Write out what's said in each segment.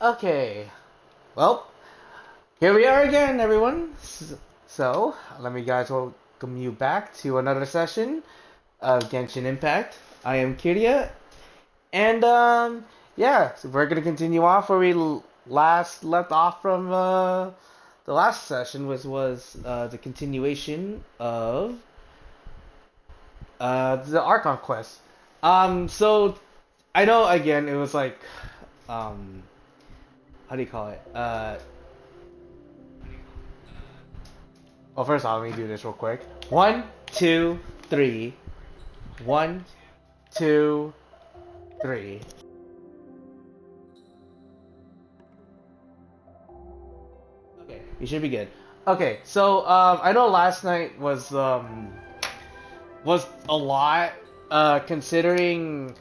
Okay, well, here we are again, everyone. So, let me guys welcome you back to another session of Genshin Impact. I am Kiria, and yeah, so we're gonna continue off where we last left off from the last session, which was the continuation of the Archon Quest. So I know again it was like um, how do you call it? Well, first off, let me do this real quick. One, two, three. One, two, three. Okay, you should be good. Okay, so I know last night was a lot, considering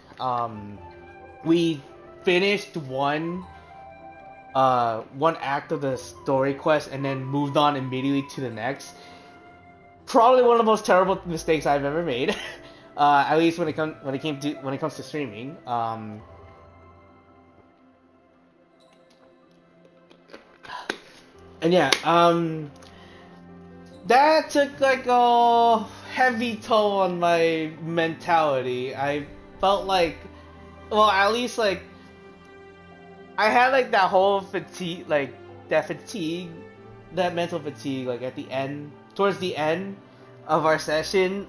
we finished one act of the story quest and then moved on immediately to the next. Probably one of the most terrible mistakes I've ever made. At least when it comes to streaming. And yeah, that took like a heavy toll on my mentality. I felt like, well, at least like I had like that whole fatigue, like that fatigue, that mental fatigue, like at the end, towards the end of our session.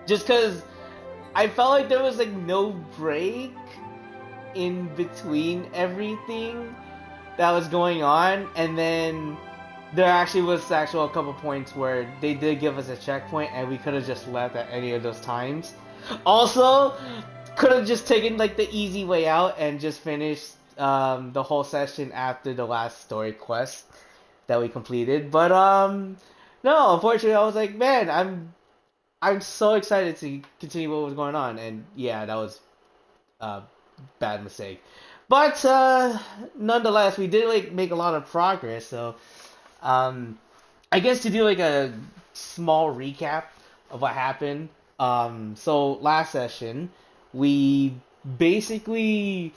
Just because I felt like there was like no break in between everything that was going on, and then there actually was a couple points where they did give us a checkpoint, and we could have just left at any of those times. Also, could have just taken like the easy way out and just finished the whole session after the last story quest that we completed. But no, unfortunately, I was like, man, I'm so excited to continue what was going on, and yeah, that was a bad mistake. But nonetheless, we did like make a lot of progress. So um, I guess to do like a small recap of what happened. So last session, we basically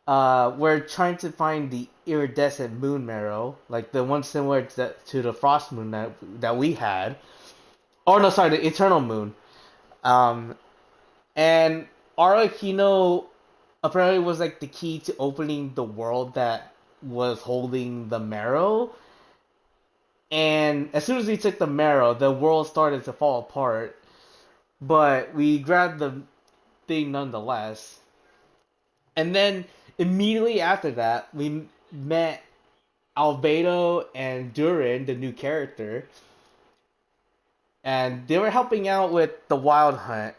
were trying to find the iridescent moon marrow, like the one similar to the frost moon that we had. Oh no, sorry, the eternal moon. Um, and Arlecchino apparently was like the key to opening the world that was holding the marrow. And as soon as we took the marrow, the world started to fall apart. But we grabbed the thing nonetheless. And then immediately after that, we met Albedo and Durin, the new character, and they were helping out with the wild hunt.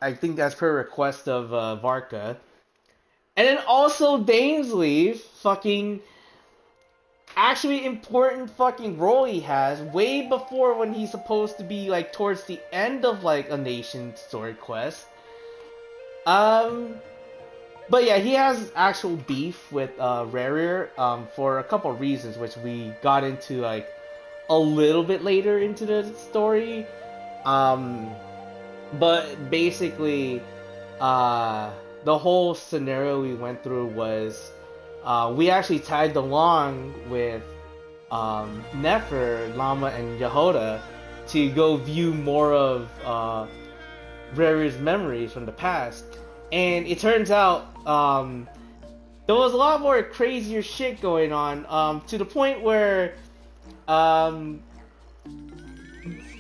I think as per request of Varka. And then also Dainsleif, fucking actually important fucking role he has way before when he's supposed to be like towards the end of like a nation story quest. Um, but yeah, he has actual beef with Rerir for a couple reasons, which we got into like a little bit later into the story. Um, but basically, the whole scenario we went through was we actually tagged along with Nefer, Lama, and Yehoda to go view more of Rerir's memories from the past. And it turns out there was a lot more crazier shit going on to the point where um,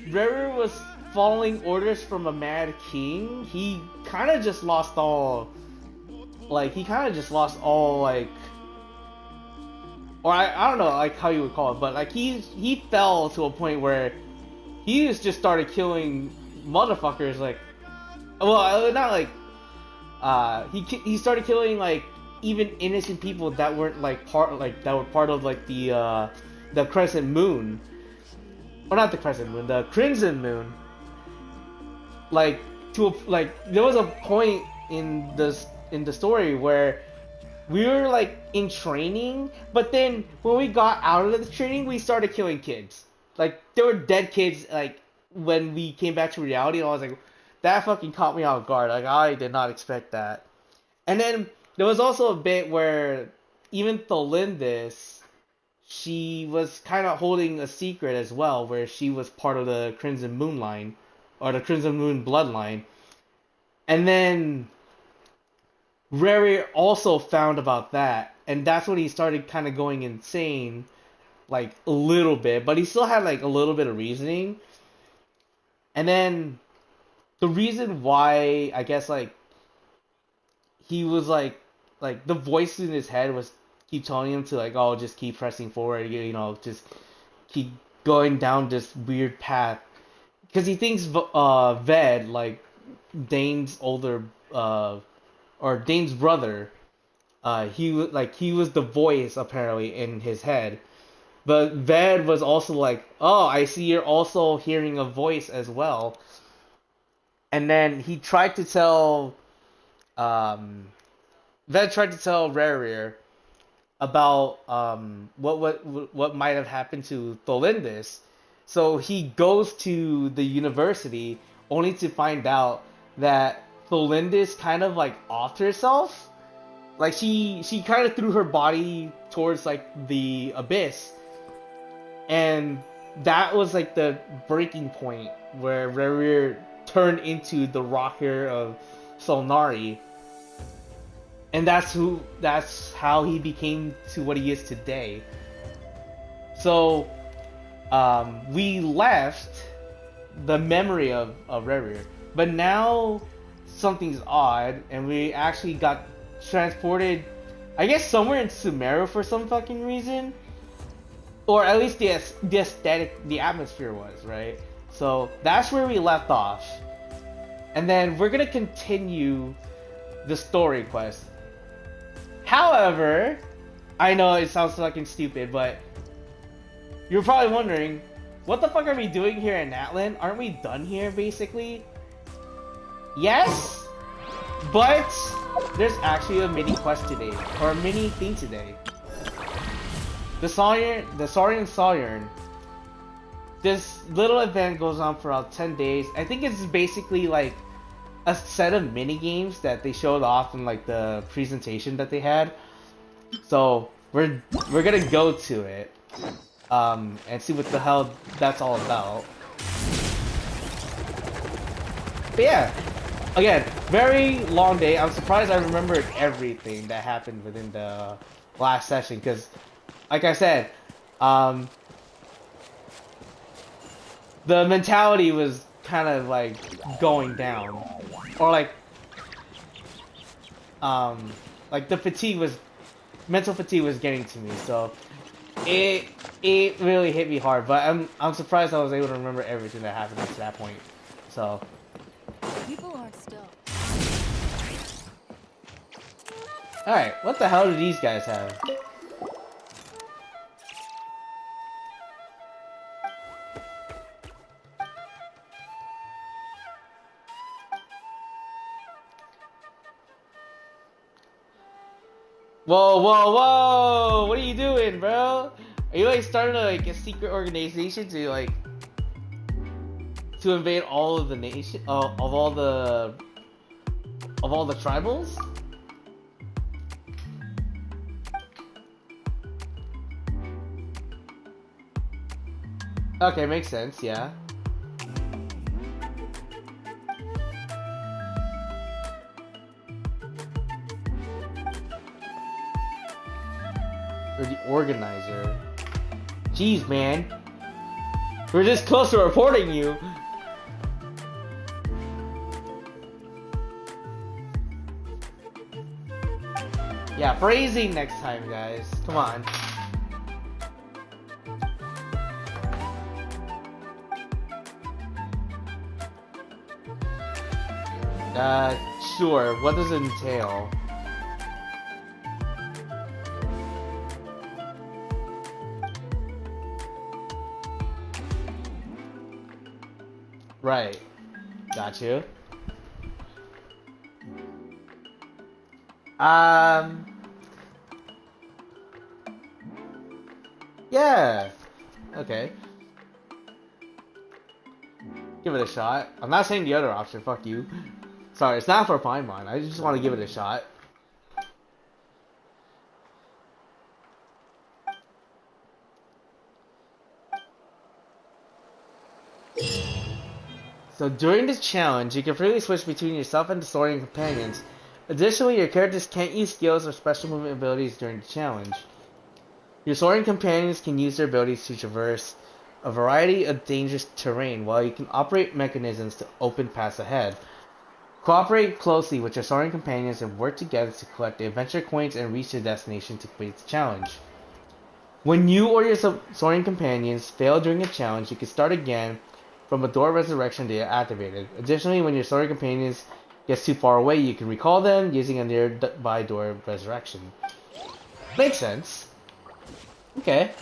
Rerir was following orders from a mad king. He kind of just lost all, like, or I don't know, like, how you would call it, but, like, he fell to a point where he just started killing motherfuckers, like, well, not like, he started killing, like, even innocent people that weren't, like, that were part of, like, the Crescent Moon. Or not the Crescent Moon, the Crimson Moon. Like, there was a point in the story where we were like in training, but then when we got out of the training, we started killing kids. Like there were dead kids. Like when we came back to reality, and I was like, that fucking caught me off guard. Like I did not expect that. And then there was also a bit where even Tholindis, she was kind of holding a secret as well, where she was part of the Crimson Moon line, or the Crimson Moon bloodline. And then Rerir also found about that, and that's when he started kind of going insane, like a little bit, but he still had like a little bit of reasoning. And then the reason why, I guess, like he was like the voice in his head was keep telling him to like, oh, just keep pressing forward, you know, just keep going down this weird path, because he thinks Ved, like Dane's older or Dane's brother, he was the voice apparently in his head. But Ved was also like, oh, I see you're also hearing a voice as well. And then he tried to tell um Ved tried to tell Rerir about what might have happened to Tholindis. So he goes to the university only to find out that Tholindis kind of like offed herself. Like she kind of threw her body towards like the abyss, and that was like the breaking point where Rerir turned into the rocker of Solnari. And that's how he became to what he is today. So we left the memory of Rerir, but now something's odd, and we actually got transported, I guess, somewhere in Sumeru for some fucking reason, or at least the aesthetic, the atmosphere was right. So that's where we left off, and then we're gonna continue the story quest. However, I know it sounds fucking stupid, but you're probably wondering, what the fuck are we doing here in Natlan? Aren't we done here, basically? Yes, but there's actually a mini quest today, or a mini thing today. The Saurian Saurian. This little event goes on for about 10 days. I think it's basically like a set of mini games that they showed off in like the presentation that they had. So we're gonna go to it and see what the hell that's all about. But yeah, again, very long day. I'm surprised I remembered everything that happened within the last session, because like I said, the mentality was kind of like going down, or like the mental fatigue was getting to me, so it really hit me hard. But I'm surprised I was able to remember everything that happened up to that point. So people aren't still. all right, what the hell do these guys have? Whoa, whoa, whoa! What are you doing, bro? Are you like starting like a secret organization to invade all of the nation of all the tribals? Okay, makes sense. Yeah. Or the organizer. Jeez, man. We're this close to reporting you. Yeah, phrasing next time, guys. Come on. Sure. What does it entail? Right. Got you. Yeah. Okay. Give it a shot. I'm not saying the other option. Fuck you. Sorry, it's not for Paimon. I just want to give it a shot. So during this challenge, you can freely switch between yourself and the Saurian companions. Additionally, your characters can't use skills or special movement abilities during the challenge. Your Saurian companions can use their abilities to traverse a variety of dangerous terrain, while you can operate mechanisms to open paths ahead. Cooperate closely with your Saurian companions and work together to collect the adventure coins and reach your destination to complete the challenge. When you or your Saurian companions fail during a challenge, you can start again from a door resurrection they are activated. Additionally, when your Saurian companions gets too far away, you can recall them using a nearby door resurrection. Makes sense. Okay.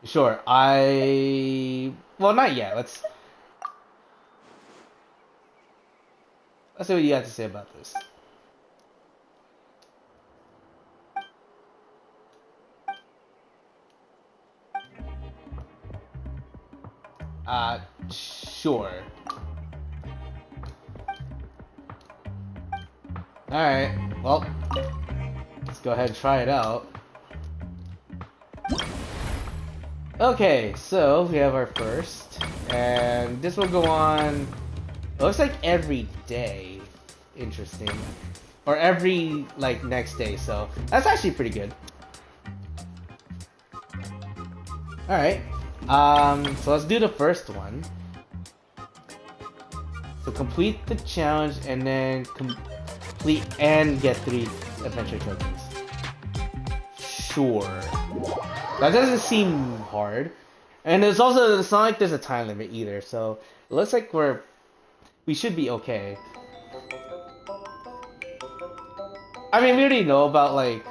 Sure, well, not yet. Let's see what you have to say about this. Sure. Alright, well, let's go ahead and try it out. Okay, so we have our first, and this will go on, it looks like every day. Interesting. Or every, like, next day, so that's actually pretty good. Alright, so let's do the first one. So complete the challenge and then complete and get 3 adventure tokens. Sure. That doesn't seem hard. And it's not like there's a time limit either, so it looks like we should be okay. I mean, we already know about, like,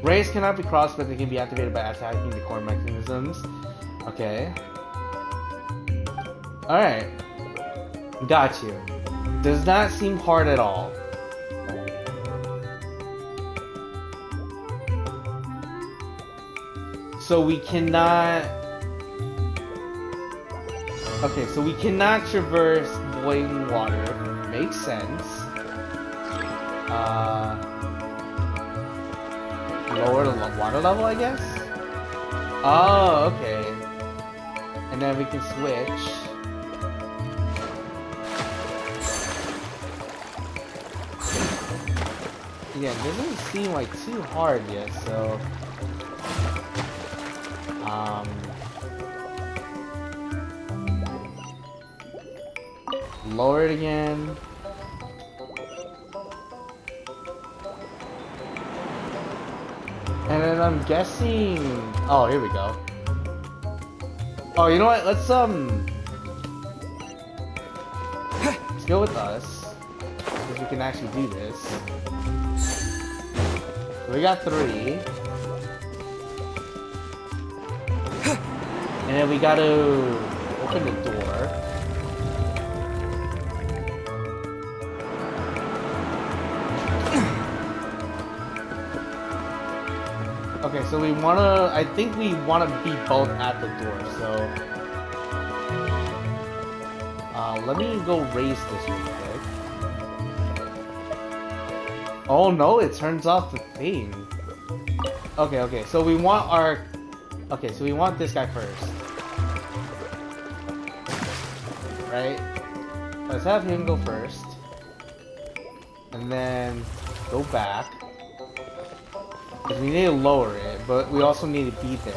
rays cannot be crossed, but they can be activated by attacking the core mechanisms. Okay. Alright. Got you. Does not seem hard at all. So we cannot... Okay, so we cannot traverse boiling water. Makes sense. Lower the water level, I guess? Oh, okay. And then we can switch. Yeah, it doesn't seem like too hard yet, so... Lower it again. And then I'm guessing... Oh, here we go. Oh, you know what? Let's go with us. Because we can actually do this. So we got 3. And then we gotta open the door. Okay, so we wanna... I think we wanna be both at the door, so... let me go raise this real quick. Oh no, it turns off the thing. Okay, so we want our... Okay, so we want this guy first. Right? Let's have him go first. And then go back. Because we need to lower it, but we also need to be there.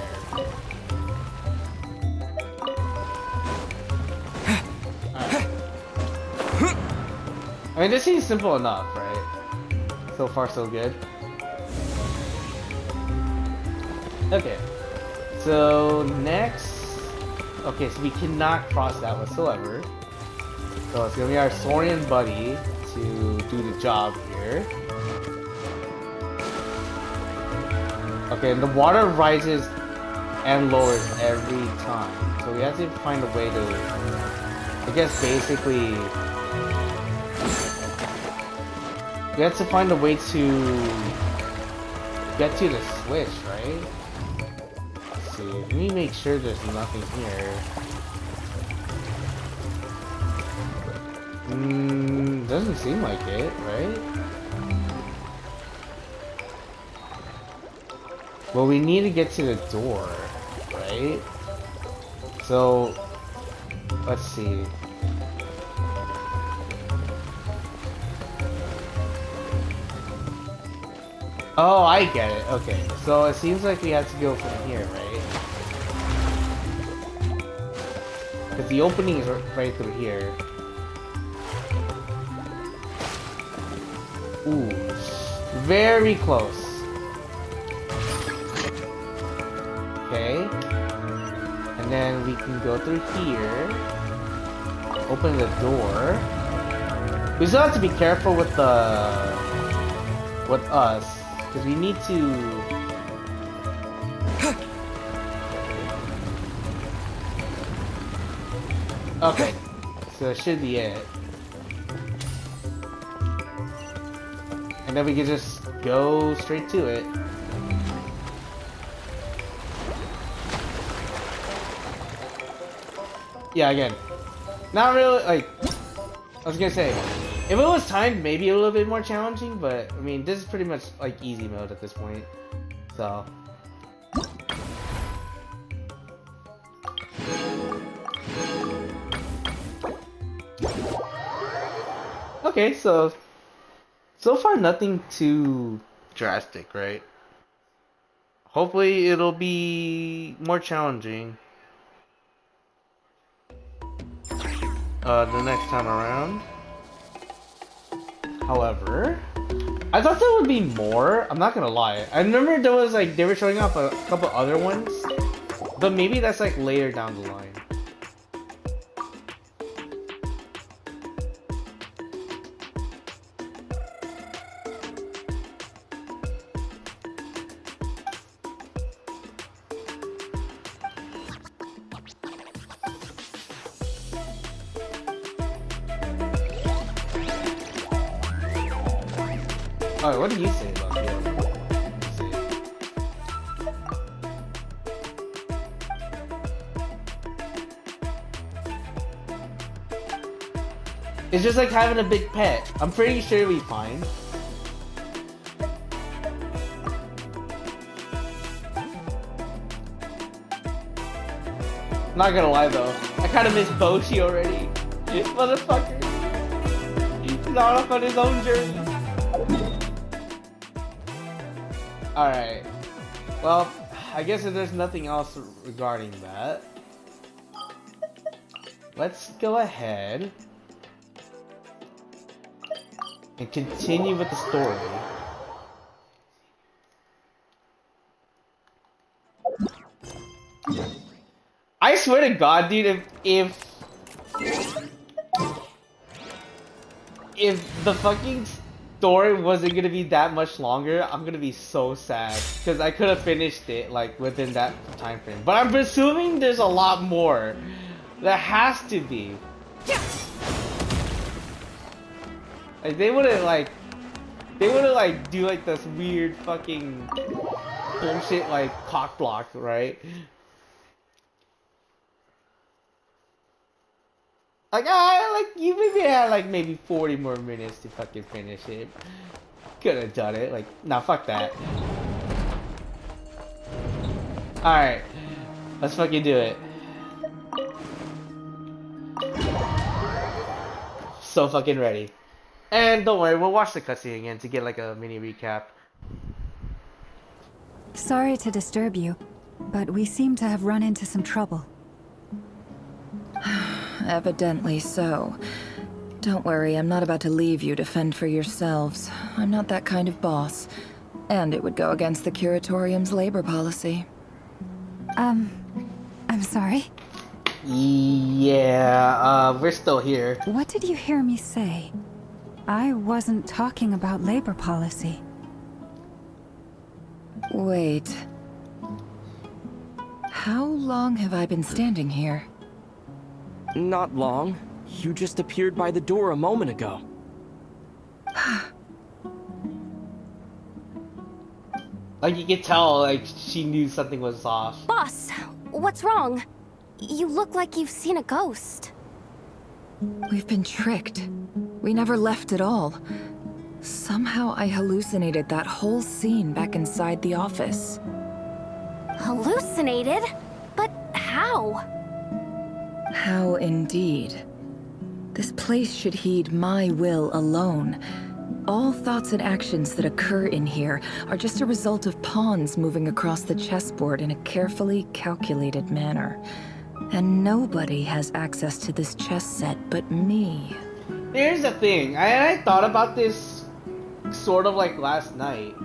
Alright. I mean, this seems simple enough, right? So far, so good. Okay. So, next... Okay, so we cannot cross that whatsoever. So it's gonna be our Saurian buddy to do the job here. Okay, and the water rises and lowers every time. So we have to find a way to... I guess basically... We have to find a way to... get to the switch, right? Let's see, let me make sure there's nothing here. Doesn't seem like it, right? Well, we need to get to the door, right? So, let's see. Oh, I get it. Okay, so it seems like we have to go from here, right? Because the opening is right through here. Ooh, very close. Okay. And then we can go through here. Open the door. We still have to be careful with us. Because we need to... Okay. So it should be it. And then we can just go straight to it. Yeah, again. Not really, like... I was gonna say, if it was timed, maybe a little bit more challenging, but, I mean, this is pretty much, like, easy mode at this point. So... Okay, so far nothing too drastic, right? Hopefully it'll be more challenging the next time around. However, I thought there would be more. I'm not gonna lie. I remember there was like they were showing off a couple other ones, but maybe that's like later down the line. Alright, what do you say about this? It's just like having a big pet. I'm pretty sure it'll be fine. Not gonna lie though, I kinda miss Boshi already. This motherfucker. He's not off on his own journey. Alright. Well, I guess if there's nothing else regarding that, let's go ahead and continue with the story. I swear to God, dude, if the fucking story wasn't gonna be that much longer, I'm gonna be so sad because I could have finished it like within that time frame. But I'm presuming there's a lot more. There has to be. Like they wouldn't do like this weird fucking bullshit like cock block, right? Like, you maybe had like maybe 40 more minutes to fucking finish it. Could have done it. Like, nah, fuck that. Alright. Let's fucking do it. So fucking ready. And don't worry, we'll watch the cutscene again to get like a mini recap. Sorry to disturb you, but we seem to have run into some trouble. Evidently so. Don't worry, I'm not about to leave you to fend for yourselves. I'm not that kind of boss. And it would go against the Curatorium's labor policy. I'm sorry? Yeah, we're still here. What did you hear me say? I wasn't talking about labor policy. Wait. How long have I been standing here? Not long. You just appeared by the door a moment ago. Like you could tell, like she knew something was off. Boss, what's wrong? You look like you've seen a ghost. We've been tricked. We never left at all. Somehow I hallucinated that whole scene back inside the office. Hallucinated? But how? How indeed. This place should heed my will alone. All thoughts and actions that occur in here are just a result of pawns moving across the chessboard in a carefully calculated manner. And nobody has access to this chess set but me. Here's the thing, I thought about this sort of like last night.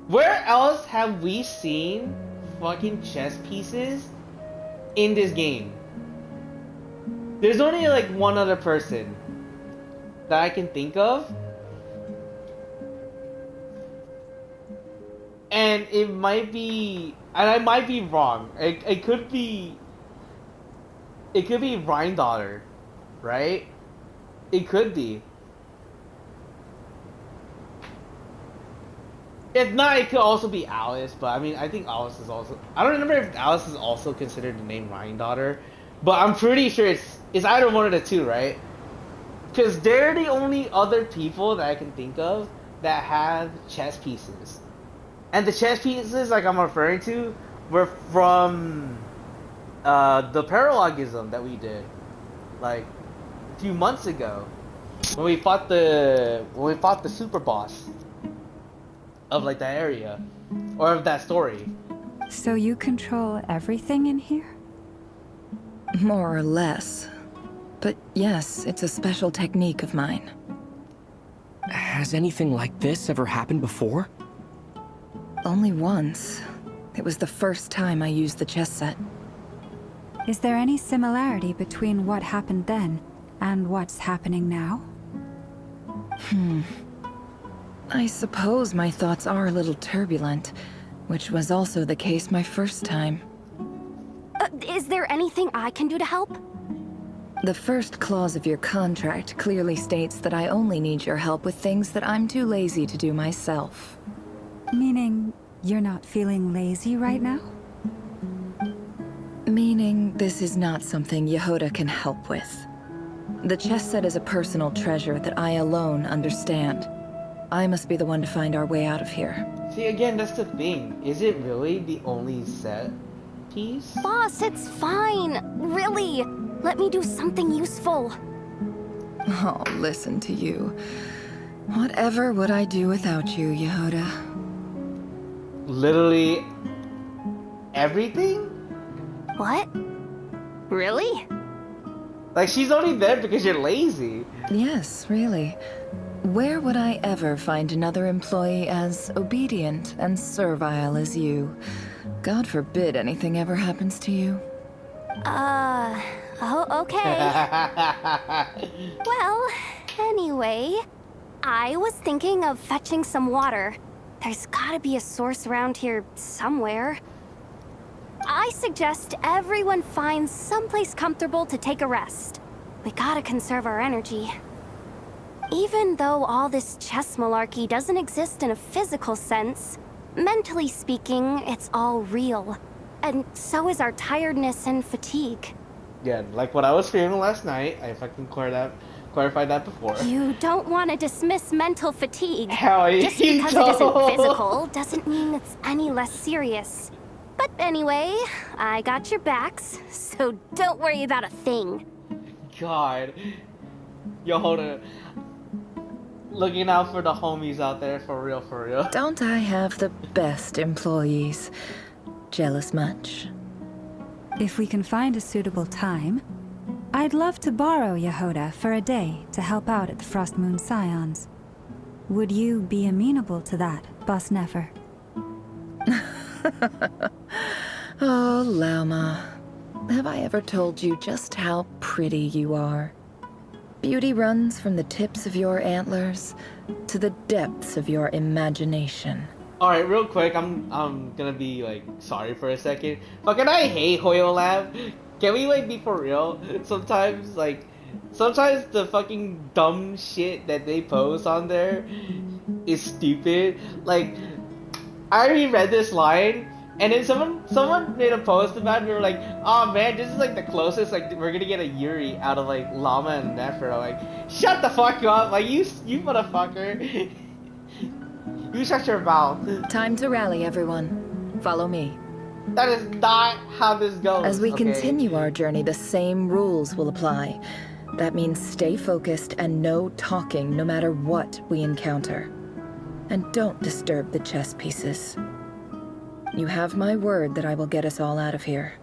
Where else have we seen fucking chess pieces in this game? There's only like one other person that I can think of. And it might be, and I might be wrong. It could be Rhine, right? It could be. If not, it could also be Alice, but I mean, I think Alice is also... I don't remember if Alice is also considered the name Rhine, but I'm pretty sure it's either one of the two, right? Because they're the only other people that I can think of that have chess pieces. And the chess pieces, like I'm referring to, were from the paralogism that we did, like a few months ago, when we fought the super boss of like that area, or of that story. So you control everything in here? More or less. But yes, it's a special technique of mine. Has anything like this ever happened before? Only once. It was the first time I used the chess set. Is there any similarity between what happened then and what's happening now? I suppose my thoughts are a little turbulent, which was also the case my first time. Is there anything I can do to help? The first clause of your contract clearly states that I only need your help with things that I'm too lazy to do myself. Meaning, you're not feeling lazy right now? Meaning, this is not something Yehoda can help with. The chess set is a personal treasure that I alone understand. I must be the one to find our way out of here. See, again, that's the thing. Is it really the only set piece? Boss, it's fine. Really. Let me do something useful. Oh, listen to you. Whatever would I do without you, Yehoda? Literally everything? What? Really? Like, she's only there because you're lazy. Yes, really. Where would I ever find another employee as obedient and servile as you? God forbid anything ever happens to you. Oh, okay. Well, anyway, I was thinking of fetching some water. There's gotta be a source around here somewhere. I suggest everyone finds someplace comfortable to take a rest. We gotta conserve our energy. Even though all this chess malarkey doesn't exist in a physical sense, mentally speaking, it's all real. And so is our tiredness and fatigue. Yeah, like what I was feeling last night. I fucking clarified that before. You don't want to dismiss mental fatigue. Hell, Just because it isn't physical doesn't mean it's any less serious. But anyway, I got your backs, so don't worry about a thing. God. Yo, hold it. Looking out for the homies out there, for real, for real. Don't I have the best employees? Jealous much? If we can find a suitable time, I'd love to borrow Yehoda for a day to help out at the Frost Moon Scions. Would you be amenable to that, Boss Nefer? Oh, Lauma. Have I ever told you just how pretty you are? Beauty runs from the tips of your antlers to the depths of your imagination. Alright, real quick, I'm gonna be like sorry for a second. Fucking I hate Hoyo Lab. Can we like be for real? Sometimes the fucking dumb shit that they post on there is stupid. Like, I reread this line and then someone made a post about it. They were like, oh man, this is like the closest like we're gonna get a Yuri out of like Llama and Nefer. I'm like, shut the fuck up, like you motherfucker. You shut your mouth. Time to rally, everyone. Follow me. That is not how this goes. As we okay? continue our journey, the same rules will apply. That means stay focused and no talking no matter what we encounter. And don't disturb the chess pieces. You have my word that I will get us all out of here.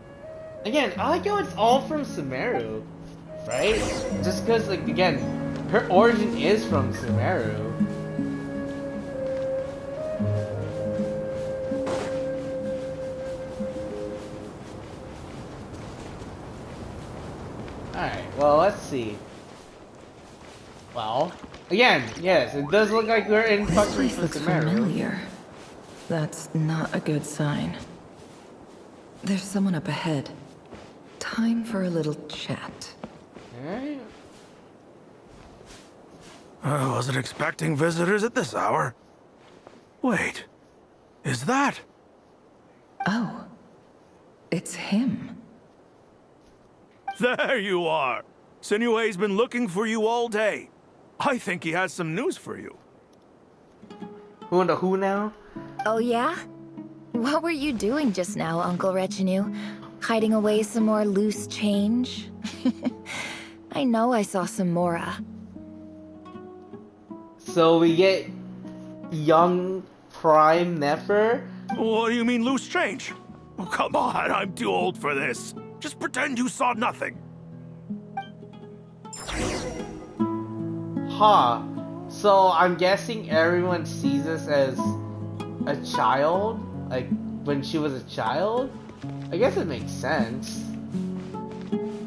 Again, I like how it's all from Sumeru, right? Just because, like, again, her origin is from Sumeru. Alright, well, let's see. Well, again, yes, it does look like we're in This fucking place looks Sumeru. familiar. That's not a good sign. There's someone up ahead. Time for a little chat. Alright. I wasn't expecting visitors at this hour. Wait, is that? Oh, it's him. There you are. Sinue's been looking for you all day. I think he has some news for you. Who in the who now? Oh yeah? What were you doing just now, Uncle Retinue? Hiding away some more loose change? I know I saw some Mora. So we get young prime Nefer? What do you mean loose change? Oh, come on, I'm too old for this. Just pretend you saw nothing. Huh. So I'm guessing everyone sees us as a child? Like, when she was a child? I guess it makes sense.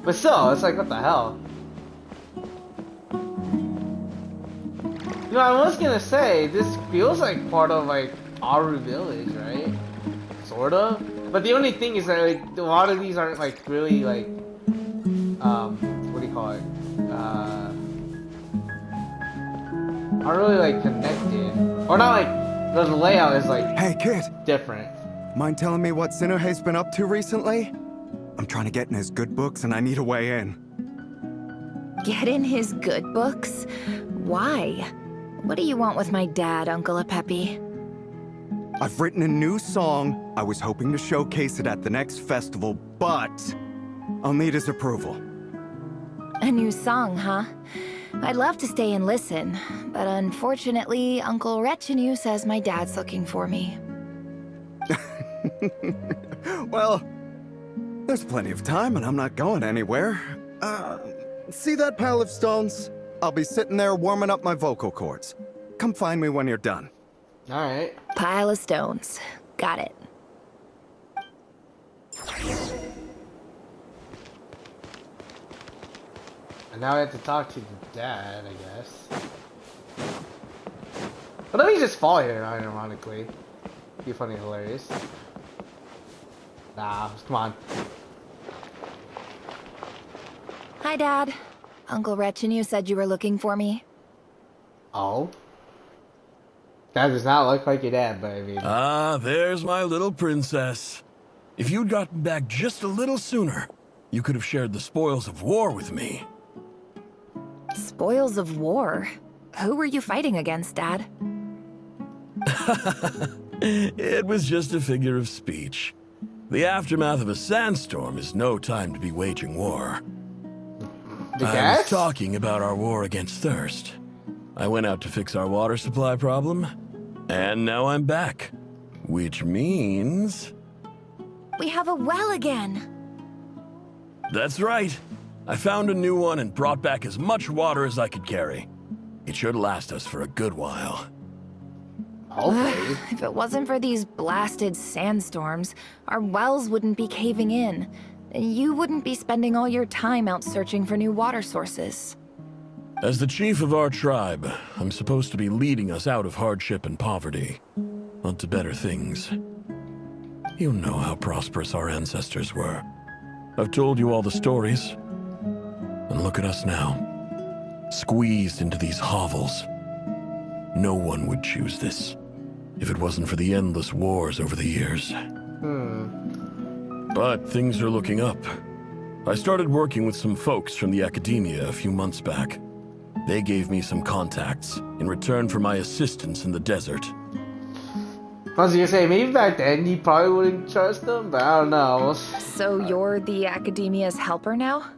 But still, it's like, what the hell? You know, I was gonna say, this feels like part of, like, Aru Village, right? Sorta? But the only thing is that, like, a lot of these aren't, like, really, like, what do you call it? Aren't really, like, connected. Or not, like, the layout is, like, Hey, kid. different. Mind telling me what Sinuhe's been up to recently? I'm trying to get in his good books and I need a way in. Get in his good books? Why? What do you want with my dad, Uncle Apepi? I've written a new song. I was hoping to showcase it at the next festival, but I'll need his approval. A new song, huh? I'd love to stay and listen, but unfortunately, Uncle Retinue says my dad's looking for me. Well, there's plenty of time and I'm not going anywhere. See that pile of stones? I'll be sitting there warming up my vocal cords. Come find me when you're done. Alright. Pile of stones. Got it. And now I have to talk to the dad, I guess. But let me just fall here, ironically. Be funny and hilarious. Nah, come on. Hi, Dad. Uncle Retinue said you were looking for me. Oh? That does not look like your dad, but I mean... Ah, there's my little princess. If you'd gotten back just a little sooner, you could have shared the spoils of war with me. Spoils of war? Who were you fighting against, Dad? It was just a figure of speech. The aftermath of a sandstorm is no time to be waging war. The I gas? was talking about our war against thirst. I went out to fix our water supply problem, and now I'm back. Which means... We have a well again! That's right. I found a new one and brought back as much water as I could carry. It should last us for a good while. Hopefully. If it wasn't for these blasted sandstorms, our wells wouldn't be caving in. You wouldn't be spending all your time out searching for new water sources. As the chief of our tribe, I'm supposed to be leading us out of hardship and poverty, onto better things. You know how prosperous our ancestors were. I've told you all the stories. And look at us now, squeezed into these hovels. No one would choose this, if it wasn't for the endless wars over the years. But things are looking up. I started working with some folks from the academia a few months back. They gave me some contacts in return for my assistance in the desert. I was gonna say, maybe back then you probably wouldn't trust them, but I don't know. So you're the Academia's helper now?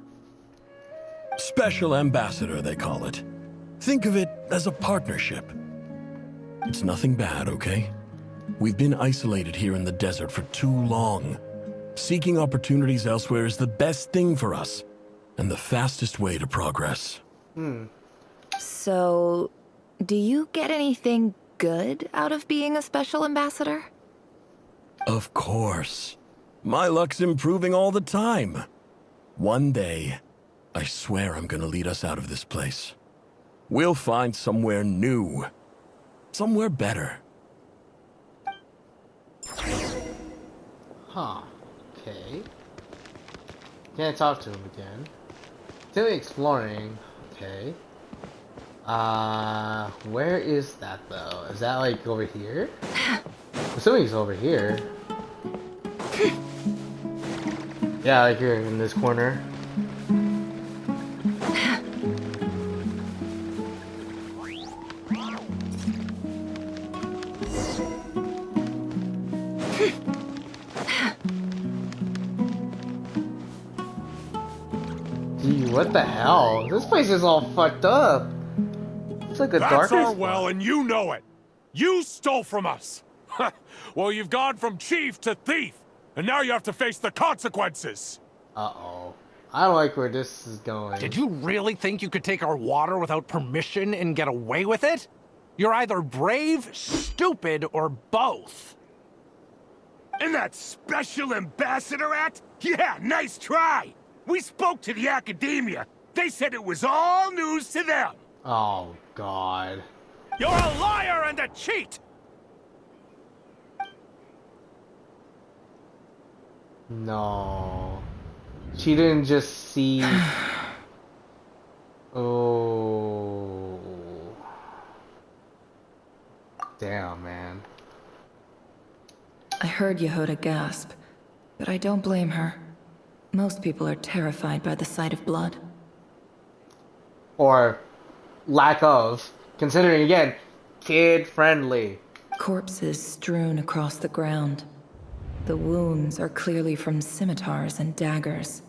Special ambassador, they call it. Think of it as a partnership. It's nothing bad, okay? We've been isolated here in the desert for too long. Seeking opportunities elsewhere is the best thing for us, and the fastest way to progress. So, do you get anything good out of being a special ambassador? Of course. My luck's improving all the time. One day, I swear I'm gonna lead us out of this place. We'll find somewhere new. Somewhere better. Huh. Okay. Can't talk to him again. Still exploring. Okay. Where is that though? Is that like over here? I'm assuming it's over here. Yeah, like here in this corner. Gee, what the hell? This place is all fucked up. It's like a That's darker our spot. well, and you know it. You stole from us. Well, you've gone from chief to thief, and now you have to face the consequences. Uh-oh. I don't like where this is going. Did you really think you could take our water without permission and get away with it? You're either brave, stupid, or both. And that special ambassador act? Yeah, nice try. We spoke to the academia. They said it was all news to them. Oh, God. You're a liar and a cheat! No. She didn't just see... Oh. Damn, man. I heard Yehoda gasp, but I don't blame her. Most people are terrified by the sight of blood. Or lack of. Considering, again, kid-friendly. Corpses strewn across the ground. The wounds are clearly from scimitars and daggers.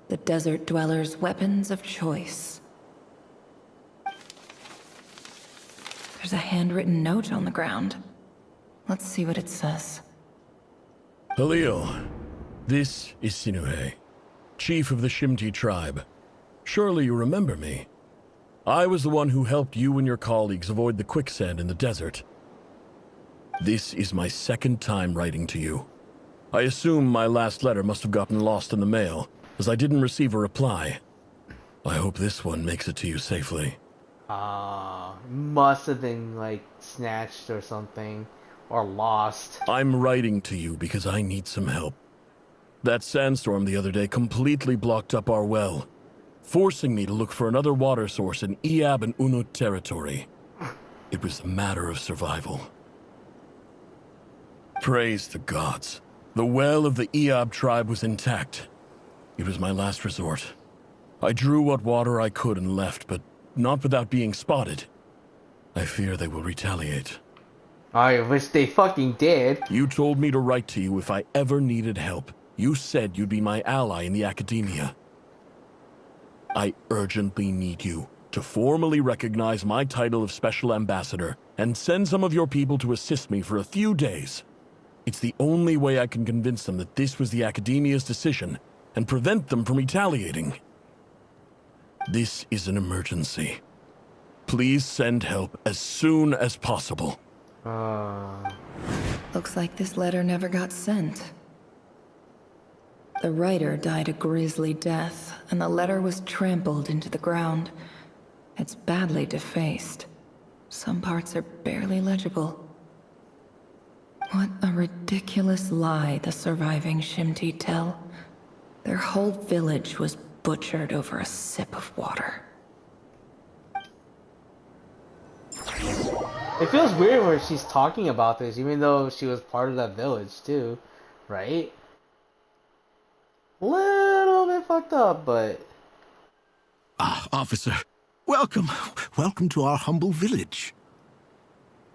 The desert dwellers' weapons of choice. There's a handwritten note on the ground. Let's see what it says. Halil, this is Sinuhe, chief of the Shimti tribe. Surely you remember me. I was the one who helped you and your colleagues avoid the quicksand in the desert. This is my second time writing to you. I assume my last letter must have gotten lost in the mail, as I didn't receive a reply. I hope this one makes it to you safely. Must have been, like, snatched or something. Or lost. I'm writing to you because I need some help. That sandstorm the other day completely blocked up our well, forcing me to look for another water source in Iab and Unut territory. It was a matter of survival. Praise the gods. The well of the Iab tribe was intact. It was my last resort. I drew what water I could and left, but not without being spotted. I fear they will retaliate. I wish they fucking did. You told me to write to you if I ever needed help. You said you'd be my ally in the academia. I urgently need you to formally recognize my title of Special Ambassador and send some of your people to assist me for a few days. It's the only way I can convince them that this was the academia's decision and prevent them from retaliating. This is an emergency. Please send help as soon as possible. Looks like this letter never got sent. The writer died a grisly death, and the letter was trampled into the ground. It's badly defaced. Some parts are barely legible. What a ridiculous lie the surviving Shimti tell. Their whole village was butchered over a sip of water. It feels weird where she's talking about this, even though she was part of that village too, right? Little bit fucked up, but... Ah, officer. Welcome. Welcome to our humble village.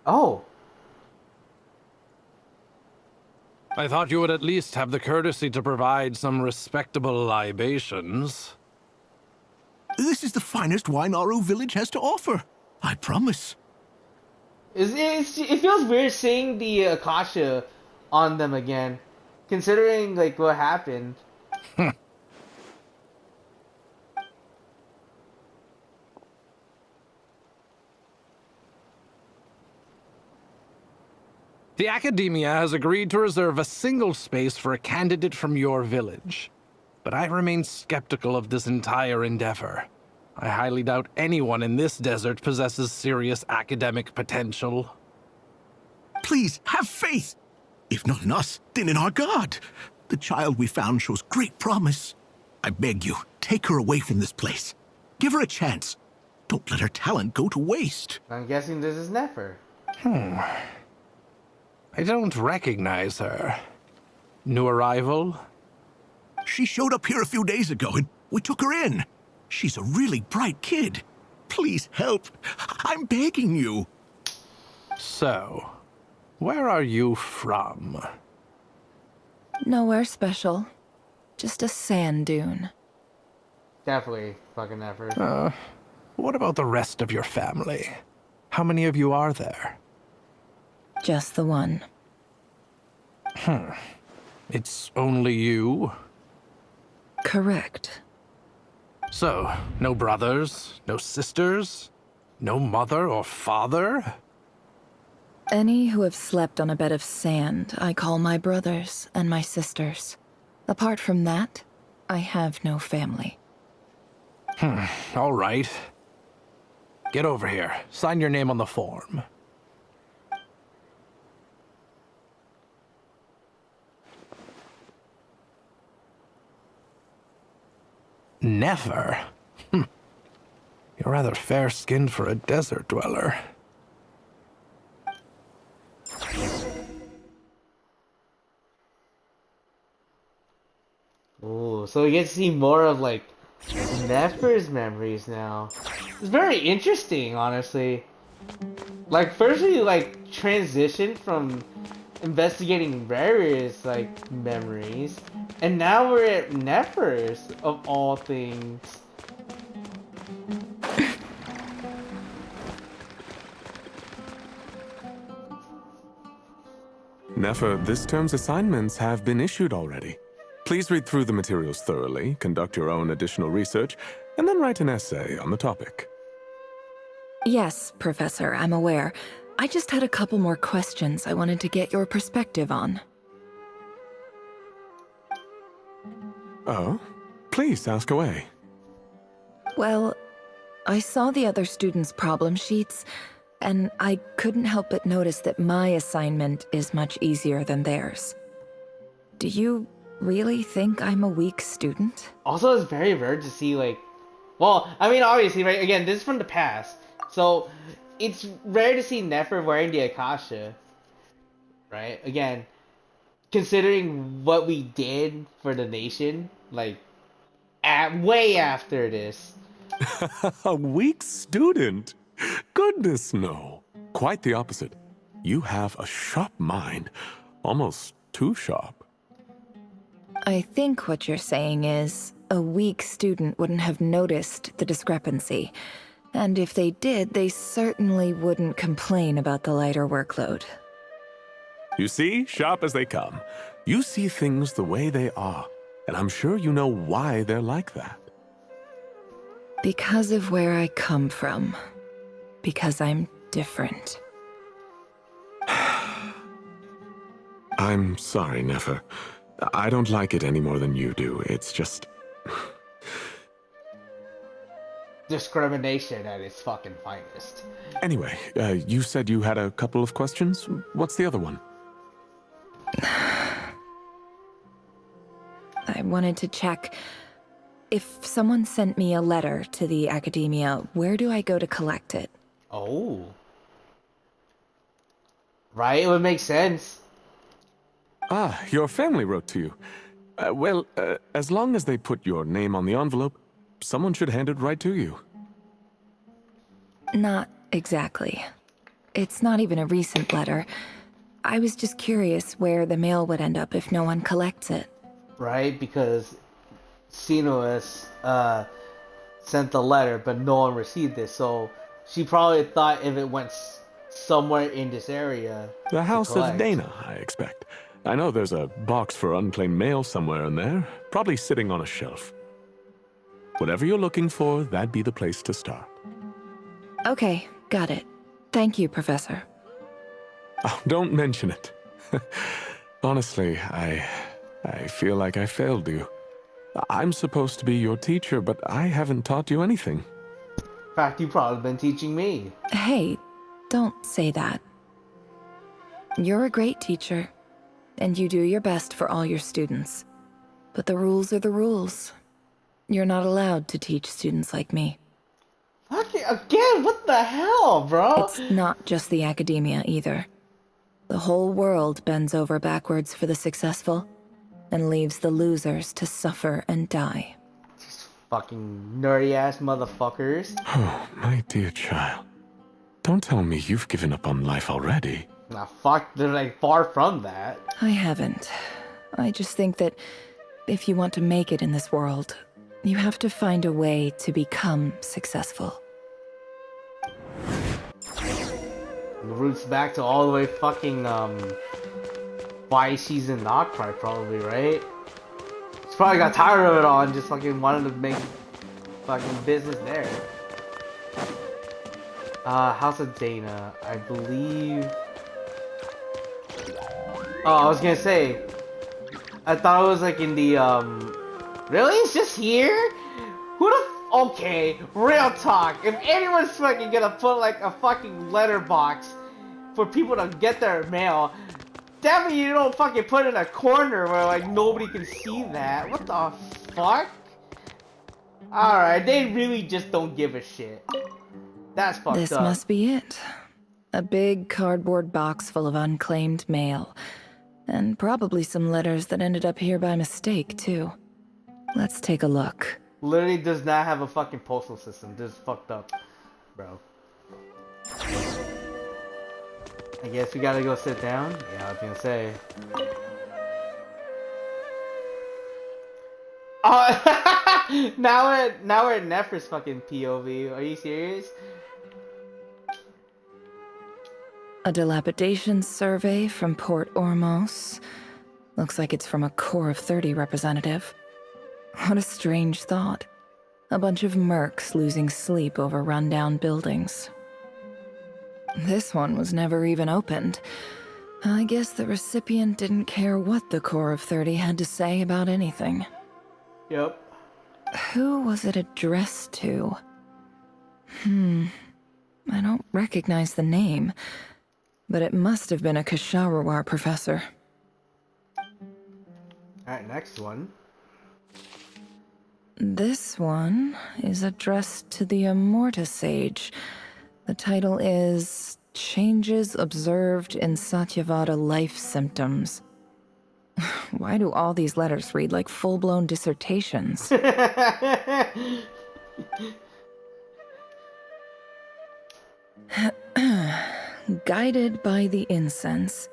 Oh. I thought you would at least have the courtesy to provide some respectable libations. This is the finest wine Aru village has to offer. I promise. It feels weird seeing the Akasha on them again, considering like what happened. The Academia has agreed to reserve a single space for a candidate from your village. But I remain skeptical of this entire endeavor. I highly doubt anyone in this desert possesses serious academic potential. Please, have faith. If not in us, then in our god. The child we found shows great promise. I beg you, take her away from this place. Give her a chance. Don't let her talent go to waste. I'm guessing this is Nefer. I don't recognize her. New arrival? She showed up here a few days ago and we took her in. She's a really bright kid. Please help. I'm begging you. So, where are you from? Nowhere special. Just a sand dune. Definitely fucking Nefer. What about the rest of your family? How many of you are there? Just the one. It's only you? Correct. So, no brothers, no sisters, no mother or father? Any who have slept on a bed of sand, I call my brothers and my sisters. Apart from that, I have no family. All right. Get over here. Sign your name on the form. Nefer? You're rather fair-skinned for a desert dweller. Ooh, so we get to see more of like Nefer's memories now. It's very interesting, honestly. Like first we like transitioned from investigating Rerir's like memories, and now we're at Nefer's of all things. Nefer, this term's assignments have been issued already. Please read through the materials thoroughly, conduct your own additional research, and then write an essay on the topic. Yes, Professor, I'm aware. I just had a couple more questions I wanted to get your perspective on. Oh? Please ask away. Well, I saw the other students' problem sheets, and I couldn't help but notice that my assignment is much easier than theirs. Do you really think I'm a weak student? Also, it's very rare to see like, well, I mean, obviously, right? Again, this is from the past, so it's rare to see Nefer wearing the Akasha, right? Again, considering what we did for the nation, like, way after this. A weak student? Goodness, no. Quite the opposite. You have a sharp mind. Almost too sharp. I think what you're saying is, a weak student wouldn't have noticed the discrepancy. And if they did, they certainly wouldn't complain about the lighter workload. You see, sharp as they come. You see things the way they are, and I'm sure you know why they're like that. Because of where I come from. Because I'm different. I'm sorry, Nefer. I don't like it any more than you do. It's just... Discrimination at its fucking finest. Anyway, you said you had a couple of questions. What's the other one? I wanted to check. If someone sent me a letter to the Academia, where do I go to collect it? Oh. Right, it would make sense. Ah, your family wrote to you. Well, as long as they put your name on the envelope, someone should hand it right to you. Not exactly. It's not even a recent letter. I was just curious where the mail would end up if no one collects it. Right? Because Sinus sent the letter, but no one received it, so she probably thought if it went somewhere in this area. The House of collect. Dana, I expect. I know there's a box for unclaimed mail somewhere in there, probably sitting on a shelf. Whatever you're looking for, that'd be the place to start. Okay, got it. Thank you, Professor. Oh, don't mention it. Honestly, I feel like I failed you. I'm supposed to be your teacher, but I haven't taught you anything. In fact, you've probably been teaching me. Hey, don't say that. You're a great teacher, and you do your best for all your students. But the rules are the rules. You're not allowed to teach students like me. Fuck it, again, what the hell, bro? It's not just the academia, either. The whole world bends over backwards for the successful, and leaves the losers to suffer and die. These fucking nerdy-ass motherfuckers. Oh, my dear child. Don't tell me you've given up on life already. Nah, fuck, they're like far from that. I haven't. I just think that if you want to make it in this world, you have to find a way to become successful. It roots back to all the way fucking, why she's in Noctry, probably, right? She probably got tired of it all and just fucking wanted to make fucking business there. House of Dana, I believe... Oh, I was gonna say, I thought it was like in the, really? It's just here? Who the okay, real talk. If anyone's fucking gonna put like a fucking letterbox for people to get their mail, definitely you don't fucking put it in a corner where like nobody can see that. What the fuck? Alright, they really just don't give a shit. That's fucked up. This must be it. A big cardboard box full of unclaimed mail. And probably some letters that ended up here by mistake, too. Let's take a look. Literally does not have a fucking postal system. This is fucked up, bro. I guess we gotta go sit down? Yeah, I was gonna say. Oh, now we're at Nefer's fucking POV. Are you serious? A dilapidation survey from Port Ormos. Looks like it's from a Core of 30 representative. What a strange thought. A bunch of mercs losing sleep over rundown buildings. This one was never even opened. I guess the recipient didn't care what the Core of 30 had to say about anything. Yep. Who was it addressed to? I don't recognize the name, but it must have been a Kasharawar professor. Alright, next one. This one is addressed to the Immorta Sage. The title is Changes Observed in Satyavada Life Symptoms. Why do all these letters read like full-blown dissertations? Guided by the incense,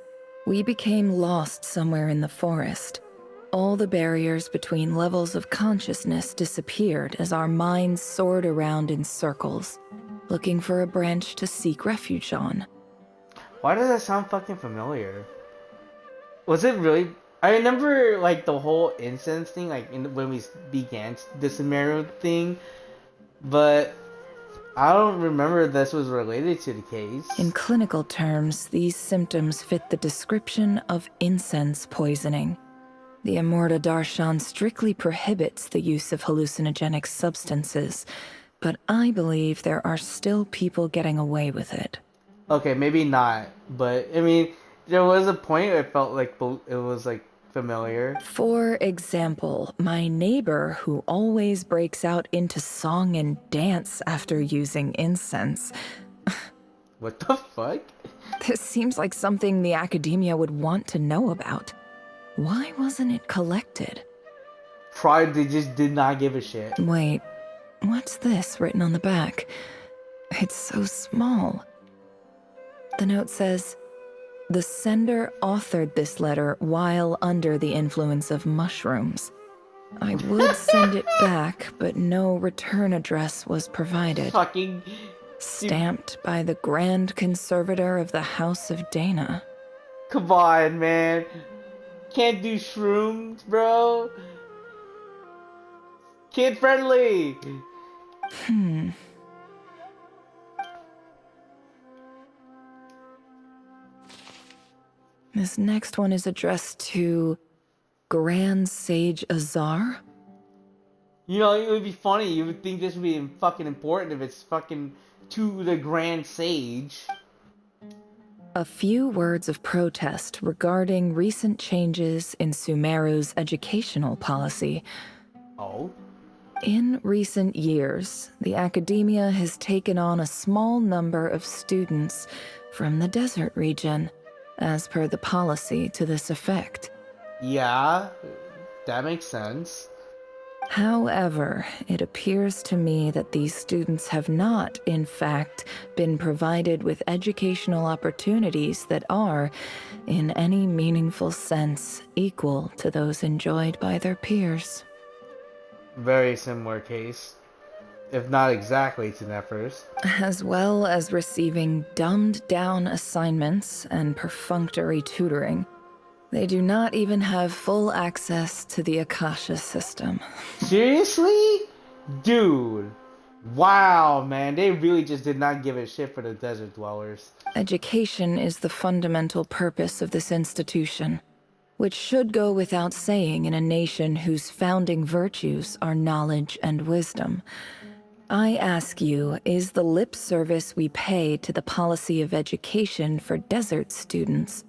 we became lost somewhere in the forest. All the barriers between levels of consciousness disappeared as our minds soared around in circles, looking for a branch to seek refuge on. Why does that sound fucking familiar? Was it really? I remember like the whole incense thing, like when we began this Emerald thing, but I don't remember this was related to the case. In clinical terms, these symptoms fit the description of incense poisoning. The Immorta Darshan strictly prohibits the use of hallucinogenic substances, but I believe there are still people getting away with it. Okay, maybe not, but I mean, there was a point where it felt like it was like familiar. For example, my neighbor who always breaks out into song and dance after using incense. What the fuck? This seems like something the academia would want to know about. Why wasn't it collected? Probably they just did not give a shit. Wait, what's this written on the back? It's so small. The note says, The sender authored this letter while under the influence of mushrooms. I would send it back, but no return address was provided. Fucking stamped by the Grand Conservator of the House of Dana. Come on, man. Can't do shrooms, bro. Kid friendly. This next one is addressed to Grand Sage Azar? You know, it would be funny. You would think this would be fucking important if it's fucking to the Grand Sage. A few words of protest regarding recent changes in Sumeru's educational policy. Oh? In recent years, the academia has taken on a small number of students from the desert region, as per the policy to this effect. Yeah, that makes sense. However, it appears to me that these students have not, in fact, been provided with educational opportunities that are, in any meaningful sense, equal to those enjoyed by their peers. Very similar case, if not exactly to Nefer's. As well as receiving dumbed-down assignments and perfunctory tutoring. They do not even have full access to the Akasha system. Seriously? Dude. Wow, man. They really just did not give a shit for the desert dwellers. Education is the fundamental purpose of this institution, which should go without saying in a nation whose founding virtues are knowledge and wisdom. I ask you, is the lip service we pay to the policy of education for desert students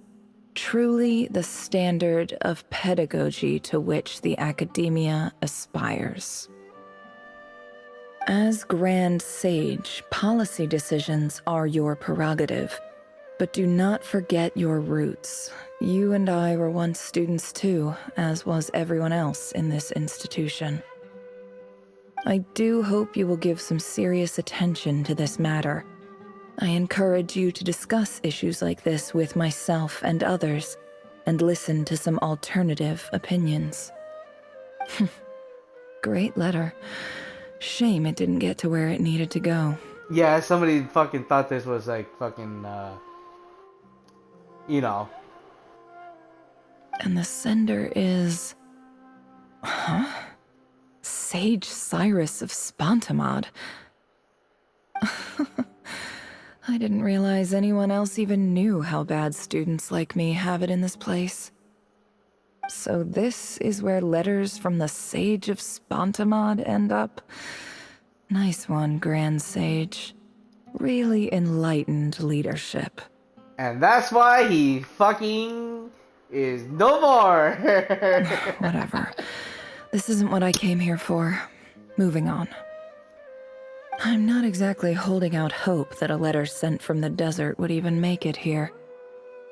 truly the standard of pedagogy to which the academia aspires? As Grand Sage, policy decisions are your prerogative, but do not forget your roots. You and I were once students too, as was everyone else in this institution. I do hope you will give some serious attention to this matter. I encourage you to discuss issues like this with myself and others, and listen to some alternative opinions. Great letter. Shame it didn't get to where it needed to go. Yeah, somebody fucking thought this was like fucking, you know. And the sender is... Huh? Sage Cyrus of Spontamod. I didn't realize anyone else even knew how bad students like me have it in this place. So this is where letters from the Sage of Spontamod end up? Nice one, Grand Sage. Really enlightened leadership. And that's why he fucking is no more. Whatever. This isn't what I came here for. Moving on. I'm not exactly holding out hope that a letter sent from the desert would even make it here.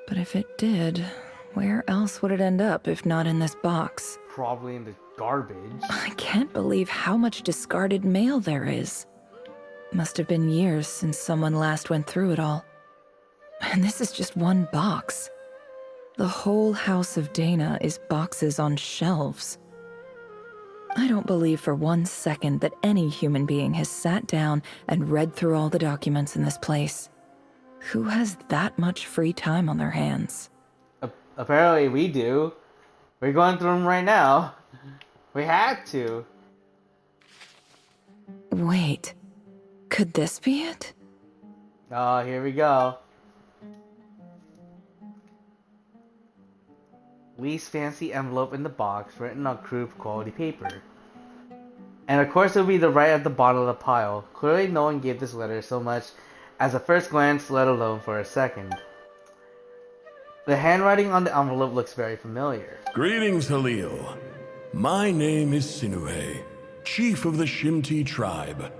But if it did, where else would it end up if not in this box? Probably in the garbage. I can't believe how much discarded mail there is. Must have been years since someone last went through it all. And this is just one box. The whole House of Dana is boxes on shelves. I don't believe for 1 second that any human being has sat down and read through all the documents in this place. Who has that much free time on their hands? Apparently we do. We're going through them right now. We had to. Wait, could this be it? Oh, here we go. Least fancy envelope in the box, written on crude quality paper. And of course it will be the right at the bottom of the pile. Clearly no one gave this letter so much as a first glance, let alone for a second. The handwriting on the envelope looks very familiar. Greetings, Halil. My name is Sinuhe, chief of the Shimti tribe.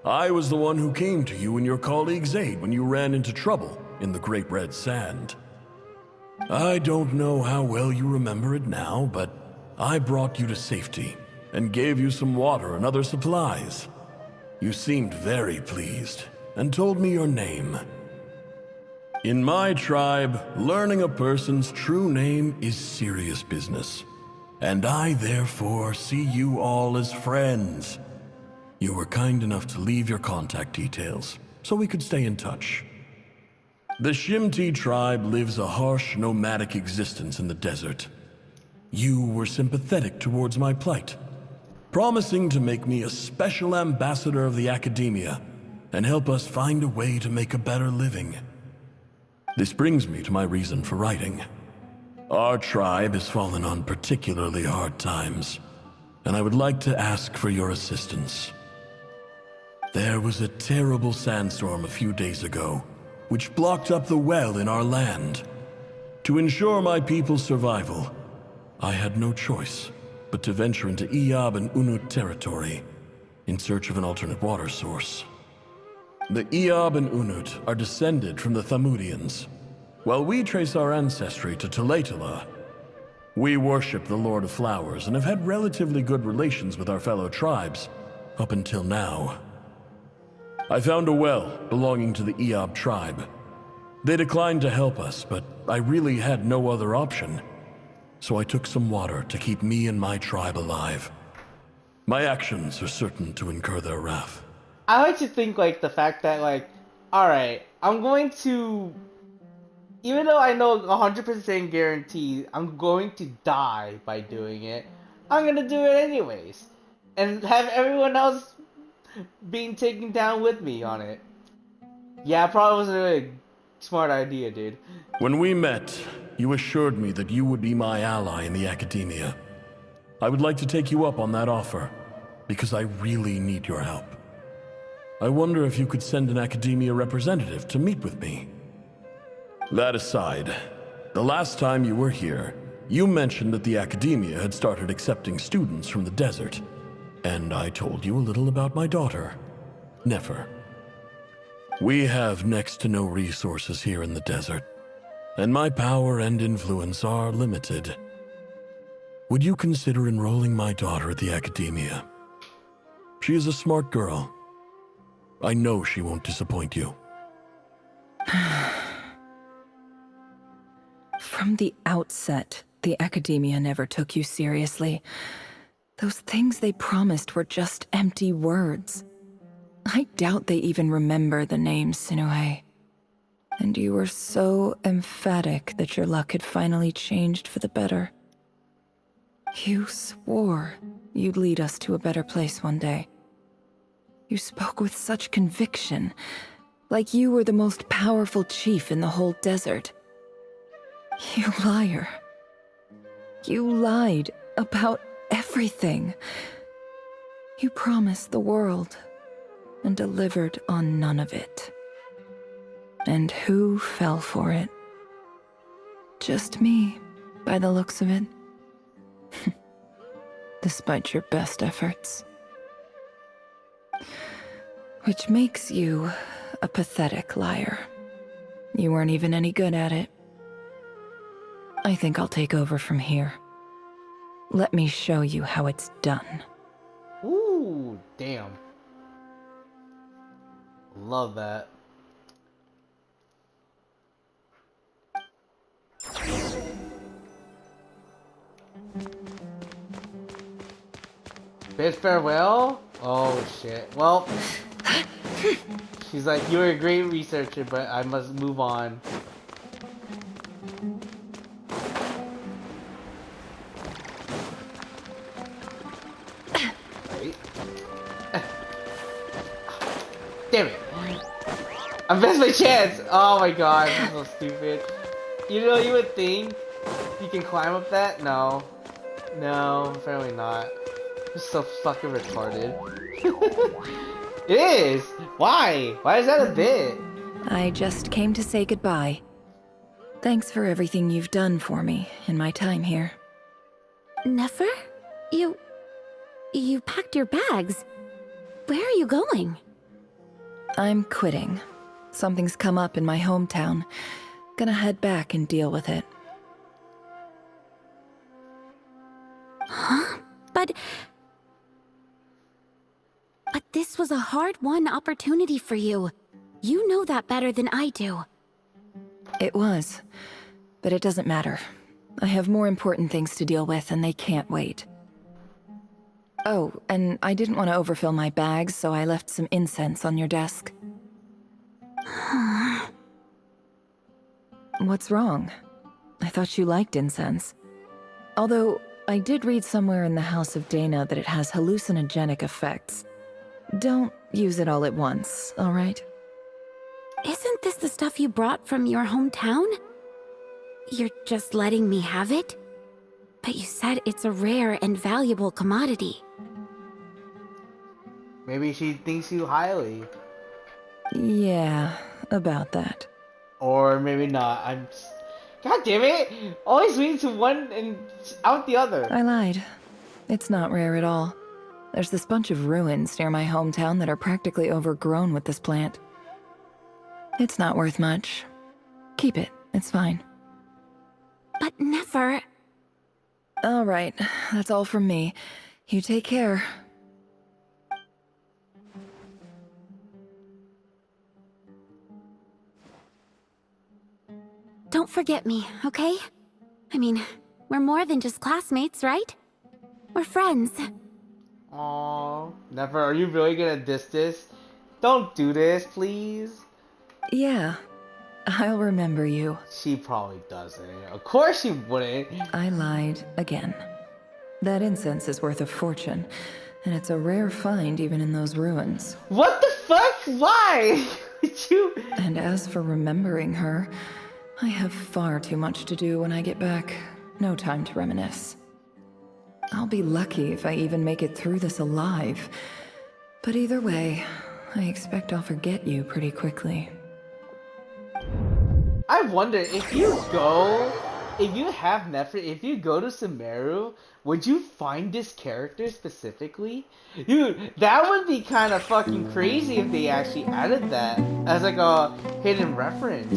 I was the one who came to you and your colleague's aid when you ran into trouble in the Great Red Sand. I don't know how well you remember it now, but I brought you to safety and gave you some water and other supplies. You seemed very pleased and told me your name. In my tribe, learning a person's true name is serious business. And I therefore see you all as friends. You were kind enough to leave your contact details, so we could stay in touch. The Shimti tribe lives a harsh, nomadic existence in the desert. You were sympathetic towards my plight, promising to make me a special ambassador of the Academia and help us find a way to make a better living. This brings me to my reason for writing. Our tribe has fallen on particularly hard times, and I would like to ask for your assistance. There was a terrible sandstorm a few days ago, which blocked up the well in our land. To ensure my people's survival, I had no choice but to venture into Iyab and Unut territory in search of an alternate water source. The Iyab and Unut are descended from the Thamudians, while we trace our ancestry to Tulatala. We worship the Lord of Flowers and have had relatively good relations with our fellow tribes up until now. I found a well belonging to the Iyab tribe. They declined to help us, but I really had no other option. So I took some water to keep me and my tribe alive. My actions are certain to incur their wrath. I like to think, like, the fact that, like, alright, I'm going to... Even though I know 100% guarantee I'm going to die by doing it, I'm gonna do it anyways. And have everyone else being taken down with me on it. Yeah, probably wasn't really a smart idea, dude. When we met, you assured me that you would be my ally in the Academia. I would like to take you up on that offer, because I really need your help. I wonder if you could send an Academia representative to meet with me. That aside, the last time you were here, you mentioned that the Academia had started accepting students from the desert, and I told you a little about my daughter, Nefer. We have next to no resources here in the desert, and my power and influence are limited. Would you consider enrolling my daughter at the Academia? She is a smart girl. I know she won't disappoint you. From the outset, the Academia never took you seriously. Those things they promised were just empty words. I doubt they even remember the name Sinuhe. And you were so emphatic that your luck had finally changed for the better. You swore you'd lead us to a better place one day. You spoke with such conviction, like you were the most powerful chief in the whole desert. You liar. You lied about everything. You promised the world and delivered on none of it. And who fell for it? Just me, by the looks of it. Despite your best efforts. Which makes you a pathetic liar. You weren't even any good at it. I think I'll take over from here. Let me show you how it's done. Ooh, damn. Love that. Bid farewell? Oh shit. Well, she's like, you're a great researcher, but I must move on. Right. Damn it. I missed my chance. Oh my god, this is so stupid. You know, you would think you can climb up that? No. No, apparently not. It's so fucking retarded. It is! Why? Why is that a bit? I just came to say goodbye. Thanks for everything you've done for me in my time here. Nefer? You packed your bags. Where are you going? I'm quitting. Something's come up in my hometown. Gonna head back and deal with it. Huh? But this was a hard-won opportunity for you. You know that better than I do. It was. But it doesn't matter. I have more important things to deal with, and they can't wait. Oh, and I didn't want to overfill my bags, so I left some incense on your desk. What's wrong? I thought you liked incense. Although, I did read somewhere in the House of Dana that it has hallucinogenic effects. Don't use it all at once, alright? Isn't this the stuff you brought from your hometown? You're just letting me have it? But you said it's a rare and valuable commodity. Maybe she thinks you highly. Yeah, about that. Or maybe not. God damn it! Always lean to one and out the other. I lied. It's not rare at all. There's this bunch of ruins near my hometown that are practically overgrown with this plant. It's not worth much. Keep it. It's fine. But Nefer... All right. That's all from me. You take care. Don't forget me, okay? I mean, we're more than just classmates, right? We're friends. Aww. Never, are you really gonna diss this? Don't do this, please. Yeah. I'll remember you. She probably doesn't. Of course she wouldn't. I lied again. That incense is worth a fortune, and it's a rare find even in those ruins. What the fuck? Why? And as for remembering her, I have far too much to do when I get back. No time to reminisce. I'll be lucky if I even make it through this alive. But either way, I expect I'll forget you pretty quickly. I wonder if you have Nefer, if you go to Sumeru, would you find this character specifically? Dude, that would be kind of fucking crazy if they actually added that as like a hidden reference.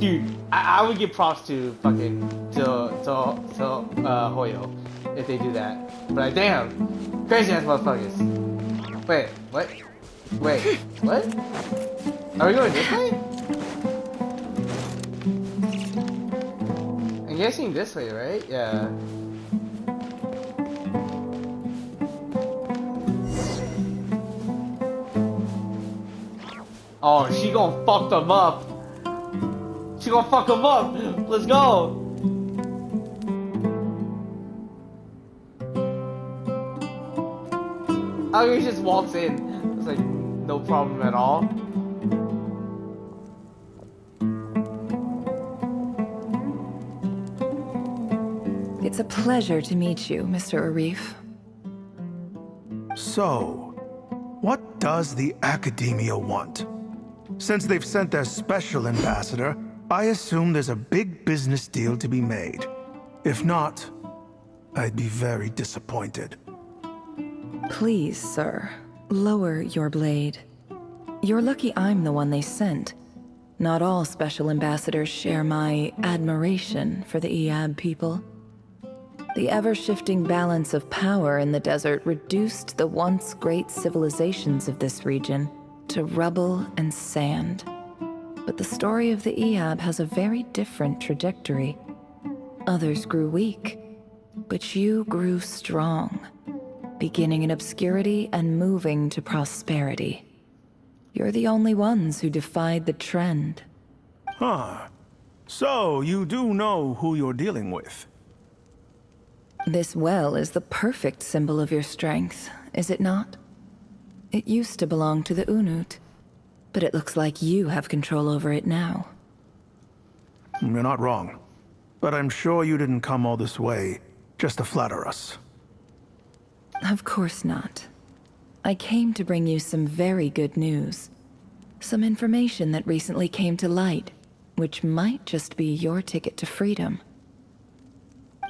Dude, I would give props to fucking Hoyo if they do that. But like, damn, crazy ass motherfuckers. Wait, what? Wait, what? Are we going this way? I'm guessing this way, right? Yeah. Oh, she gonna fuck them up. She gonna fuck them up. Let's go. Oh, he just walks in. It's like no problem at all. It's a pleasure to meet you, Mr. Arif. So, what does the Academia want? Since they've sent their special ambassador, I assume there's a big business deal to be made. If not, I'd be very disappointed. Please, sir, lower your blade. You're lucky I'm the one they sent. Not all special ambassadors share my admiration for the Iab people. The ever-shifting balance of power in the desert reduced the once great civilizations of this region to rubble and sand. But the story of the Iab has a very different trajectory. Others grew weak, but you grew strong, beginning in obscurity and moving to prosperity. You're the only ones who defied the trend. Huh. So, you do know who you're dealing with? This well is the perfect symbol of your strength, is it not? It used to belong to the Unut, but it looks like you have control over it now. You're not wrong. But I'm sure you didn't come all this way just to flatter us. Of course not. I came to bring you some very good news. Some information that recently came to light, which might just be your ticket to freedom.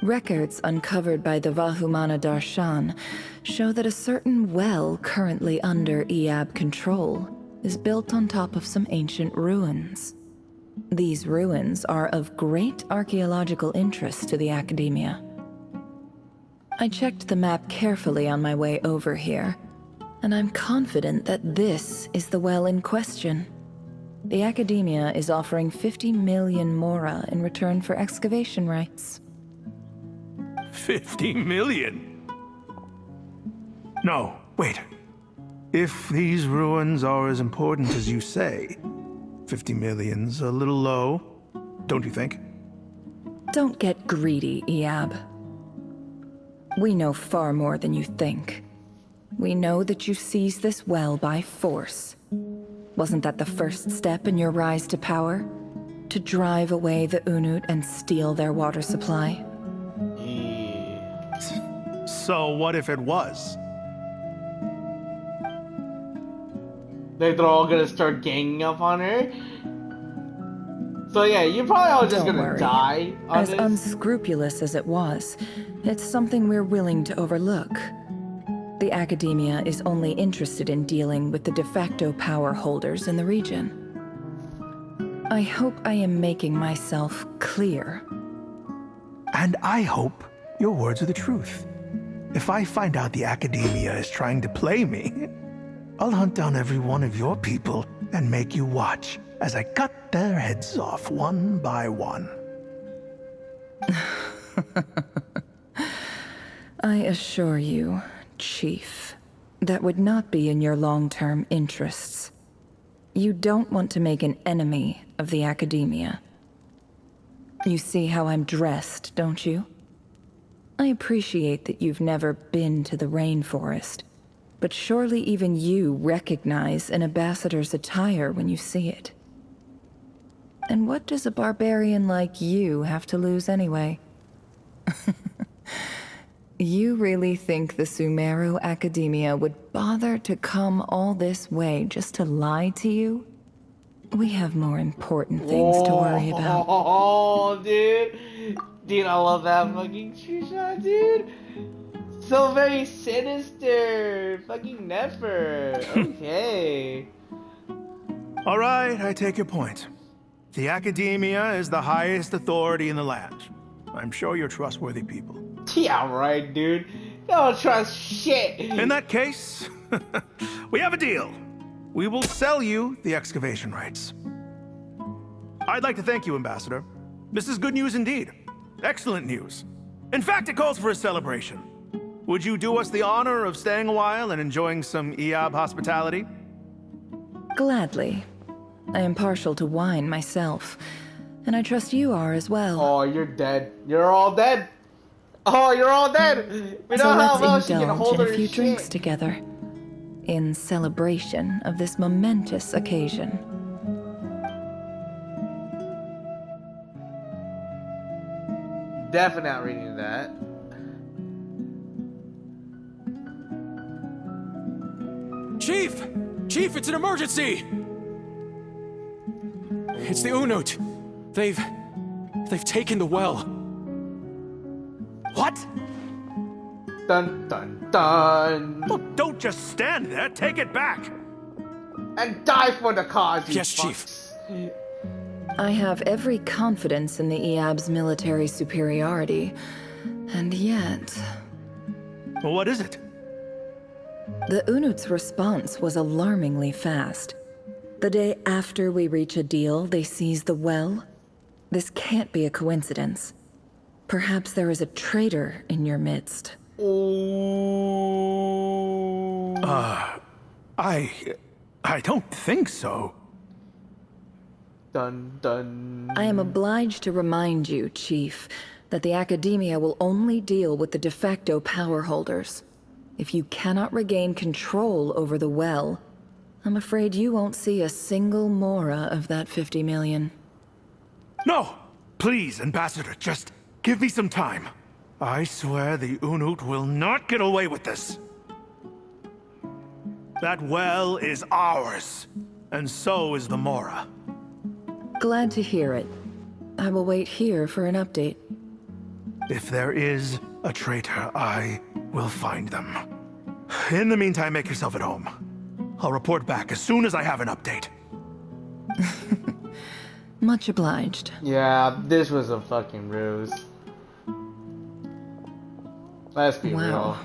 Records uncovered by the Vahumana Darshan show that a certain well currently under Iab control is built on top of some ancient ruins. These ruins are of great archaeological interest to the Academia. I checked the map carefully on my way over here, and I'm confident that this is the well in question. The Academia is offering 50 million mora in return for excavation rights. 50 million? No, wait. If these ruins are as important as you say, 50 million's a little low, don't you think? Don't get greedy, Iab. We know far more than you think. We know that you seized this well by force. Wasn't that the first step in your rise to power? To drive away the Unut and steal their water supply? So what if it was? They're all gonna start ganging up on her. So yeah, you're probably all just gonna die on As this. unscrupulous as it was, it's something we're willing to overlook. The Academia is only interested in dealing with the de facto power holders in the region. I hope I am making myself clear. And I hope your words are the truth. If I find out the Academia is trying to play me, I'll hunt down every one of your people and make you watch as I cut their heads off one by one. I assure you, Chief, that would not be in your long-term interests. You don't want to make an enemy of the Academia. You see how I'm dressed, don't you? I appreciate that you've never been to the rainforest, but surely even you recognize an ambassador's attire when you see it. And what does a barbarian like you have to lose anyway? You really think the Sumeru Academia would bother to come all this way just to lie to you? We have more important things to worry about. Oh, dude. Dude, I love that fucking tree shot, dude. So very sinister. Fucking Nefer. Okay. Alright, I take your point. The Academia is the highest authority in the land. I'm sure you're trustworthy people. Yeah, right, dude. Don't trust shit. In that case, we have a deal. We will sell you the excavation rights. I'd like to thank you, Ambassador. This is good news indeed. Excellent news. In fact, it calls for a celebration. Would you do us the honor of staying a while and enjoying some Iab hospitality? Gladly. I am partial to wine myself, and I trust you are as well. Oh, you're dead. You're all dead. Oh, you're all dead. We So know how well let's she can indulge hold in her a few shit. drinks together, in celebration of this momentous occasion. Definitely not reading that. Chief! Chief, it's an emergency! It's the Unut. They've taken the well. What? Dun dun dun. Look, don't just stand there. Take it back. And die for the cause, you Yes, fucks. Chief. I have every confidence in the Iab's military superiority, and yet... Well, what is it? The Unut's response was alarmingly fast. The day after we reach a deal, they seize the well. This can't be a coincidence. Perhaps there is a traitor in your midst. I don't think so. Dun dun. I am obliged to remind you, Chief, that the Academia will only deal with the de facto power holders. If you cannot regain control over the well, I'm afraid you won't see a single mora of that 50 million. No! Please, Ambassador, just give me some time. I swear the Unut will not get away with this. That well is ours, and so is the mora. Glad to hear it. I will wait here for an update. If there is a traitor, I will find them. In the meantime, make yourself at home. I'll report back as soon as I have an update. Much obliged. Yeah, this was a fucking ruse. Let's be Wow. real.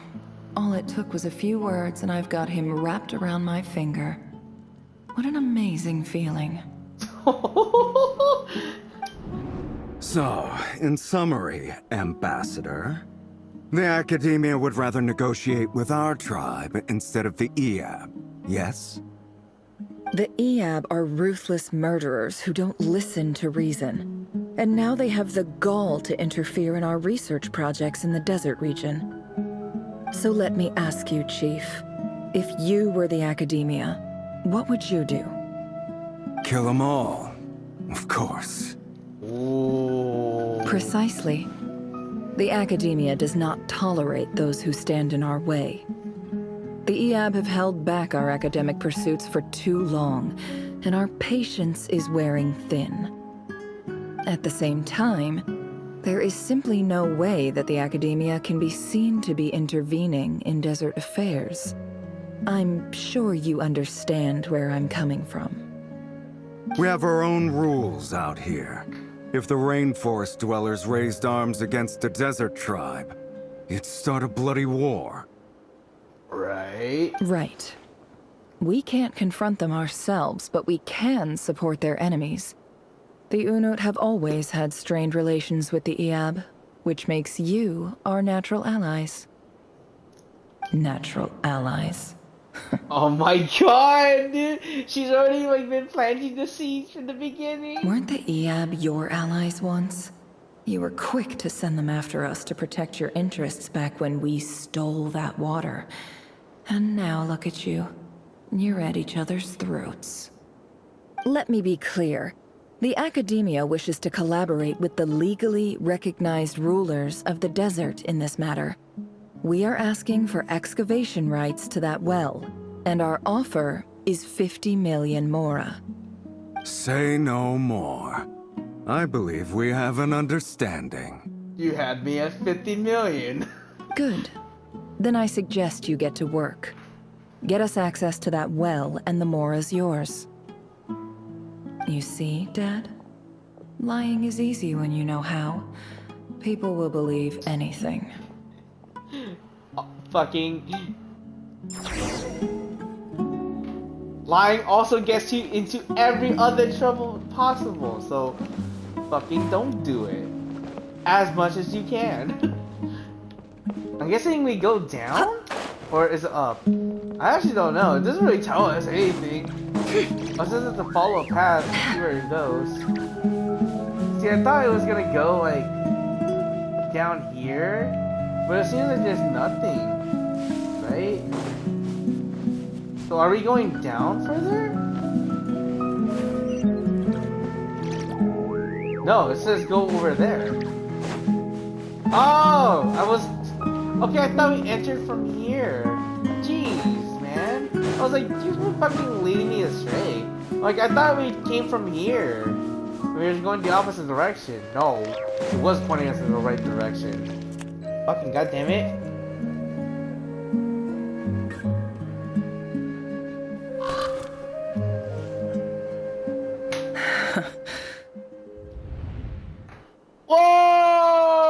All it took was a few words and I've got him wrapped around my finger. What an amazing feeling. So, in summary, Ambassador, the Academia would rather negotiate with our tribe instead of the Eab, yes? The Eab are ruthless murderers who don't listen to reason. And now they have the gall to interfere in our research projects in the desert region. So let me ask you, Chief, if you were the Academia, what would you do? Kill them all, of course. Ooh. Precisely. The Academia does not tolerate those who stand in our way. The Eab have held back our academic pursuits for too long, and our patience is wearing thin. At the same time, there is simply no way that the Academia can be seen to be intervening in desert affairs. I'm sure you understand where I'm coming from. We have our own rules out here. If the rainforest dwellers raised arms against a desert tribe, it'd start a bloody war. Right? Right. We can't confront them ourselves, but we can support their enemies. The Unut have always had strained relations with the Eab, which makes you our natural allies. Natural allies. Oh my god, dude! She's already like been planting the seeds from the beginning. Weren't the Eab your allies once? You were quick to send them after us to protect your interests back when we stole that water. And now look at you. You're at each other's throats. Let me be clear. The Academia wishes to collaborate with the legally recognized rulers of the desert in this matter. We are asking for excavation rights to that well, and our offer is 50 million mora. Say no more. I believe we have an understanding. You had me at 50 million. Good. Then I suggest you get to work. Get us access to that well, and the mora's yours. You see, Dad? Lying is easy when you know how. People will believe anything. Fucking... Lying also gets you into every other trouble possible, so fucking don't do it. As much as you can. I'm guessing we go down? Or is it up? I actually don't know. It doesn't really tell us anything. It says it's a follow a path to see where it goes. See, I thought it was gonna go like down here, but it seems like there's nothing, right? So are we going down further? No, it says go over there. Oh, okay, I thought we entered from here. Jeez, man. I was like, you were fucking leading me astray. Like, I thought we came from here. We were going the opposite direction. No, it was pointing us in the right direction. Fucking goddamn it.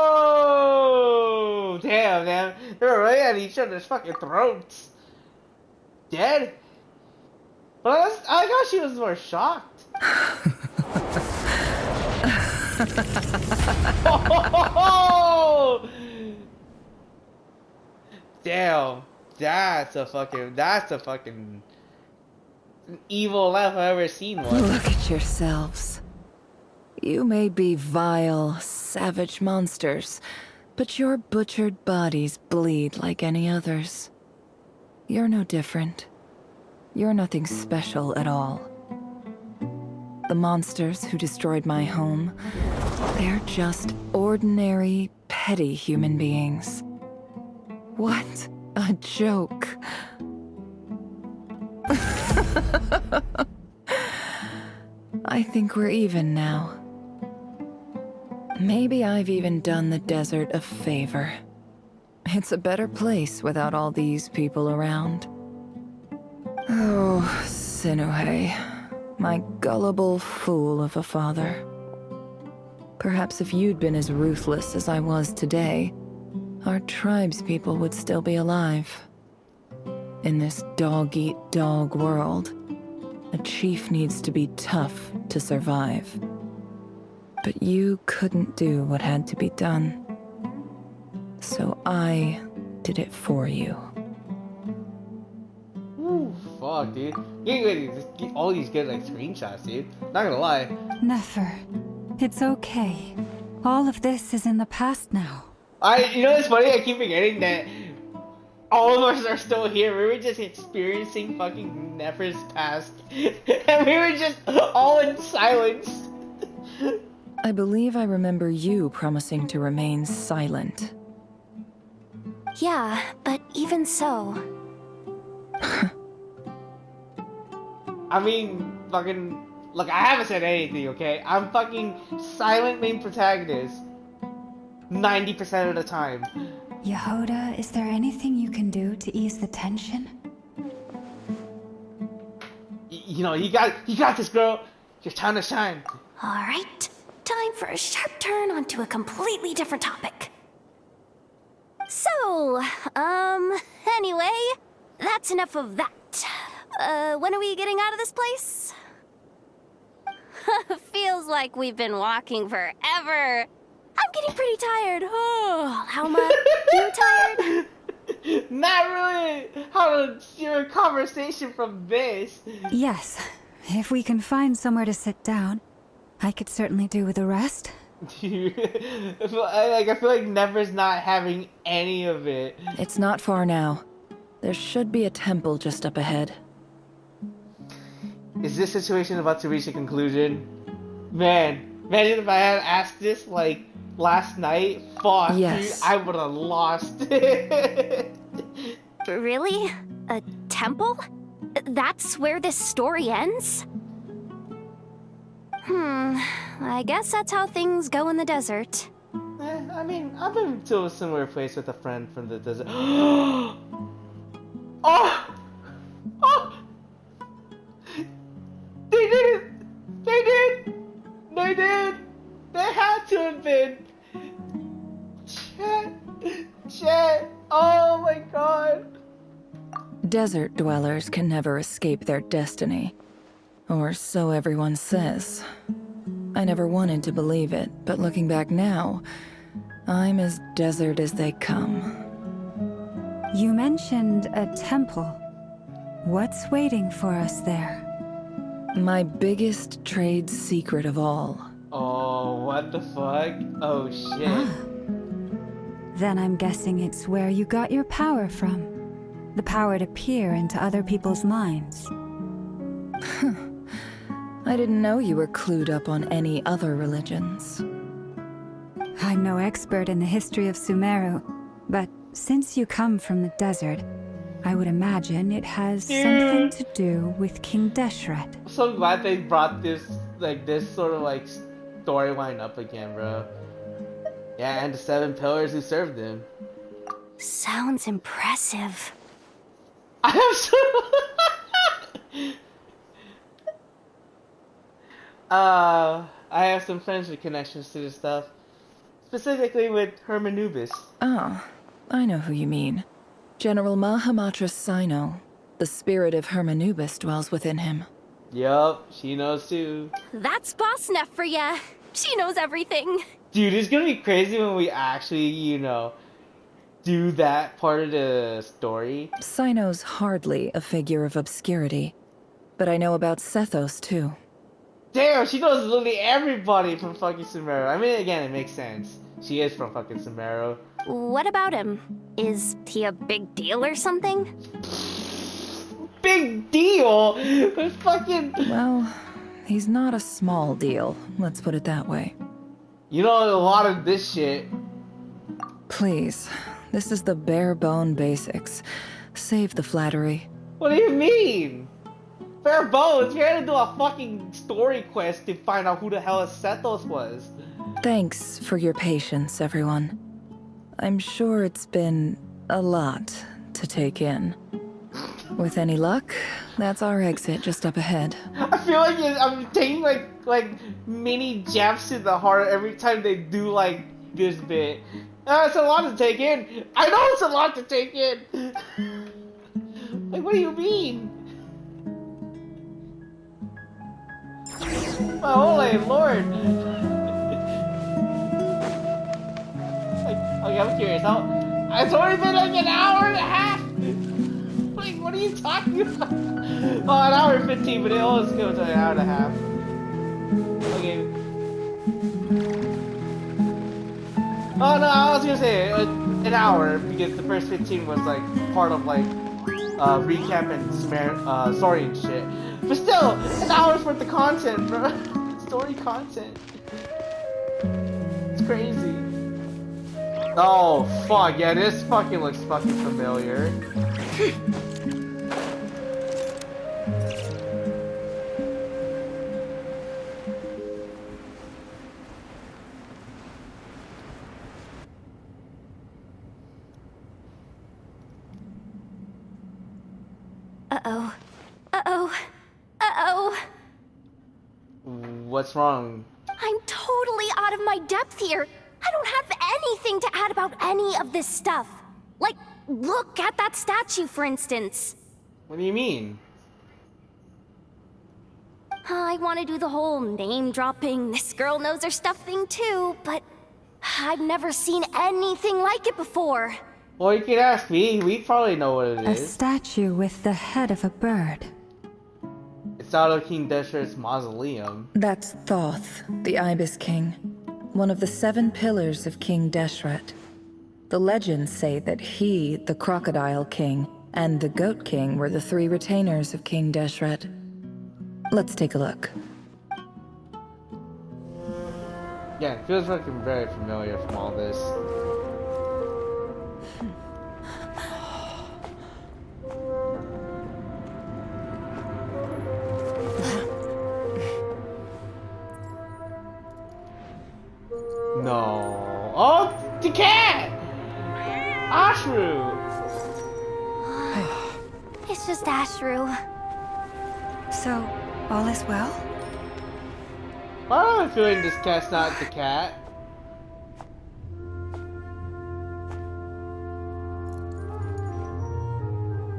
Whoa! Damn, man. They were right at each other's fucking throats. Dead? But I thought she was more shocked. Oh! Damn. That's a fucking an evil laugh I've ever seen one. Look at yourselves. You may be vile, savage monsters, but your butchered bodies bleed like any others. You're no different. You're nothing special at all. The monsters who destroyed my home, they're just ordinary, petty human beings. What a joke. I think we're even now. Maybe I've even done the desert a favor. It's a better place without all these people around. Oh, Sinuhe, my gullible fool of a father. Perhaps if you'd been as ruthless as I was today, our tribespeople would still be alive. In this dog-eat-dog world, A chief needs to be tough to survive. But you couldn't do what had to be done. So I did it for you. Ooh, fuck, dude. Get all these good like screenshots, dude. Not gonna lie. Nefer, it's okay. All of this is in the past now. You know what's funny? I keep forgetting that all of us are still here. We were just experiencing fucking Nefer's past, and we were just all in silence. I believe I remember you promising to remain silent. Yeah, but even so. I mean, fucking, look, I haven't said anything, okay? I'm fucking silent main protagonist 90% of the time. Yehoda, is there anything you can do to ease the tension? You know, you got this, girl. Your time to shine. All right, time for a sharp turn onto a completely different topic. So, anyway, that's enough of that. When are we getting out of this place? Feels like we've been walking forever. I'm getting pretty tired. Oh, how much? You tired? Not really. How to steer a conversation from this. Yes. If we can find somewhere to sit down, I could certainly do with a rest. I feel like Never's not having any of it. It's not far now. There should be a temple just up ahead. Is this situation about to reach a conclusion? Man, imagine if I had asked this like last night. Fuck, yes. Dude, I would have lost. Really? A temple? That's where this story ends? I guess that's how things go in the desert. I mean, I've been to a similar place with a friend from the desert. Oh! Oh! They did it! They did! They did! They had to have been! Chat! Oh my god! Desert dwellers can never escape their destiny. Or so everyone says. I never wanted to believe it, but looking back now, I'm as desert as they come. You mentioned a temple. What's waiting for us there? My biggest trade secret of all. Oh, what the fuck? Oh shit. Ah. Then I'm guessing it's where you got your power from. The power to peer into other people's minds. I didn't know you were clued up on any other religions. I'm no expert in the history of Sumeru, but since you come from the desert, I would imagine it has something to do with King Deshret. I'm so glad they brought this sort of like storyline up again, bro. Yeah, and the 7 pillars who served him. Sounds impressive. I have so I have some friends with connections to this stuff. Specifically with Hermanubis. Ah, I know who you mean. General Mahamatra Sino. The spirit of Hermanubis dwells within him. Yup, she knows too. That's Boss Neff for ya. She knows everything. Dude, it's gonna be crazy when we actually, you know, do that part of the story. Sino's hardly a figure of obscurity. But I know about Sethos too. Damn, she knows literally everybody from fucking Sumeru. I mean, again, it makes sense. She is from fucking Sumeru. What about him? Is he a big deal or something? Big deal? Fucking... Well, he's not a small deal, let's put it that way. You know a lot of this shit. Please, this is the bare bone basics. Save the flattery. What do you mean? Bare bones, you're gonna do a fucking story quest to find out who the hell Sethos was. Thanks for your patience, everyone. I'm sure it's been a lot to take in. With any luck, that's our exit just up ahead. I feel like I'm taking like mini jabs to the heart every time they do like this bit. It's a lot to take in. I know it's a lot to take in. Like, what do you mean? My holy lord! Okay, I'm curious. It's already been like an hour and a half! Like, what are you talking about? Oh, an hour and 15, but it always goes to an hour and a half. Okay. Oh no, I was gonna say an hour because the first 15 was like part of like recap and story and shit. But still, an hour's worth of content, bro. Story content. It's crazy. Oh fuck, yeah, this fucking looks fucking familiar. Uh-oh. Uh-oh. Uh-oh. What's wrong? I'm totally out of my depth here. I don't have anything to add about any of this stuff. Like, look at that statue, for instance. What do you mean? I want to do the whole name-dropping, this girl knows her stuff thing too, but I've never seen anything like it before. Well, you can ask me. We probably know what it A is. statue with the head of a bird. It's out of King Deshret's mausoleum. That's Thoth, the Ibis King, one of the 7 pillars of King Deshret. The legends say that he, the Crocodile King, and the Goat King were the 3 retainers of King Deshret. Let's take a look. Yeah, it feels fucking very familiar from all this. No. Oh, the cat! Ashru! It's just Ashru. So, all is well? Why am I feeling this cat's not the cat?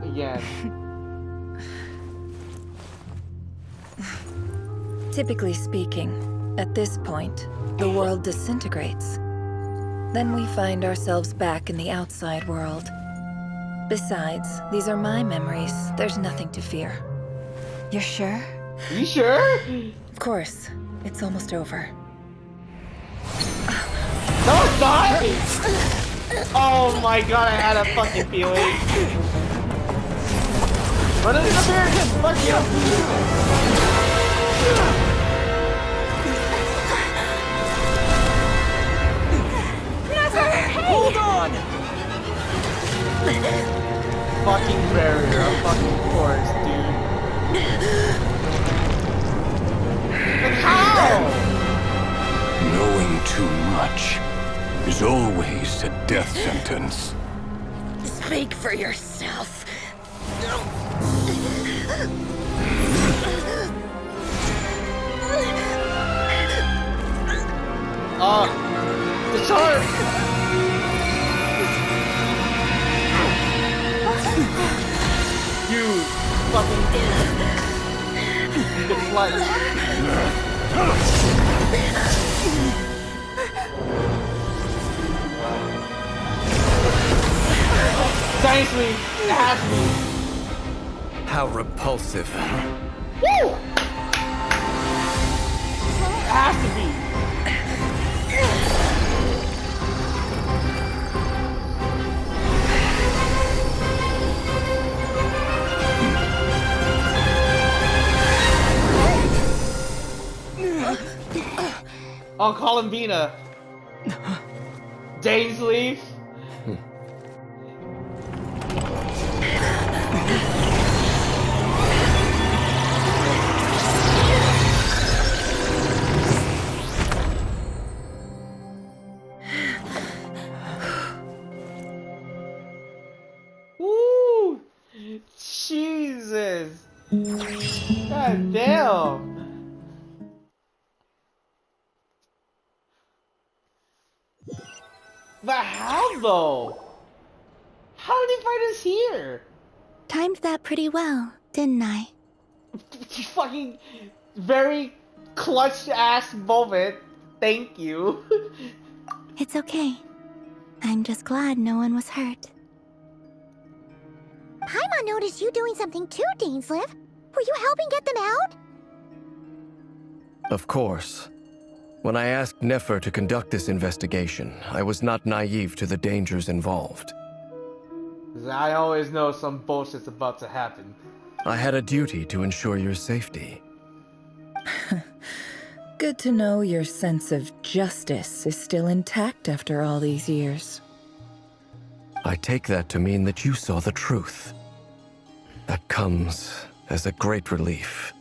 Again. Typically speaking, at this point, the world disintegrates. Then we find ourselves back in the outside world. Besides, these are my memories. There's nothing to fear. You're sure? You sure? Of course. It's almost over. No, it's not! Oh my god, I had a fucking feeling. Run into the bear! Fuck you! Nefer, hey! Hold on! Fucking barrier, of fucking course, dude. Like how? Knowing too much is always a death sentence. Speak for yourself. The sword! You fucking the blood. Seriously, it has to be. How repulsive. Woo! It has to be. I'll call him Vina. Days leave. Woo! Jesus! God damn! But how though? How did he find us here? Timed that pretty well, didn't I? Fucking very clutch ass moment. Thank you. It's okay. I'm just glad no one was hurt. Paimon noticed you doing something too, Dainsleif. Were you helping get them out? Of course. When I asked Nefer to conduct this investigation, I was not naive to the dangers involved. I always know some bullshit's about to happen. I had a duty to ensure your safety. Good to know your sense of justice is still intact after all these years. I take that to mean that you saw the truth. That comes as a great relief.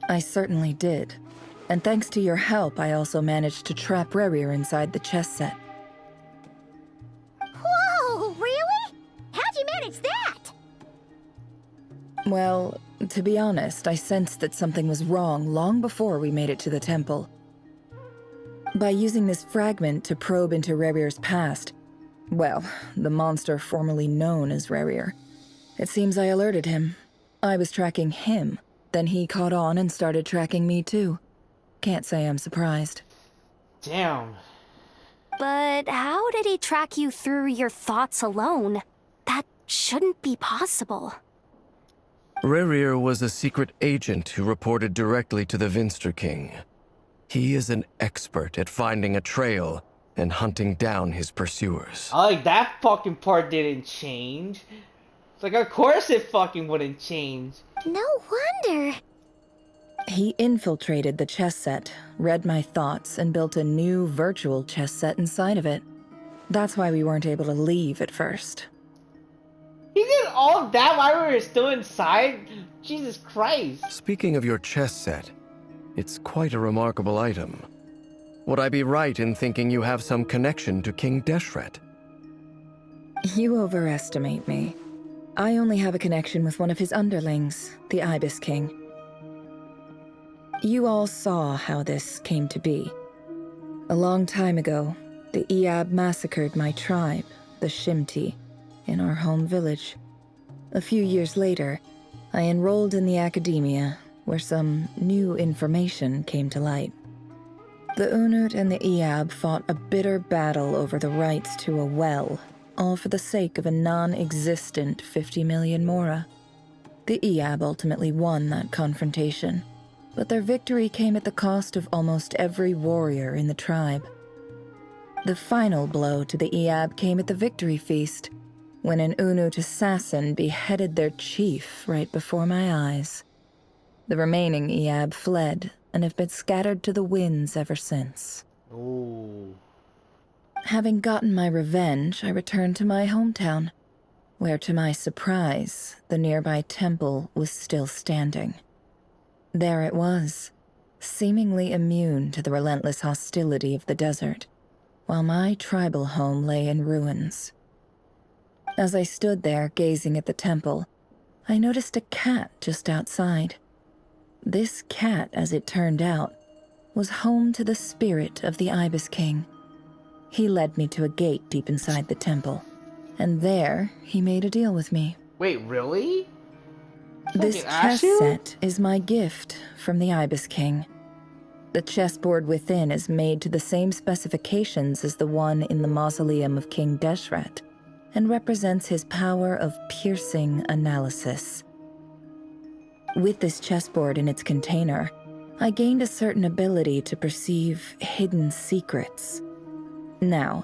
I certainly did. And thanks to your help, I also managed to trap Rerir inside the chess set. Whoa, really? How'd you manage that? Well, to be honest, I sensed that something was wrong long before we made it to the temple. By using this fragment to probe into Rerir's past, well, the monster formerly known as Rerir, it seems I alerted him. I was tracking him, then he caught on and started tracking me too. Can't say I'm surprised. Damn. But how did he track you through your thoughts alone? That shouldn't be possible. Rerir was a secret agent who reported directly to the Vinster King. He is an expert at finding a trail and hunting down his pursuers. Like, that fucking part didn't change. It's like, of course it fucking wouldn't change. No wonder. He infiltrated the chess set, read my thoughts, and built a new virtual chess set inside of it. That's why we weren't able to leave at first. He did all of that while we were still inside? Jesus Christ. Speaking of your chess set, it's quite a remarkable item. Would I be right in thinking you have some connection to King Deshret? You overestimate me. I only have a connection with one of his underlings, the Ibis King. You all saw how this came to be. A long time ago, the Iab massacred my tribe, the Shimti, in our home village. A few years later, I enrolled in the academia, where some new information came to light. The Unut and the Iab fought a bitter battle over the rights to a well, all for the sake of a non-existent 50 million mora. The Iab ultimately won that confrontation, but their victory came at the cost of almost every warrior in the tribe. The final blow to the Iab came at the victory feast, when an Unut assassin beheaded their chief right before my eyes. The remaining Iab fled and have been scattered to the winds ever since. Ooh. Having gotten my revenge, I returned to my hometown, where to my surprise, the nearby temple was still standing. There it was, seemingly immune to the relentless hostility of the desert, while my tribal home lay in ruins. As I stood there gazing at the temple, I noticed a cat just outside. This cat, as it turned out, was home to the spirit of the Ibis King. He led me to a gate deep inside the temple, and there he made a deal with me. Wait, really? This chess set is my gift from the Ibis King. The chessboard within is made to the same specifications as the one in the mausoleum of King Deshret, and represents his power of piercing analysis. With this chessboard in its container, I gained a certain ability to perceive hidden secrets. Now,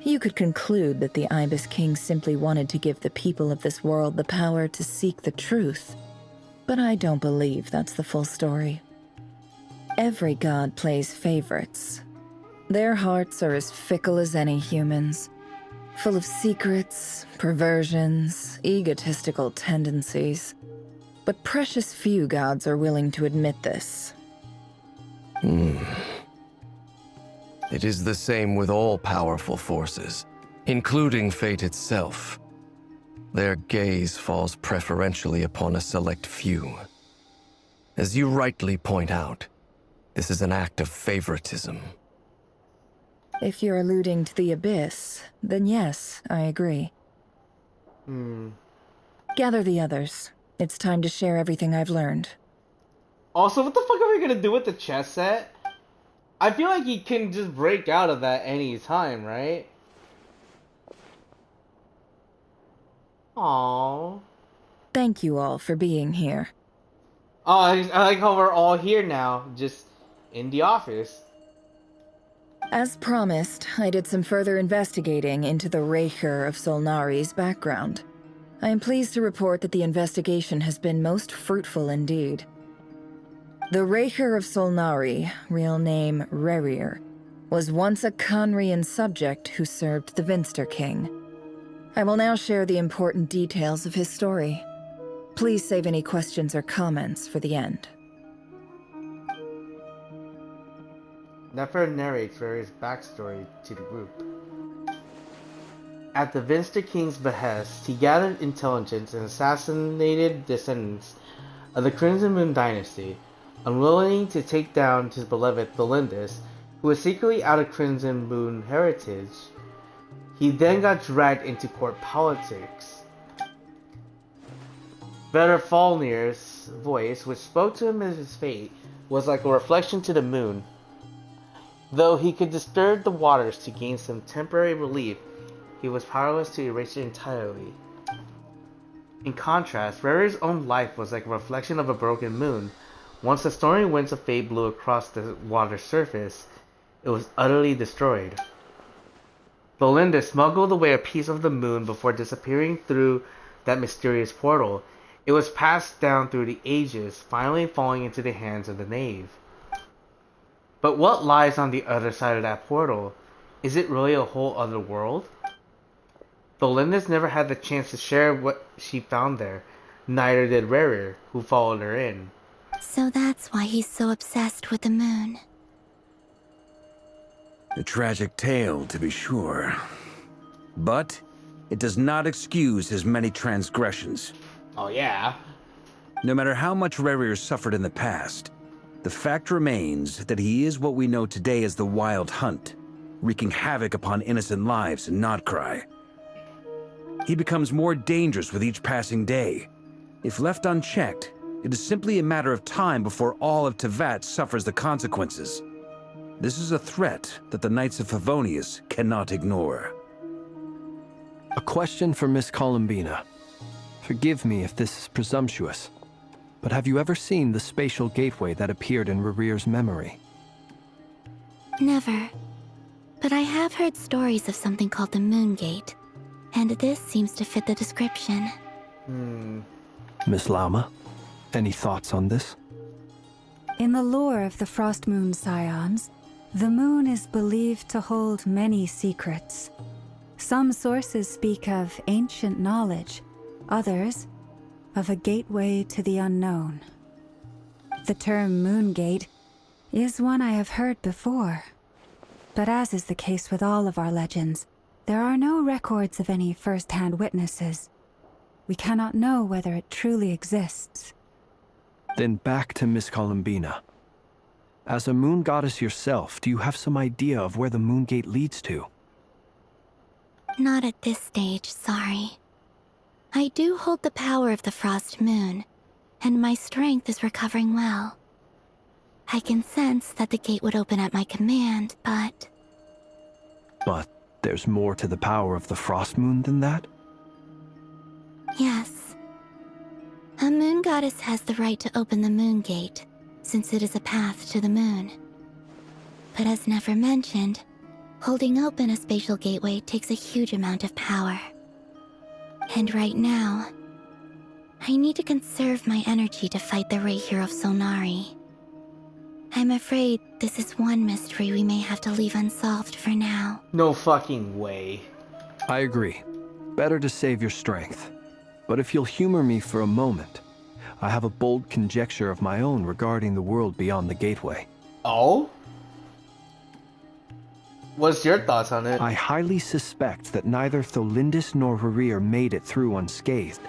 you could conclude that the Ibis King simply wanted to give the people of this world the power to seek the truth, but I don't believe that's the full story. Every god plays favorites. Their hearts are as fickle as any humans, full of secrets, perversions, egotistical tendencies. But precious few gods are willing to admit this. It is the same with all powerful forces, including fate itself. Their gaze falls preferentially upon a select few. As you rightly point out, this is an act of favoritism. If you're alluding to the Abyss, then yes, I agree. Gather the others. It's time to share everything I've learned. Also, what the fuck are we they're gonna do with the chess set? I feel like he can just break out of that any time, right? Aww. Thank you all for being here. Oh, I like how we're all here now, just in the office. As promised, I did some further investigating into the Rerir of Solnari's background. I am pleased to report that the investigation has been most fruitful indeed. The Rerir of Solnari, real name Rerir, was once a Conrian subject who served the Vinster King. I will now share the important details of his story. Please save any questions or comments for the end. Nefer narrates Rerir's backstory to the group. At the Vinster King's behest, he gathered intelligence and assassinated descendants of the Crimson Moon dynasty, unwilling to take down his beloved Tholindis, who was secretly out of Crimson Moon heritage. He then got dragged into court politics. Vetter Falnir's voice, which spoke to him as his fate, was like a reflection to the moon. Though he could disturb the waters to gain some temporary relief, he was powerless to erase it entirely. In contrast, Rerir's own life was like a reflection of a broken moon. Once the stormy winds of fate blew across the water's surface, it was utterly destroyed. Belinda smuggled away a piece of the moon before disappearing through that mysterious portal. It was passed down through the ages, finally falling into the hands of the knave. But what lies on the other side of that portal? Is it really a whole other world? Tholindis never had the chance to share what she found there. Neither did Rerir, who followed her in. So that's why he's so obsessed with the moon. A tragic tale, to be sure. But it does not excuse his many transgressions. Oh yeah. No matter how much Rerir suffered in the past, the fact remains that he is what we know today as the Wild Hunt, wreaking havoc upon innocent lives in Notcry. He becomes more dangerous with each passing day. If left unchecked, it is simply a matter of time before all of Tevat suffers the consequences. This is a threat that the Knights of Favonius cannot ignore. A question for Miss Columbina. Forgive me if this is presumptuous, but have you ever seen the spatial gateway that appeared in Rerir's memory? Never. But I have heard stories of something called the Moon Gate, and this seems to fit the description. Miss Lauma, any thoughts on this? In the lore of the Frost Moon Scions, the moon is believed to hold many secrets. Some sources speak of ancient knowledge, others of a gateway to the unknown. The term Moon Gate is one I have heard before, but as is the case with all of our legends, there are no records of any first-hand witnesses. We cannot know whether it truly exists. Then back to Miss Columbina. As a moon goddess yourself, do you have some idea of where the Moon Gate leads to? Not at this stage, sorry. I do hold the power of the Frost Moon, and my strength is recovering well. I can sense that the gate would open at my command, but... But there's more to the power of the Frost Moon than that? Yes. A moon goddess has the right to open the Moon Gate, since it is a path to the moon. But as Nefer mentioned, holding open a spatial gateway takes a huge amount of power. And right now, I need to conserve my energy to fight the Rerir of Solnari. I'm afraid this is one mystery we may have to leave unsolved for now. No fucking way. I agree. Better to save your strength. But if you'll humor me for a moment, I have a bold conjecture of my own regarding the world beyond the gateway. Oh? What's your thoughts on it? I highly suspect that neither Tholindis nor Rerir made it through unscathed.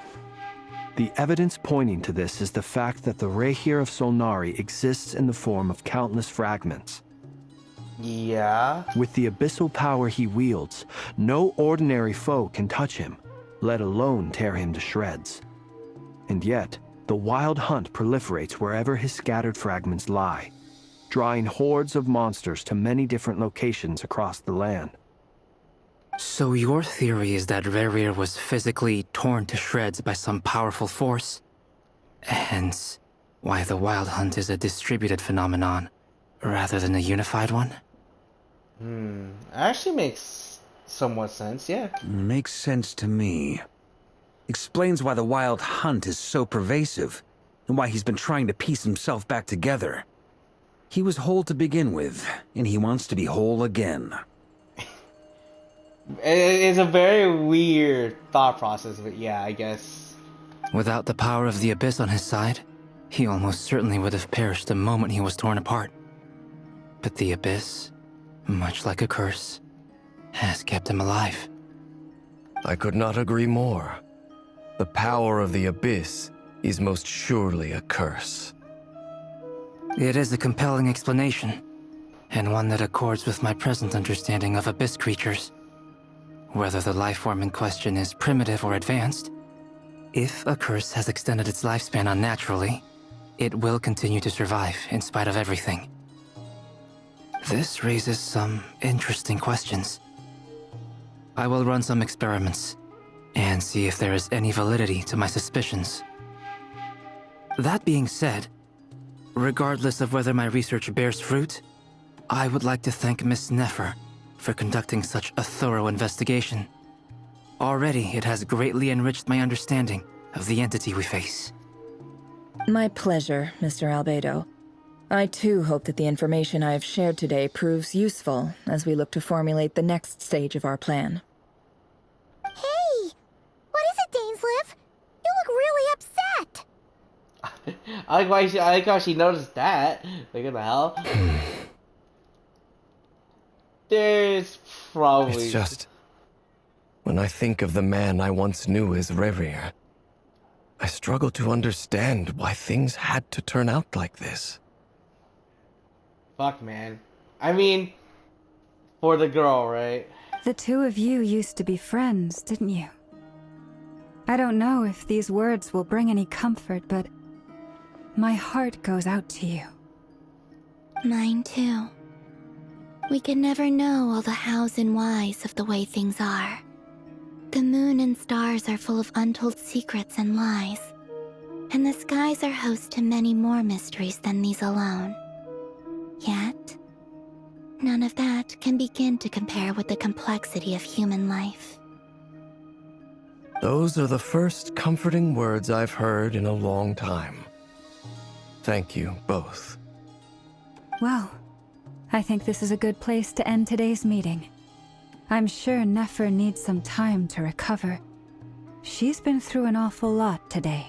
The evidence pointing to this is the fact that the Rerir of Solnari exists in the form of countless fragments. Yeah? With the abyssal power he wields, no ordinary foe can touch him, let alone tear him to shreds. And yet, the Wild Hunt proliferates wherever his scattered fragments lie, drawing hordes of monsters to many different locations across the land. So your theory is that Rerir was physically torn to shreds by some powerful force? Hence, why the Wild Hunt is a distributed phenomenon, rather than a unified one? Actually makes somewhat sense, yeah. Makes sense to me. Explains why the Wild Hunt is so pervasive, and why he's been trying to piece himself back together. He was whole to begin with, and he wants to be whole again. It's a very weird thought process, but yeah, I guess. Without the power of the Abyss on his side, he almost certainly would have perished the moment he was torn apart. But the Abyss, much like a curse, has kept him alive. I could not agree more. The power of the Abyss is most surely a curse. It is a compelling explanation, and one that accords with my present understanding of Abyss creatures. Whether the life form in question is primitive or advanced, if a curse has extended its lifespan unnaturally, it will continue to survive in spite of everything. This raises some interesting questions. I will run some experiments and see if there is any validity to my suspicions. That being said, regardless of whether my research bears fruit, I would like to thank Miss Nefer for conducting such a thorough investigation. Already, it has greatly enriched my understanding of the entity we face. My pleasure, Mr. Albedo. I too hope that the information I have shared today proves useful as we look to formulate the next stage of our plan. Hey! What is it, Dainsleif? You look really upset! I like how she noticed that. Like, what the hell? There's probably... It's just... when I think of the man I once knew as Rerir, I struggle to understand why things had to turn out like this. Fuck, man. I mean, for the girl, right? The two of you used to be friends, didn't you? I don't know if these words will bring any comfort, but my heart goes out to you. Mine too. We can never know all the hows and whys of the way things are. The moon and stars are full of untold secrets and lies, and the skies are host to many more mysteries than these alone. Yet, none of that can begin to compare with the complexity of human life. Those are the first comforting words I've heard in a long time. Thank you, both. Well, I think this is a good place to end today's meeting. I'm sure Nefer needs some time to recover. She's been through an awful lot today.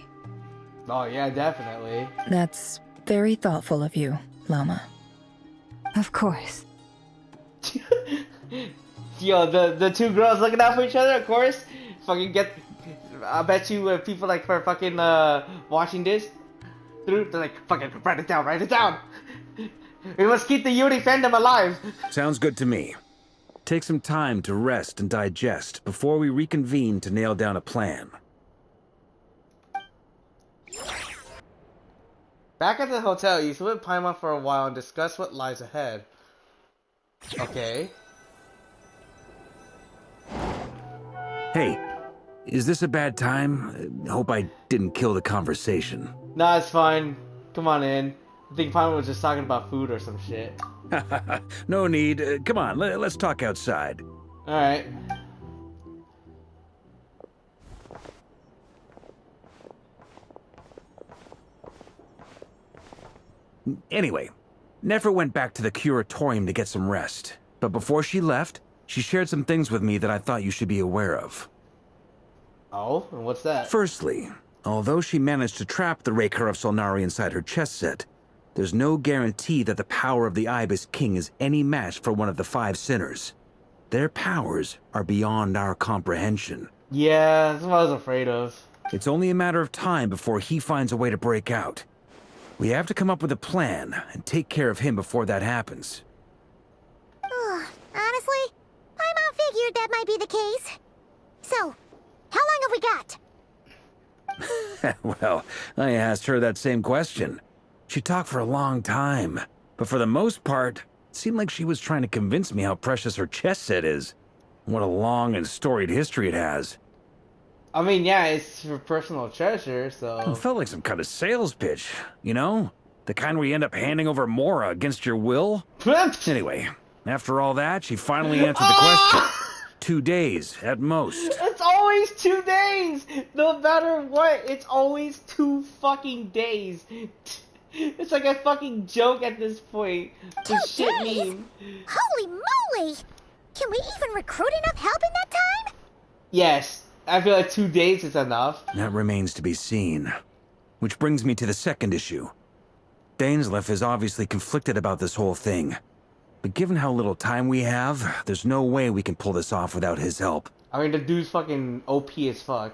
Oh yeah, definitely. That's very thoughtful of you, Llama. Of course. Yo, the two girls looking out for each other, of course. Fucking get... I bet you people like for fucking watching this through, they're like, fucking write it down, write it down. We must keep the Yuri fandom alive. Sounds good to me. Take some time to rest and digest before we reconvene to nail down a plan. Back at the hotel, you sit with Paimon for a while and discuss what lies ahead. Okay. Hey, is this a bad time? Hope I didn't kill the conversation. Nah, it's fine. Come on in. I think Paimon was just talking about food or some shit. No need. Come on, let's talk outside. Alright. Anyway, Nefer went back to the curatorium to get some rest. But before she left, she shared some things with me that I thought you should be aware of. Oh? And what's that? Firstly, although she managed to trap the Rerir of Solnari inside her chess set, there's no guarantee that the power of the Ibis King is any match for one of the 5 sinners. Their powers are beyond our comprehension. Yeah, that's what I was afraid of. It's only a matter of time before he finds a way to break out. We have to come up with a plan and take care of him before that happens. Honestly, Paimon figured that might be the case. So, how long have we got? Well, I asked her that same question. She talked for a long time, but for the most part, it seemed like she was trying to convince me how precious her chess set is. What a long and storied history it has. I mean, yeah, it's for personal treasure, so... It felt like some kind of sales pitch, you know? The kind where you end up handing over Mora against your will? Anyway, after all that, she finally answered the question. 2 days, at most. It's always 2 days! No matter what, it's always 2 fucking days. It's like a fucking joke at this point. It's shit meme. Holy moly! Can we even recruit enough help in that time? Yes, I feel like 2 days is enough. That remains to be seen. Which brings me to the second issue. Dainsleif is obviously conflicted about this whole thing. But given how little time we have, there's no way we can pull this off without his help. I mean, the dude's fucking OP as fuck.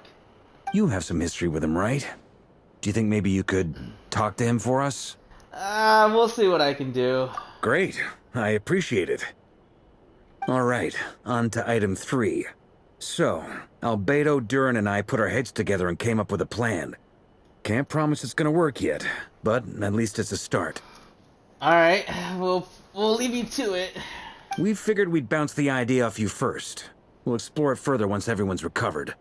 You have some history with him, right? Do you think maybe you could talk to him for us? We'll see what I can do. Great. I appreciate it. Alright, on to item 3. So, Albedo, Durin, and I put our heads together and came up with a plan. Can't promise it's gonna work yet, but at least it's a start. Alright, we'll leave you to it. We figured we'd bounce the idea off you first. We'll explore it further once everyone's recovered.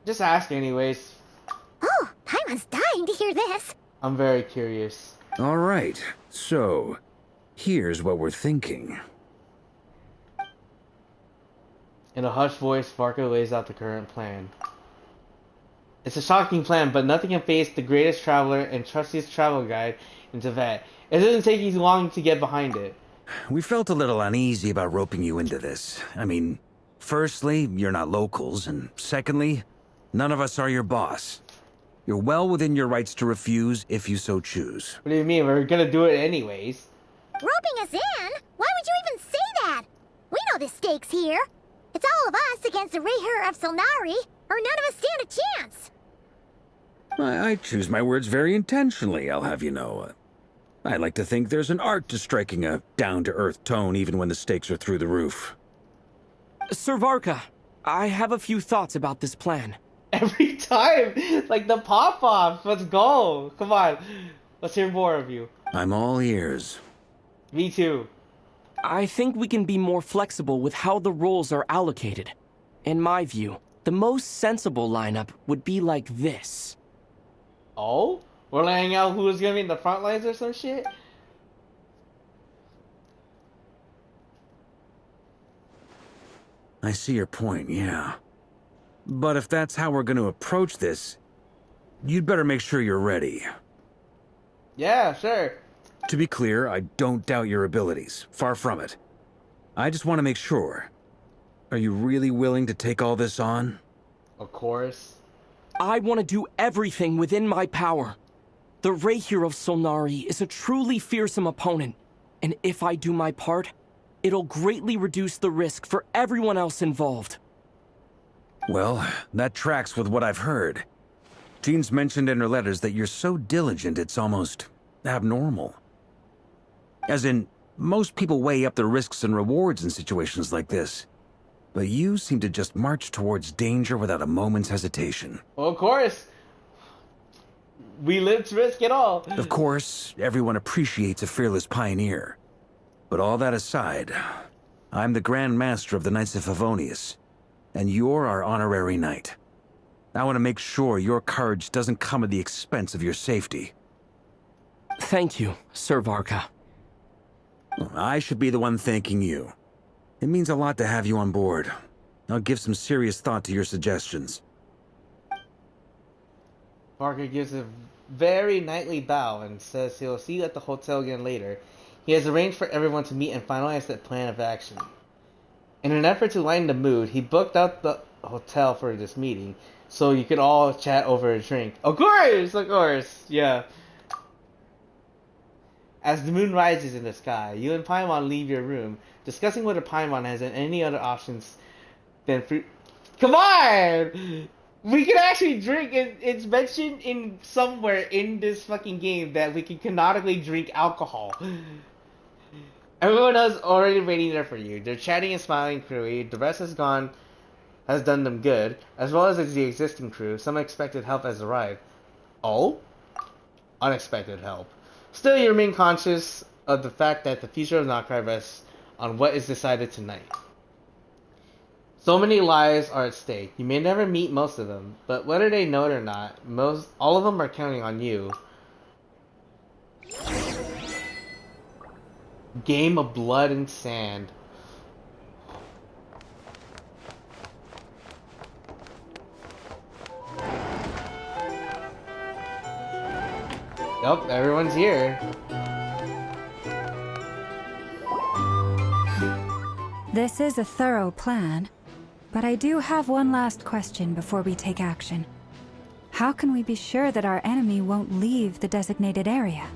Just ask anyways. Oh, Paimon's dying to hear this. I'm very curious. Alright, so, here's what we're thinking. In a hushed voice, Barker lays out the current plan. It's a shocking plan, but nothing can face the greatest traveler and trustiest travel guide in Tibet. It doesn't take you long to get behind it. We felt a little uneasy about roping you into this. I mean, firstly, you're not locals, and secondly, none of us are your boss. You're well within your rights to refuse if you so choose. What do you mean? We're gonna do it anyways. Roping us in? Why would you even say that? We know the stakes here. It's all of us against the Rerir of Solnari, or none of us stand a chance. I choose my words very intentionally, I'll have you know. I like to think there's an art to striking a down-to-earth tone even when the stakes are through the roof. Sir Varka, I have a few thoughts about this plan. Every time! Like the pop-off! Let's go! Come on. Let's hear more of you. I'm all ears. Me too. I think we can be more flexible with how the roles are allocated. In my view, the most sensible lineup would be like this. Oh? We're laying out who's gonna be in the front lines or some shit? I see your point, yeah. But if that's how we're going to approach this, you'd better make sure you're ready. Yeah, sure. To be clear, I don't doubt your abilities. Far from it. I just want to make sure. Are you really willing to take all this on? Of course. I want to do everything within my power. The Rerir of Solnari is a truly fearsome opponent, and if I do my part, it'll greatly reduce the risk for everyone else involved. Well, that tracks with what I've heard. Jean's mentioned in her letters that you're so diligent it's almost abnormal. As in, most people weigh up the risks and rewards in situations like this. But you seem to just march towards danger without a moment's hesitation. Well, of course. We live to risk it all. Of course, everyone appreciates a fearless pioneer. But all that aside, I'm the Grand Master of the Knights of Favonius, and you're our honorary knight. I want to make sure your courage doesn't come at the expense of your safety. Thank you, Sir Varka. I should be the one thanking you. It means a lot to have you on board. I'll give some serious thought to your suggestions. Parker gives a very knightly bow and says he'll see you at the hotel again later. He has arranged for everyone to meet and finalize that plan of action. In an effort to lighten the mood, he booked out the hotel for this meeting, so you could all chat over a drink. Of course, yeah. As the moon rises in the sky, you and Paimon leave your room, discussing whether Paimon has any other options than fruit. Come on! We can actually drink. It's mentioned in somewhere in this fucking game that we can canonically drink alcohol. Everyone else already waiting there for you. They're chatting and smiling crewy. The rest has done them good, as well as the existing crew. Some expected help has arrived. Oh? Unexpected help. Still, you remain conscious of the fact that the future of Notcry rests on what is decided tonight. So many lives are at stake. You may never meet most of them, but whether they know it or not, all of them are counting on you. Game of blood and sand. Yep, everyone's here. This is a thorough plan, but I do have one last question before we take action. How can we be sure that our enemy won't leave the designated area?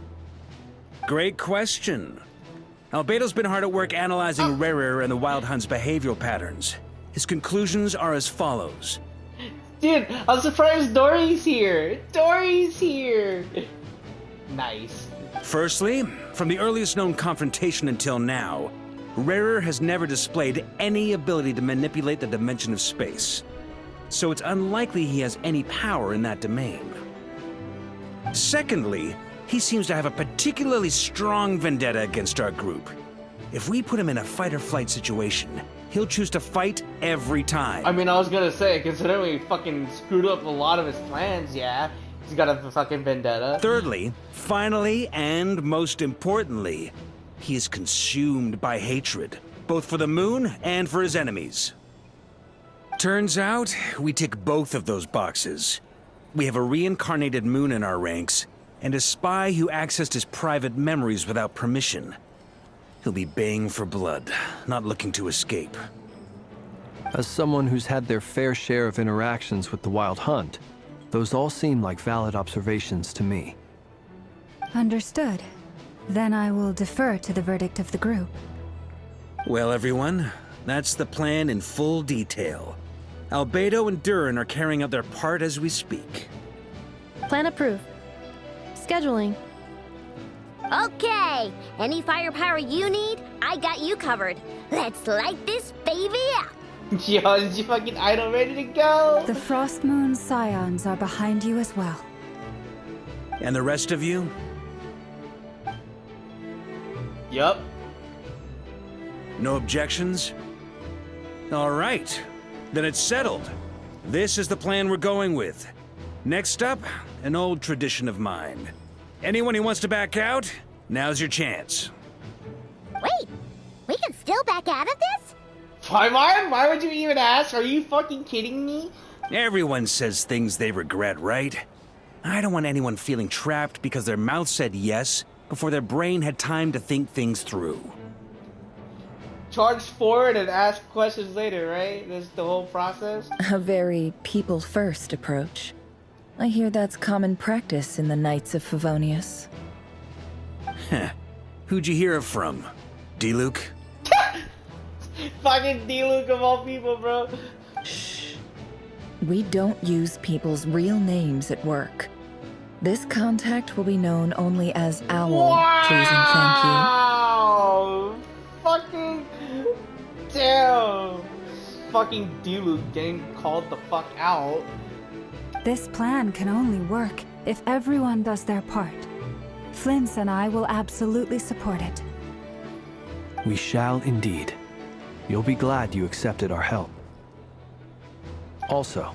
Great question. Albedo's been hard at work analyzing Rerir and the Wild Hunt's behavioral patterns. His conclusions are as follows. Dude, I'm surprised Dory's here! Dory's here! Nice. Firstly, from the earliest known confrontation until now, Rerir has never displayed any ability to manipulate the dimension of space. So it's unlikely he has any power in that domain. Secondly, he seems to have a particularly strong vendetta against our group. If we put him in a fight-or-flight situation, he'll choose to fight every time. I mean, I was gonna say, considering we fucking screwed up a lot of his plans, yeah. He's got a fucking vendetta. Thirdly, finally, and most importantly, he is consumed by hatred, both for the moon and for his enemies. Turns out, we tick both of those boxes. We have a reincarnated moon in our ranks, and a spy who accessed his private memories without permission. He'll be baying for blood, not looking to escape. As someone who's had their fair share of interactions with the Wild Hunt, those all seem like valid observations to me. Understood. Then I will defer to the verdict of the group. Well, everyone, that's the plan in full detail. Albedo and Durin are carrying out their part as we speak. Plan approved. Scheduling. Okay, any firepower you need, I got you covered. Let's light this baby up. Yo, is your fucking idol ready to go? The Frost Moon Scions are behind you as well. And the rest of you? Yup. No objections? All right, then it's settled. This is the plan we're going with. Next up, an old tradition of mine. Anyone who wants to back out, now's your chance. Wait, we can still back out of this? Why would you even ask? Are you fucking kidding me? Everyone says things they regret, right? I don't want anyone feeling trapped because their mouth said yes before their brain had time to think things through. Charge forward and ask questions later, right? That's the whole process? A very people-first approach. I hear that's common practice in the Knights of Favonius. Heh. Who'd you hear it from? D-Luke? Fucking D-Luke of all people, bro. Shh. We don't use people's real names at work. This contact will be known only as Owl. Wow! Please and thank you. Fucking damn. Fucking D-Luke getting called the fuck out. This plan can only work if everyone does their part. Flint's and I will absolutely support it. We shall indeed. You'll be glad you accepted our help. Also,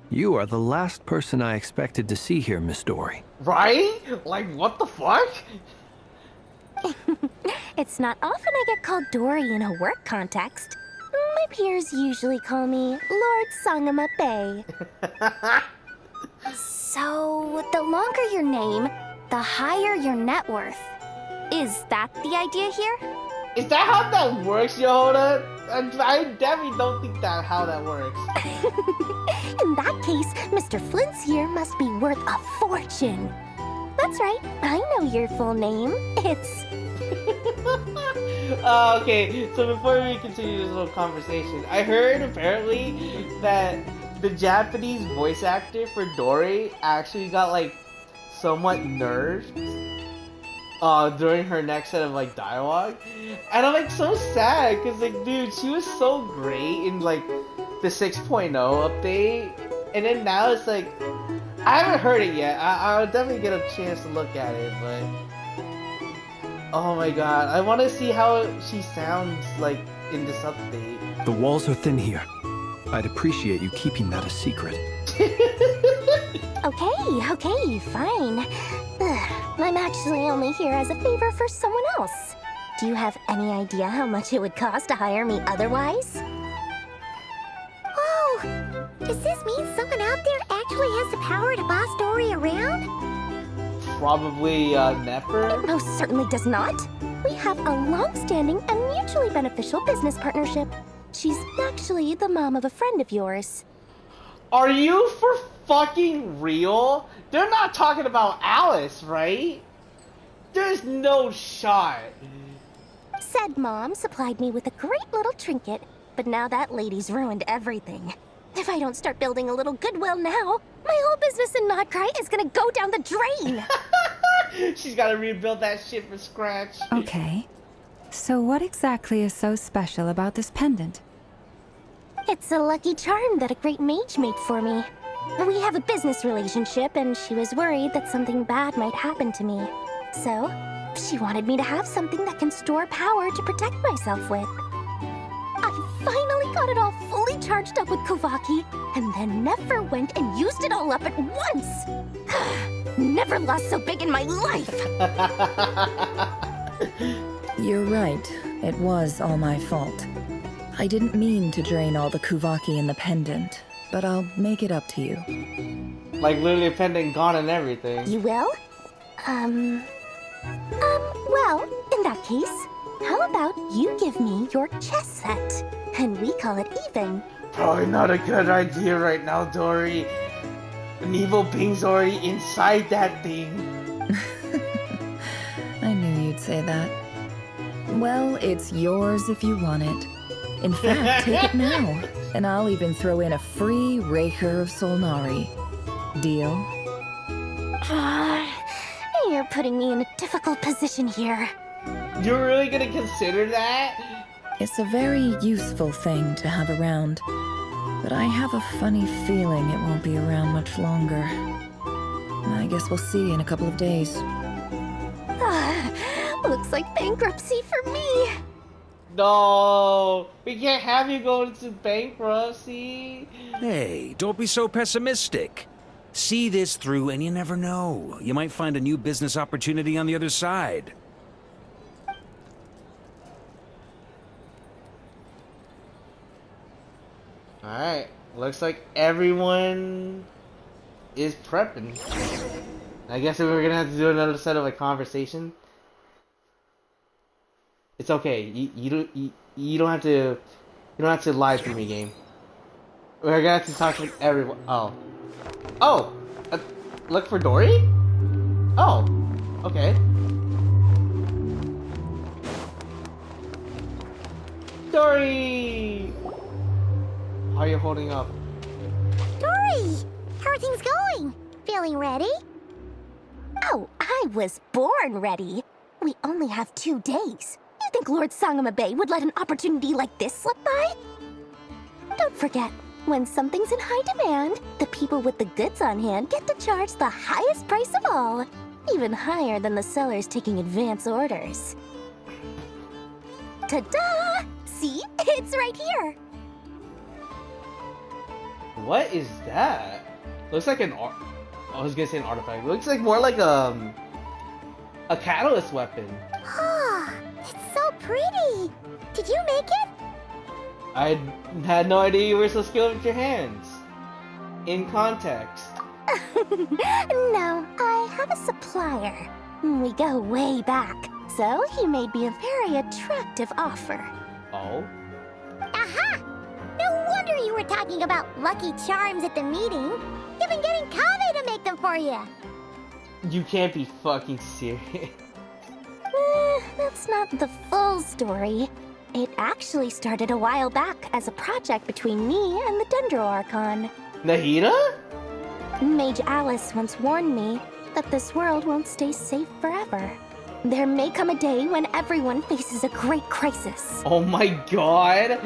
you are the last person I expected to see here, Miss Dory. Right? Like, what the fuck? It's not often I get called Dory in a work context. My peers usually call me Lord Sangamabe. So, the longer your name, the higher your net worth. Is that the idea here? Is that how that works, Yehoda? I definitely don't think that's how that works. In that case, Mr. Flint's here must be worth a fortune. That's right, I know your full name. It's... Okay, so before we continue this little conversation, I heard apparently that the Japanese voice actor for Dory actually got like somewhat nerfed during her next set of like dialogue, and I'm like so sad because like dude, she was so great in like the 6.0 update, and then now it's like I haven't heard it yet. I'll definitely get a chance to look at it, but oh my god, I want to see how she sounds like in this update. The walls are thin here. I'd appreciate you keeping that a secret. Okay, fine. I'm actually only here as a favor for someone else. Do you have any idea how much it would cost to hire me otherwise? Oh, does this mean someone out there actually has the power to boss Dory around? Probably Nefer? It most certainly does not. We have a long-standing and mutually beneficial business partnership. She's actually the mom of a friend of yours. Are you for fucking real? They're not talking about Alice, right? There's no shot. Said mom supplied me with a great little trinket, but now that lady's ruined everything. If I don't start building a little goodwill now, my whole business in Notcry is gonna go down the drain. She's gotta rebuild that shit from scratch. Okay. So what exactly is so special about this pendant? It's a lucky charm that a great mage made for me. We have a business relationship, and she was worried that something bad might happen to me. So, she wanted me to have something that can store power to protect myself with. I finally got it all fully charged up with Kuvaki, and then Nefer went and used it all up at once. Never lost so big in my life. You're right. It was all my fault. I didn't mean to drain all the Kuvaki in the pendant, but I'll make it up to you. Like literally a pendant gone and everything. You will? Well, in that case, how about you give me your chess set? And we call it even. Probably not a good idea right now, Dory. An evil being's already inside that thing. I knew you'd say that. Well, it's yours if you want it. In fact, take it now, and I'll even throw in a free Rerir of Solnari. Deal? You're putting me in a difficult position here. You're really gonna consider that? It's a very useful thing to have around, but I have a funny feeling it won't be around much longer. I guess we'll see in a couple of days. Looks like bankruptcy for me. No, we can't have you go into bankruptcy. Hey, don't be so pessimistic. See this through and you never know. You might find a new business opportunity on the other side. Alright, looks like everyone is prepping. I guess we're gonna have to do another set of a conversation. It's okay. You don't have to lie to me, game. We're gonna have to talk to everyone. Oh, look for Dory. Oh, okay. Dory, how are you holding up? Dory, how are things going? Feeling ready? Oh, I was born ready. We only have 2 days. You think Lord Sangamabe would let an opportunity like this slip by? Don't forget, when something's in high demand, the people with the goods on hand get to charge the highest price of all, even higher than the sellers taking advance orders. Ta-da! See? It's right here! What is that? Looks like an I was gonna say an artifact. It looks like more like a catalyst weapon. Oh, it's so pretty. Did you make it? I had no idea you were so skilled with your hands. In context. No, I have a supplier. We go way back, so he made me a very attractive offer. Oh? Aha! No wonder you were talking about lucky charms at the meeting. You've been getting Kave to make them for you. You can't be fucking serious. That's not the full story. It actually started a while back as a project between me and the Dendro Archon. Nahida? Mage Alice once warned me that this world won't stay safe forever. There may come a day when everyone faces a great crisis. Oh my god!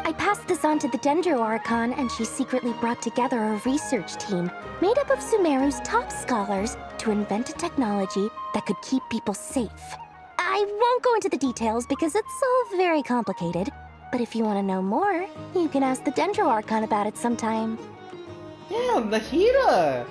I I passed this on to the Dendro Archon, and she secretly brought together a research team made up of Sumeru's top scholars to invent a technology that could keep people safe. I won't go into the details because it's all very complicated, but if you want to know more, you can ask the Dendro Archon about it sometime. Damn, Nahida!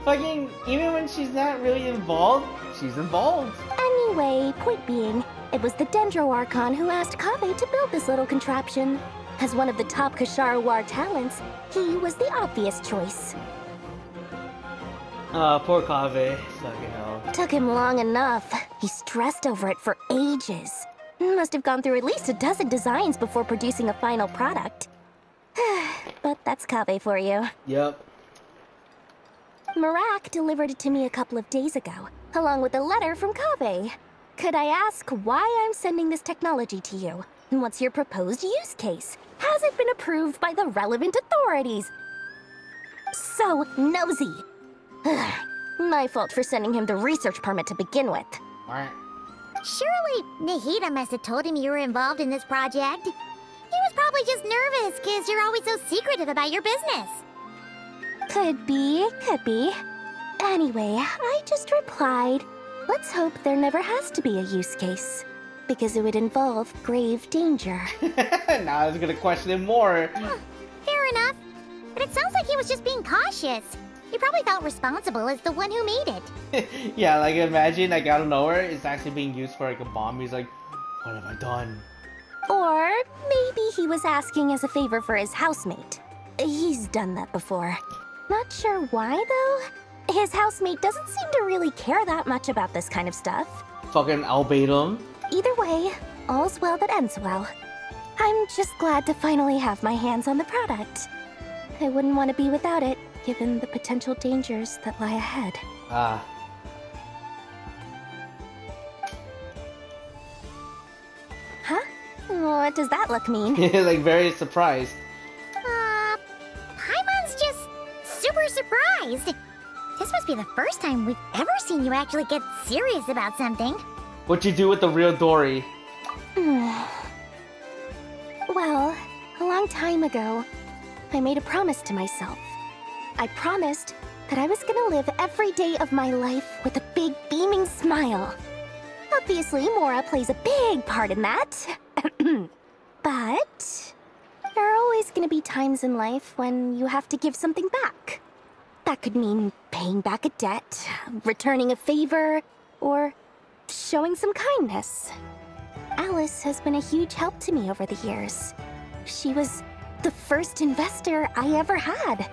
Fucking, even when she's not really involved, she's involved. Anyway, point being, it was the Dendro Archon who asked Kaveh to build this little contraption. As one of the top Kashara War talents, he was the obvious choice. Poor Kaveh. Fucking hell. Took him long enough. He stressed over it for ages. Must have gone through at least a dozen designs before producing a final product. But that's Kaveh for you. Yep. Marak delivered it to me a couple of days ago, along with a letter from Kaveh. Could I ask why I'm sending this technology to you? And what's your proposed use case? Has it been approved by the relevant authorities? So nosy. My fault for sending him the research permit to begin with. Surely Nahida must have told him you were involved in this project. He was probably just nervous because you're always so secretive about your business. Could be, could be. Anyway, I just replied, let's hope there never has to be a use case. Because it would involve grave danger. Now I was gonna question him more. Fair enough. But it sounds like he was just being cautious. He probably felt responsible as the one who made it. Yeah, like imagine, like out of nowhere, it's actually being used for like a bomb. He's like, what have I done? Or maybe he was asking as a favor for his housemate. He's done that before. Not sure why, though. His housemate doesn't seem to really care that much about this kind of stuff. Fucking Albedo. Either way, all's well that ends well. I'm just glad to finally have my hands on the product. I wouldn't want to be without it, given the potential dangers that lie ahead. Ah. Huh? What does that look mean? Like very surprised. Paimon's just super surprised. This must be the first time we've ever seen you actually get serious about something. What you do with the real Dory? Well, a long time ago, I made a promise to myself. I promised that I was gonna live every day of my life with a big beaming smile. Obviously, Mora plays a big part in that. But there are always gonna be times in life when you have to give something back. That could mean paying back a debt, returning a favor, or showing some kindness. Alice has been a huge help to me over the years. She was the first investor I ever had.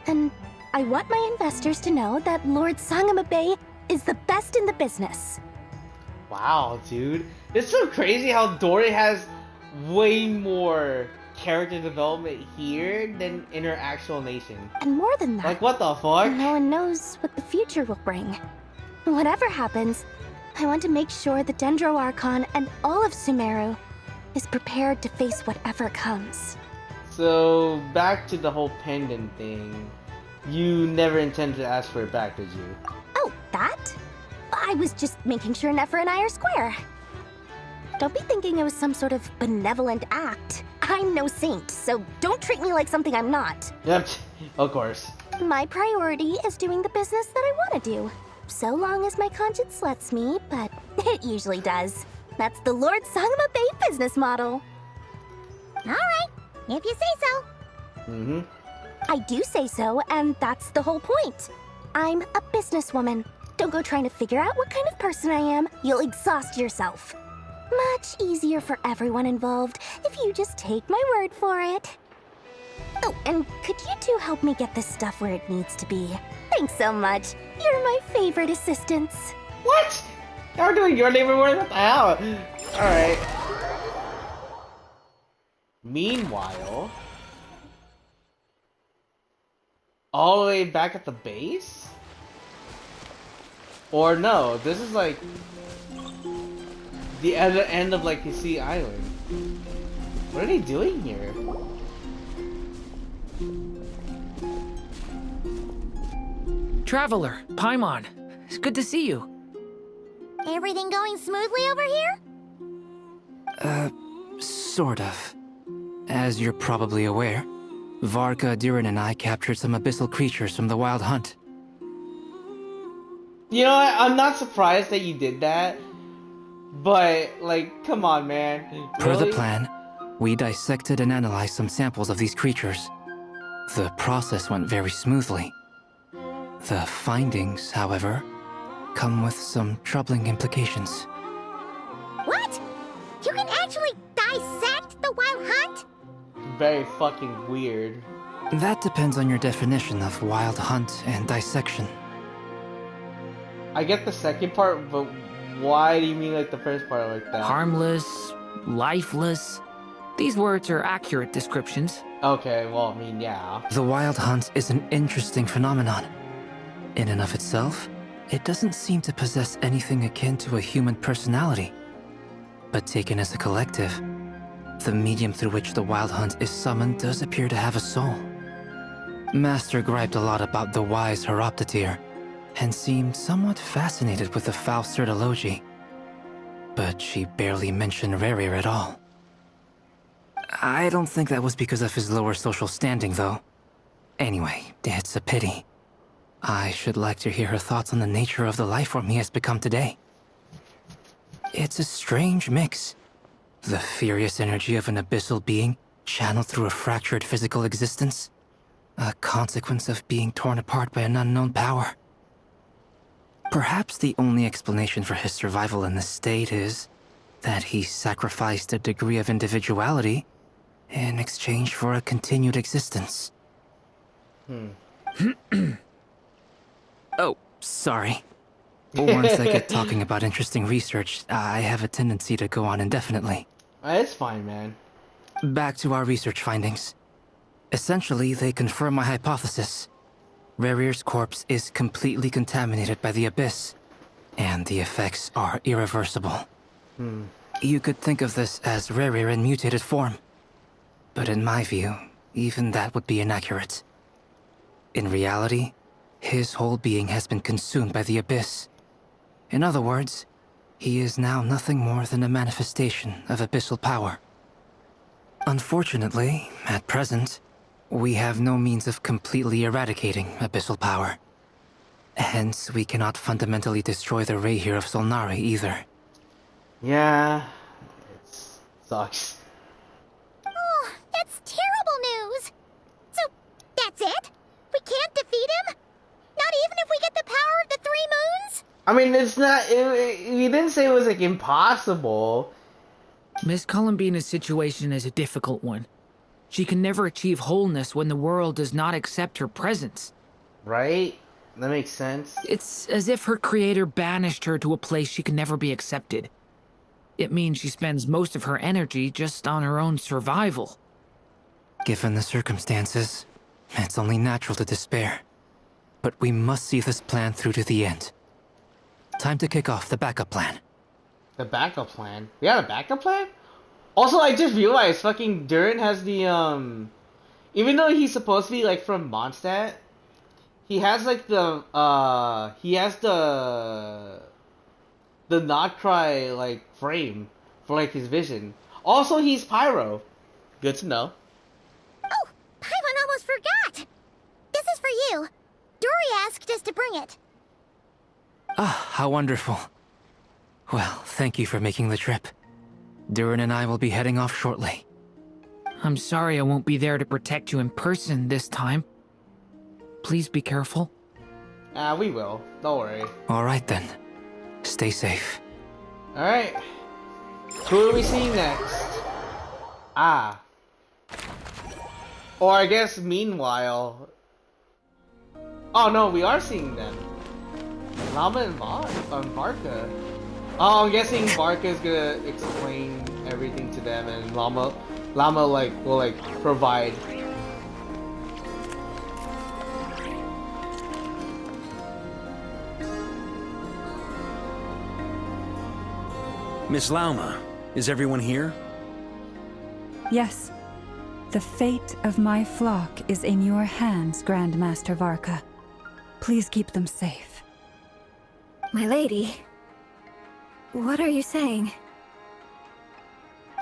And I want my investors to know that Lord Sangamabe is the best in the business. Wow, dude. It's so crazy how Dory has way more character development here than in her actual nation. And more than that. Like, what the fuck? No one knows what the future will bring. Whatever happens, I want to make sure the Dendro Archon and all of Sumeru is prepared to face whatever comes. So, back to the whole pendant thing. You never intended to ask for it back, did you? Oh, that? I was just making sure Nefer and I are square. Don't be thinking it was some sort of benevolent act. I'm no saint, so don't treat me like something I'm not. Yep, of course. My priority is doing the business that I want to do. So long as my conscience lets me, but it usually does. That's the Lord Sangamabe business model. Alright, if you say so. Mm-hmm. I do say so, and that's the whole point. I'm a businesswoman. Don't go trying to figure out what kind of person I am. You'll exhaust yourself. Much easier for everyone involved if you just take my word for it. Oh, and could you two help me get this stuff where it needs to be? Thanks so much. You're my favorite assistants. What? You're doing your neighbor work? What the hell? Alright. Meanwhile... all the way back at the base? Or no, this is like... the other end of like Sea Island. What are they doing here? Traveler, Paimon, it's good to see you. Everything going smoothly over here? Sort of. As you're probably aware, Varka, Durin, and I captured some abyssal creatures from the Wild Hunt. You know what? I'm not surprised that you did that. But, like, come on, man. Per the Really? plan, we dissected and analyzed some samples of these creatures. The process went very smoothly. The findings, however, come with some troubling implications. What? You can actually dissect the Wild Hunt? Very fucking weird. That depends on your definition of Wild Hunt and dissection. I get the second part, but why do you mean like the first part like that? Harmless, lifeless. These words are accurate descriptions. Okay, well, I mean, yeah. The Wild Hunt is an interesting phenomenon. In and of itself, it doesn't seem to possess anything akin to a human personality. But taken as a collective, the medium through which the Wild Hunt is summoned does appear to have a soul. Master griped a lot about the wise Horoptatyr, and seemed somewhat fascinated with the foul Certology. But she barely mentioned Rerir at all. I don't think that was because of his lower social standing, though. Anyway, it's a pity. I should like to hear her thoughts on the nature of the lifeform he has become today. It's a strange mix. The furious energy of an abyssal being channeled through a fractured physical existence. A consequence of being torn apart by an unknown power. Perhaps the only explanation for his survival in this state is that he sacrificed a degree of individuality in exchange for a continued existence. Oh, sorry. Once I get talking about interesting research, I have a tendency to go on indefinitely. It's fine, man. Back to our research findings. Essentially, they confirm my hypothesis. Rerir's corpse is completely contaminated by the Abyss, and the effects are irreversible. You could think of this as Rerir in mutated form. But in my view, even that would be inaccurate. In reality, his whole being has been consumed by the Abyss. In other words, he is now nothing more than a manifestation of abyssal power. Unfortunately, at present, we have no means of completely eradicating abyssal power. Hence, we cannot fundamentally destroy the Rerir of Solnari either. Yeah, it sucks. Oh, that's terrible news. So, that's it? We can't defeat him? Not even if we get the power of the Three Moons? I mean, it's not. We didn't say it was like impossible. Miss Columbina's situation is a difficult one. She can never achieve wholeness when the world does not accept her presence. Right? That makes sense. It's as if her creator banished her to a place she can never be accepted. It means she spends most of her energy just on her own survival. Given the circumstances, it's only natural to despair. But we must see this plan through to the end. Time to kick off the backup plan. The backup plan? We got a backup plan? Also, I just realized fucking Durin has the, even though he's supposed to be, like, from Mondstadt, he has, like, he has the Notcry, like, frame for, like, his vision. Also, he's Pyro. Good to know. Oh, Paimon almost forgot! This is for you. Dory asked us to bring it. Ah, how wonderful. Well, thank you for making the trip. Durin and I will be heading off shortly. I'm sorry I won't be there to protect you in person this time. Please be careful. We will. Don't worry. All right then. Stay safe. All right. Who are we seeing next? Ah. Or I guess meanwhile. Oh no, we are seeing them. Llama and Barca. Oh, I'm guessing Barca is gonna explain everything to them, and Llama will provide. Miss Lauma, is everyone here? Yes. The fate of my flock is in your hands, Grand Master Varka. Please keep them safe. My lady, what are you saying?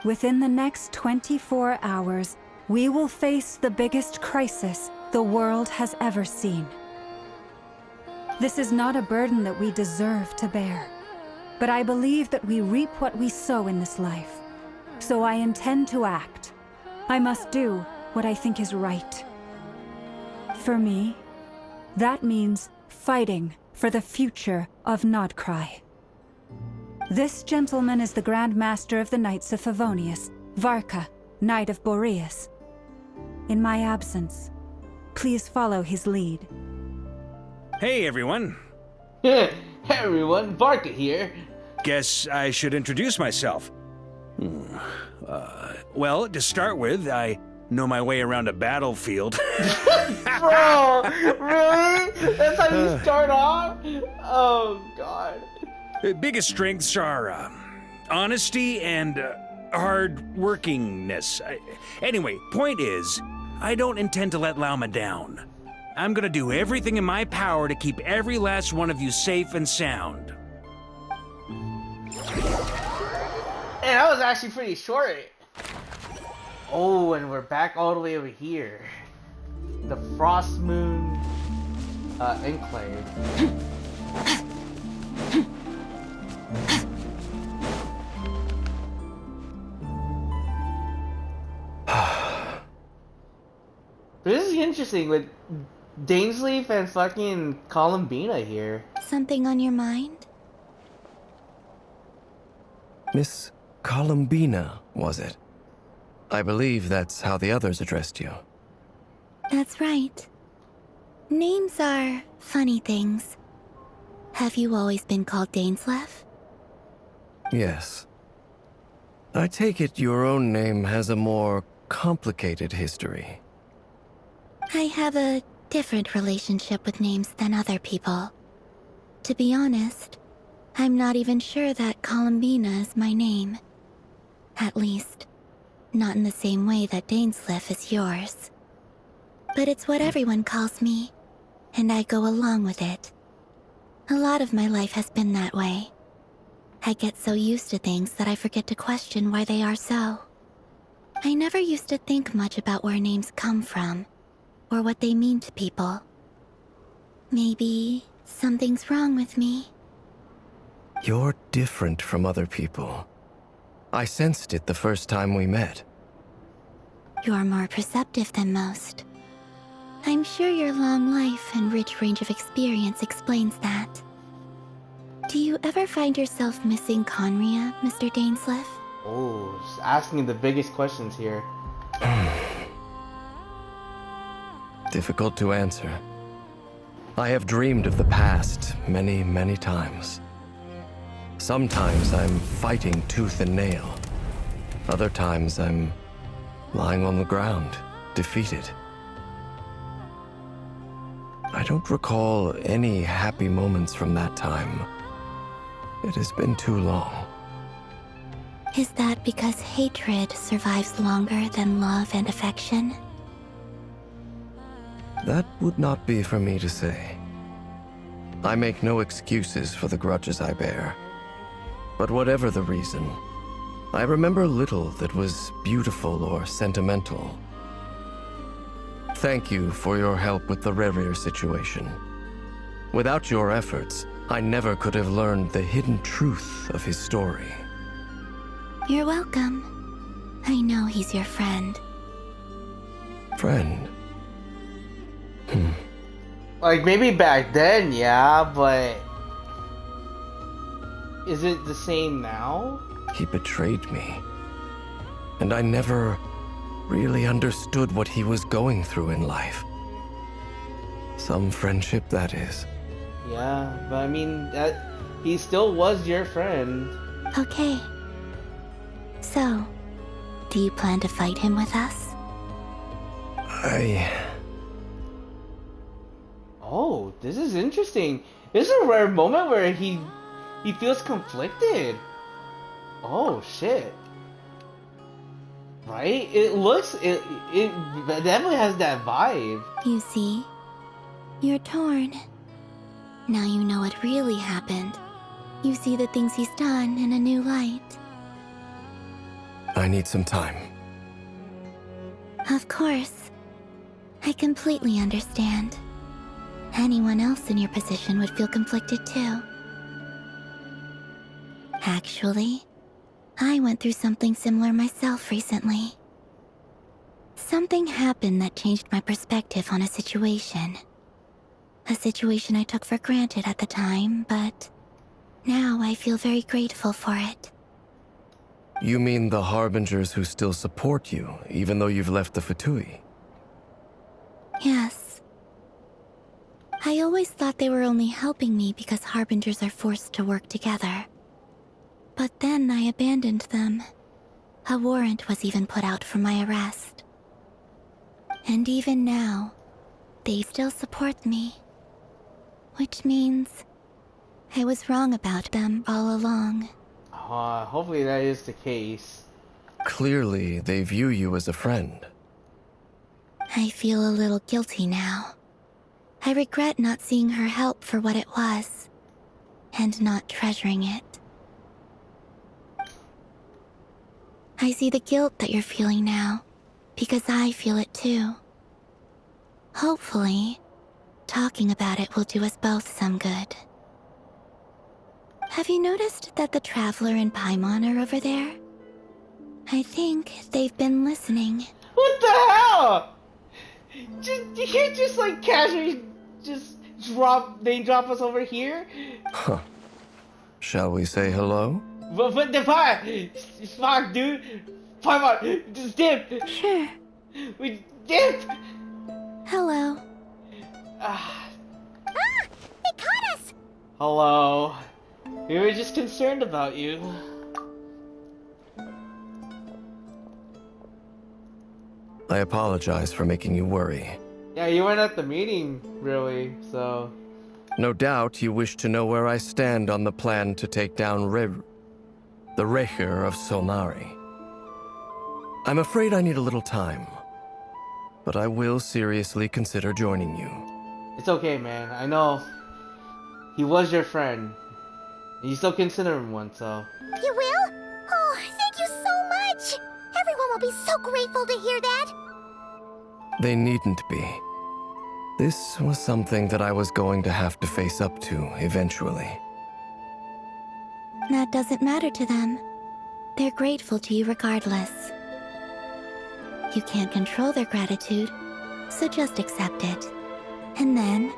Within the next 24 hours, we will face the biggest crisis the world has ever seen. This is not a burden that we deserve to bear, but I believe that we reap what we sow in this life. So I intend to act. I must do what I think is right. For me, that means fighting for the future of Nodcry. This gentleman is the Grand Master of the Knights of Favonius, Varka, Knight of Boreas. In my absence, please follow his lead. Hey, everyone. Hey, everyone. Varka here. Guess I should introduce myself. Well, to start with, I know my way around a battlefield. Bro, really? That's how you start off? Oh, God. Biggest strengths are honesty and hard-workingness. Anyway, point is, I don't intend to let Lauma down. I'm gonna do everything in my power to keep every last one of you safe and sound. And that was actually pretty short. Oh, and we're back all the way over here. The Frost Moon Enclave. This is interesting with Dainsleif and fucking Columbina here. Something on your mind? Miss Columbina, was it? I believe that's how the others addressed you. That's right. Names are funny things. Have you always been called Dainsleif? Yes. I take it your own name has a more complicated history. I have a different relationship with names than other people. To be honest, I'm not even sure that Columbina is my name. At least, not in the same way that Dainsleif is yours. But it's what everyone calls me, and I go along with it. A lot of my life has been that way. I get so used to things that I forget to question why they are so. I never used to think much about where names come from, or what they mean to people. Maybe something's wrong with me. You're different from other people. I sensed it the first time we met. You're more perceptive than most. I'm sure your long life and rich range of experience explains that. Do you ever find yourself missing Conria, Mr. Dainsleif? Oh, just asking the biggest questions here. Difficult to answer. I have dreamed of the past many, many times. Sometimes I'm fighting tooth and nail. Other times I'm lying on the ground, defeated. I don't recall any happy moments from that time. It has been too long. Is that because hatred survives longer than love and affection? That would not be for me to say. I make no excuses for the grudges I bear. But whatever the reason, I remember little that was beautiful or sentimental. Thank you for your help with the Rerir situation. Without your efforts, I never could have learned the hidden truth of his story. You're welcome. I know he's your friend. Friend? Like, maybe back then, yeah, but... Is it the same now? He betrayed me. And I never really understood what he was going through in life. Some friendship, that is. Yeah, but I mean, he still was your friend. Okay. So, do you plan to fight him with us? Oh, this is interesting. This is a rare moment where he feels conflicted. Oh shit. Right? It definitely has that vibe. You see, you're torn. Now you know what really happened. You see the things he's done in a new light. I need some time. Of course. I completely understand. Anyone else in your position would feel conflicted too. Actually, I went through something similar myself recently. Something happened that changed my perspective on a situation. A situation I took for granted at the time, but now I feel very grateful for it. You mean the Harbingers who still support you, even though you've left the Fatui? Yes. I always thought they were only helping me because Harbingers are forced to work together. But then I abandoned them. A warrant was even put out for my arrest. And even now, they still support me. Which means I was wrong about them all along. Hopefully that is the case. Clearly, they view you as a friend. I feel a little guilty now. I regret not seeing her help for what it was, and not treasuring it. I see the guilt that you're feeling now, because I feel it too. Hopefully, talking about it will do us both some good. Have you noticed that the Traveler and Paimon are over there? I think they've been listening. What the hell? You can't just like casually just drop us over here? Huh. Shall we say hello? But the fire! Fuck, dude! Paimon, just dip! Sure. We dip! Hello. They caught us! Hello. We were just concerned about you. I apologize for making you worry. Yeah, you weren't at the meeting, really, so... No doubt you wish to know where I stand on the plan to take down the Rerir of Solnari. I'm afraid I need a little time, but I will seriously consider joining you. It's okay, man. I know he was your friend. And you still consider him one, so... You will? Oh, thank you so much! Everyone will be so grateful to hear that! They needn't be. This was something that I was going to have to face up to eventually. That doesn't matter to them. They're grateful to you regardless. You can't control their gratitude, so just accept it. And then,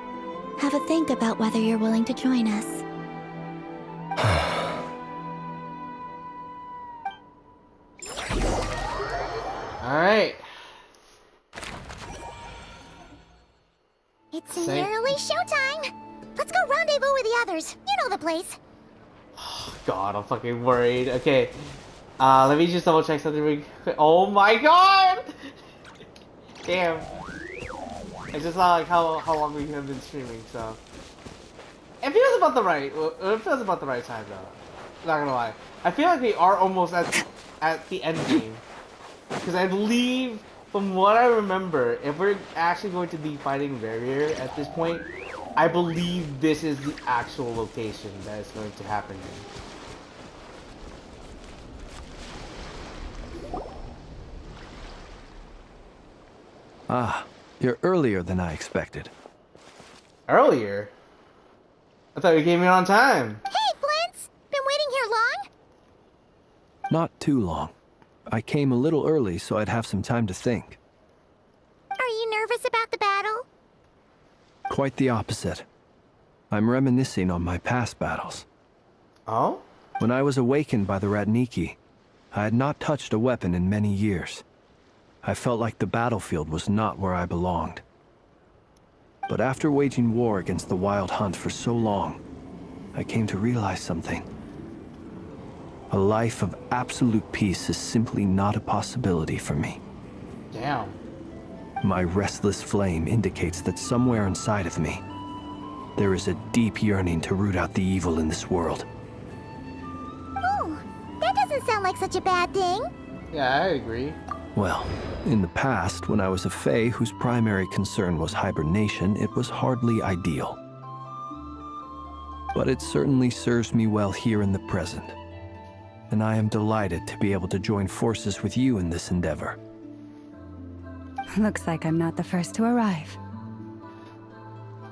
have a think about whether you're willing to join us. Alright. It's nearly showtime! Let's go rendezvous with the others. You know the place. God, I'm fucking worried. Okay. Let me just double check something really quick. Oh my god! Damn. I just saw like how long we have been streaming, so. It feels about the right time though. Not gonna lie. I feel like we are almost at the end game. Because I believe, from what I remember, if we're actually going to be fighting Rerir at this point, I believe this is the actual location that is going to happen in. Ah, you're earlier than I expected. Earlier? I thought you came in on time. Hey, Flint's! Been waiting here long? Not too long. I came a little early so I'd have some time to think. Are you nervous about the battle? Quite the opposite. I'm reminiscing on my past battles. Oh? When I was awakened by the Ratniki, I had not touched a weapon in many years. I felt like the battlefield was not where I belonged. But after waging war against the Wild Hunt for so long, I came to realize something. A life of absolute peace is simply not a possibility for me. Damn. My restless flame indicates that somewhere inside of me, there is a deep yearning to root out the evil in this world. Oh, that doesn't sound like such a bad thing. Yeah, I agree. Well, in the past, when I was a Fae whose primary concern was hibernation, it was hardly ideal. But it certainly serves me well here in the present. and I am delighted to be able to join forces with you in this endeavor. Looks like I'm not the first to arrive.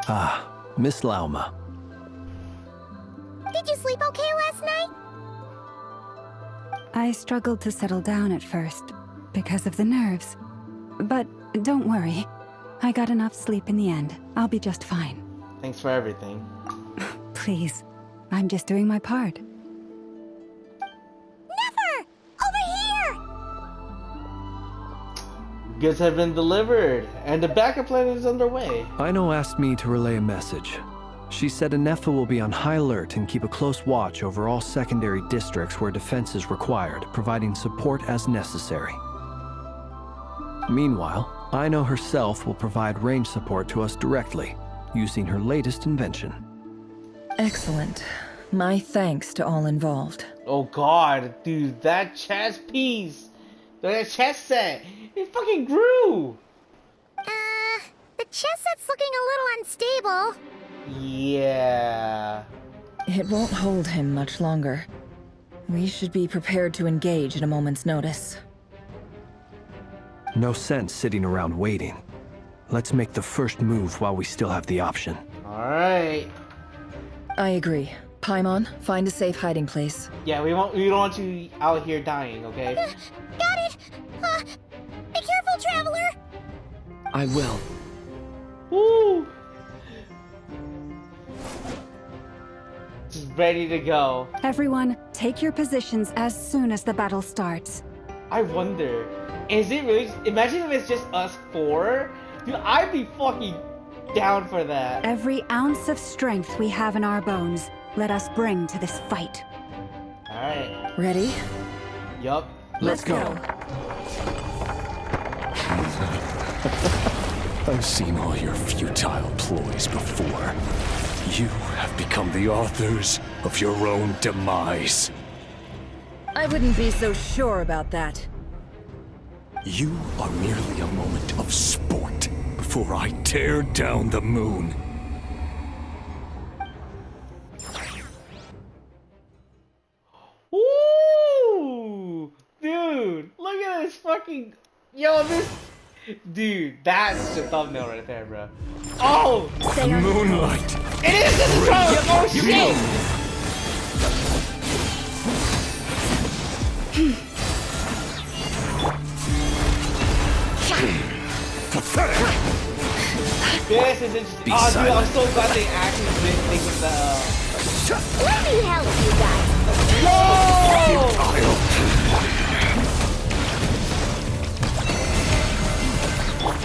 Ah, Miss Lauma. Did you sleep okay last night? I struggled to settle down at first because of the nerves. But don't worry. I got enough sleep in the end. I'll be just fine. Thanks for everything. Please. I'm just doing my part. Nefer! Over here! Goods have been delivered, and the backup plan is underway. Aino asked me to relay a message. She said Nefer will be on high alert and keep a close watch over all secondary districts where defense is required, providing support as necessary. Meanwhile, Aino herself will provide range support to us directly, using her latest invention. Excellent. My thanks to all involved. Oh god, dude, that chest piece, that chest set, it fucking grew! The chest set's looking a little unstable. Yeah. It won't hold him much longer. We should be prepared to engage at a moment's notice. No sense sitting around waiting. Let's make the first move while we still have the option. Alright. I agree. Paimon, find a safe hiding place. Yeah, we don't want you out here dying, okay? Got it! Be careful, traveler! I will. Woo! Just ready to go. Everyone, take your positions as soon as the battle starts. I wonder, is it really? Imagine if it's just us four? Dude, I'd be fucking down for that. Every ounce of strength we have in our bones, let us bring to this fight. Alright. Ready? Yup. Let's go. I've seen all your futile ploys before. You have become the authors of your own demise. I wouldn't be so sure about that. You are merely a moment of sport before I tear down the moon. Woo! Dude, look at this fucking... Yo, this... Dude, that's the thumbnail right there, bro. Oh! The moonlight! It is the throne! Oh, shit! Pathetic! This is interesting. Oh, dude, I'm so glad they actually did think of the... Let me help you guys!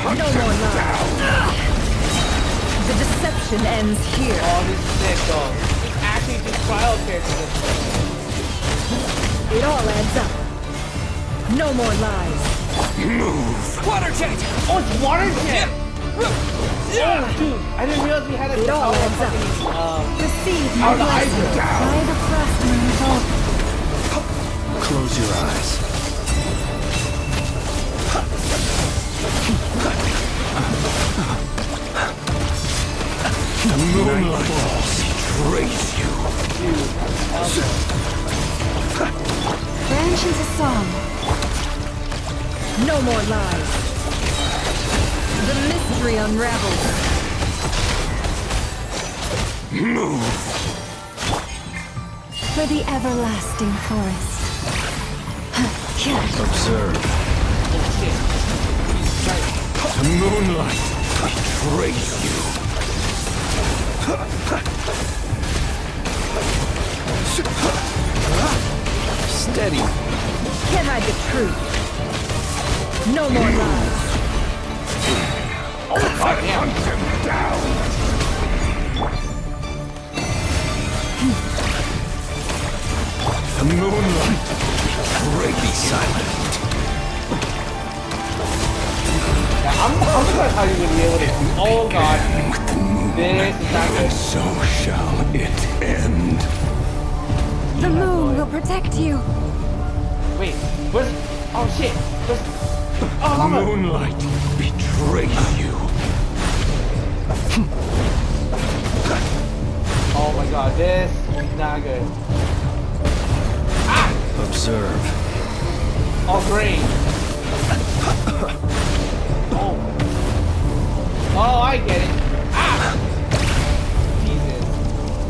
No more lies. The deception ends here. Oh, this is sick, though. It's actually just trial characters. It all adds up. No more lies. Move! Water jet! Oh, it's water jet! Oh, dude, I didn't realize we had a... It all adds up. Receive my blessing. By the frost moon vault. Close your eyes. The moonlight betrays you. Branch into song. No more lies. The mystery unravels. Move. For the everlasting forest. Observe. The moonlight betrays you. Steady. Can't hide the truth. No more lies. Oh, I hunt him down. The moonlight betrays. Be silent. I'm surprised how you would be able to... Oh, God. This is not good. And so shall it end. The moon will protect you. Wait, where's... Oh, shit. Where's... Oh, The Llama. moonlight betrays you. Oh, my God. This is not good. Ah! Observe. Oh, great. Oh. Oh, I get it. Ah! Jesus.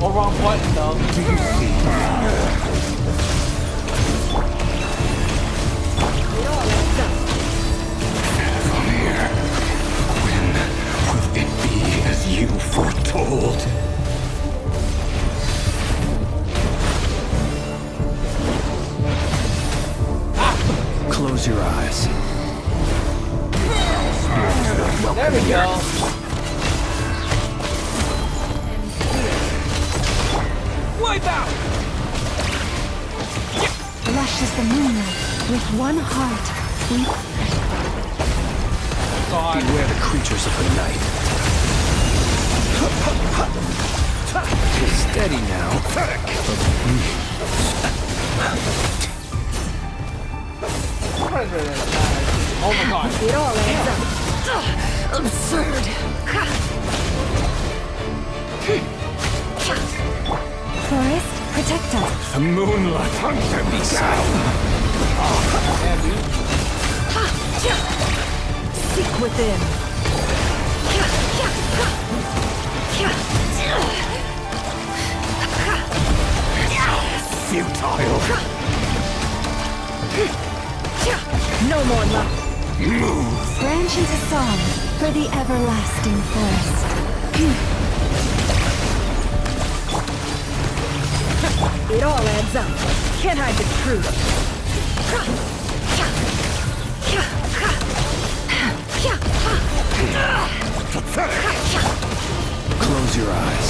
Oh, wrong button, though. Do you see? Rerir, when will it be as you foretold? Close your eyes. There we go. Wipe out! Lush as the moonlight, with one heart, we... Beware the creatures of the night. Steady now. Oh my god. It all adds up. Absurd. Forest, protect us. The moonlight hunts them down. Seek within. Futile. No more luck. Move. Branch into song for the everlasting forest. It all adds up. Can't hide the truth. Close your eyes.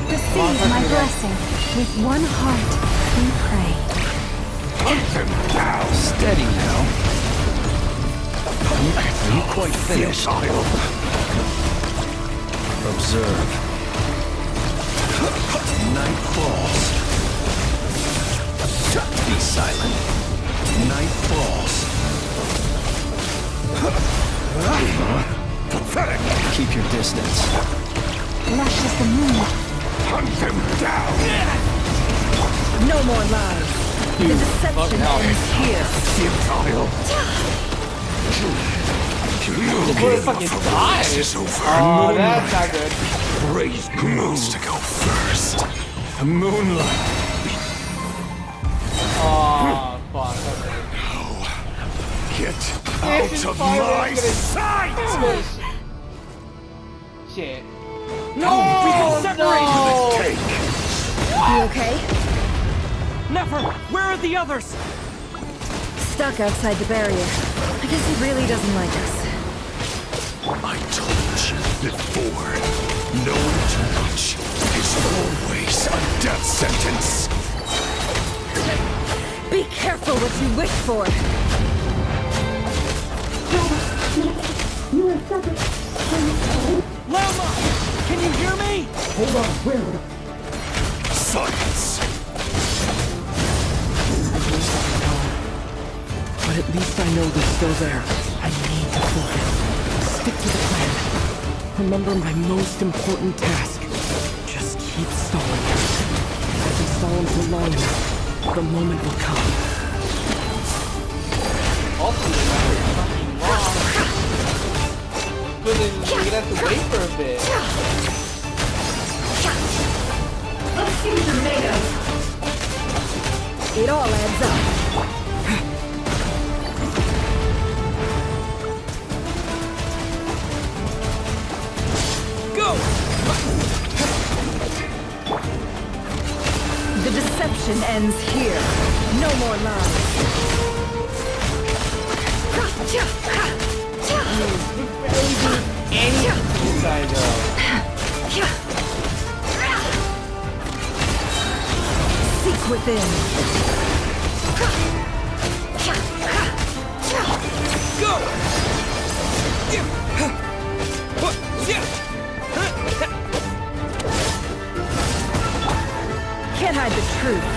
Receive my blessing. With one heart, we pray. Steady now. Are you quite finished? Observe. Night falls. Be silent. Night falls. Pathetic. Keep your distance. Lush as the moon. Hunt them down. No more lies. The deception ends here. Futile. What if fucking die? Oh, that's not good. Praise moves to go first. The moonlight. Oh, fuck. Get out of my sight! Shit. No! We can separate! You okay? Nefer, where are the others? Stuck outside the barrier. I guess he really doesn't like us. I told you before, knowing too much is always a death sentence. Be careful what you wish for. Lama! Can you hear me? Hold on, where? Silence. But at least I know they're still there. I need to focus. Stick to the plan. Remember my most important task. Just keep stalling. If I can stall him for long enough, the moment will come. Ultimately, that was fucking long. But then we're gonna have to wait for a bit. It all adds up. Go! The deception ends here. No more lies. Anything I know. Seek within. Go! Can't hide the truth.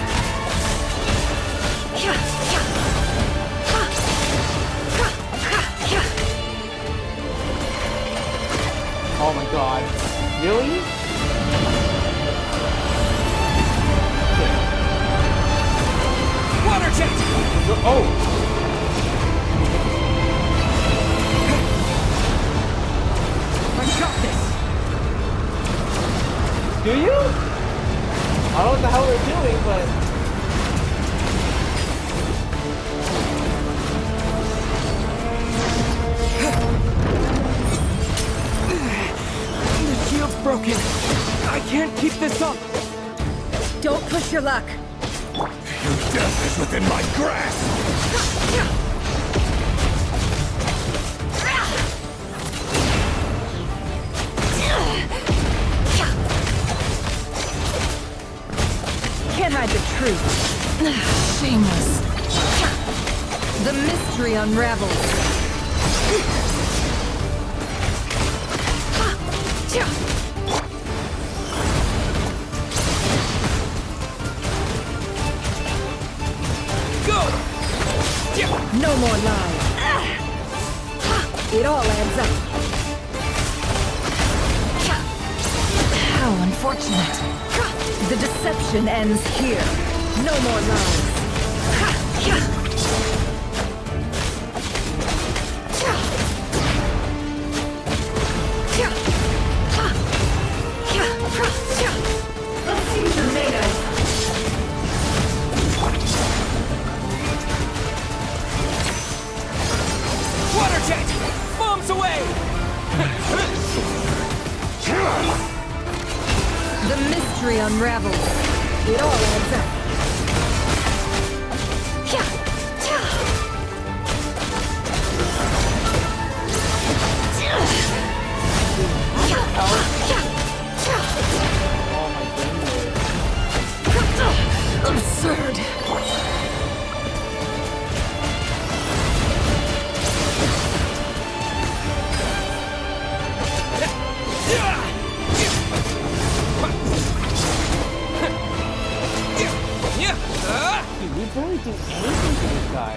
Oh my god. Really? Water jet! Oh! I got this! Do you? I don't know what the hell we're doing, but... The shield's broken. I can't keep this up. Don't push your luck. Your death is within my grasp! Can't hide the truth. Shameless. The mystery unravels. Go! No more lies. It all adds up. How unfortunate. The deception ends here. No more lies. Water jet! Bombs away! The mystery unravels. It all adds up. Absurd. Dude, we barely do anything to this guy.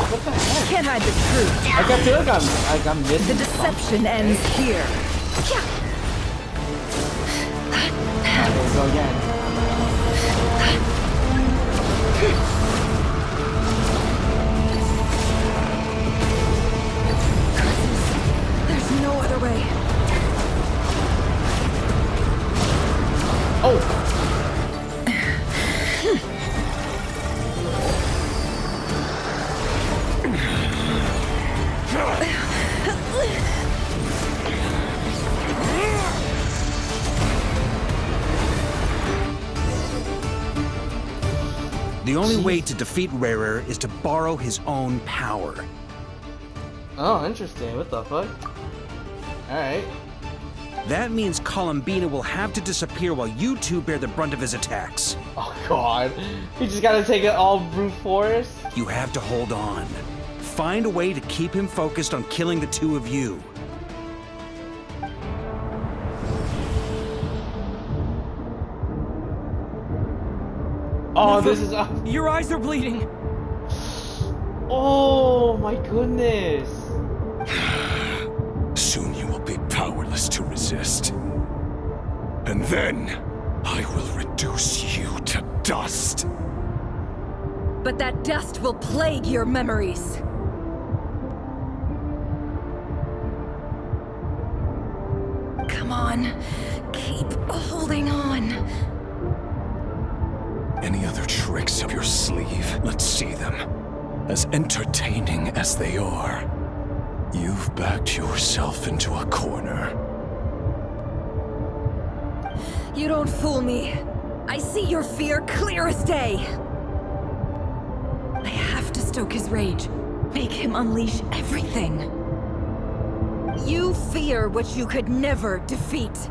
What the heck? Can't hide the truth. Like, I feel like I'm missing The deception ends here. There we go again. There's no other way. Oh! The only way to defeat Rerir is to borrow his own power. Oh, interesting. What the fuck? Alright. That means Columbina will have to disappear while you two bear the brunt of his attacks. Oh god. We just gotta take it all brute force? You have to hold on. Find a way to keep him focused on killing the two of you. Oh, Nefer, this is... your eyes are bleeding. Oh my goodness. Soon you will be powerless to resist. And then, I will reduce you to dust. But that dust will plague your memories. Come on. Keep holding on. Any other tricks up your sleeve? Let's see them. As entertaining as they are, you've backed yourself into a corner. You don't fool me. I see your fear clear as day. I have to stoke his rage. Make him unleash everything. You fear what you could never defeat.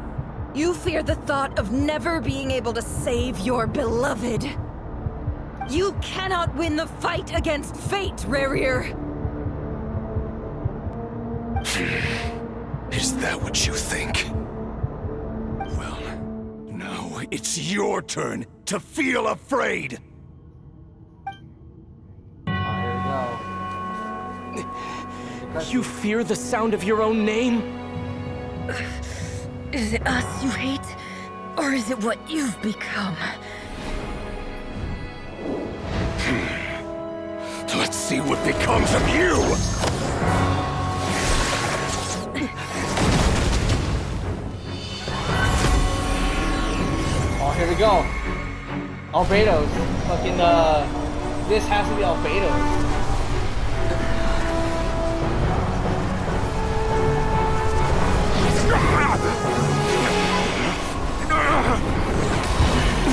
You fear the thought of never being able to save your beloved. You cannot win the fight against fate, Rerir. Is that what you think? Well, now it's your turn to feel afraid! You fear the sound of your own name? Is it us you hate? Or is it what you've become? Let's see what becomes of you! Oh, here we go. Albedo's. Fucking, this has to be Albedo's.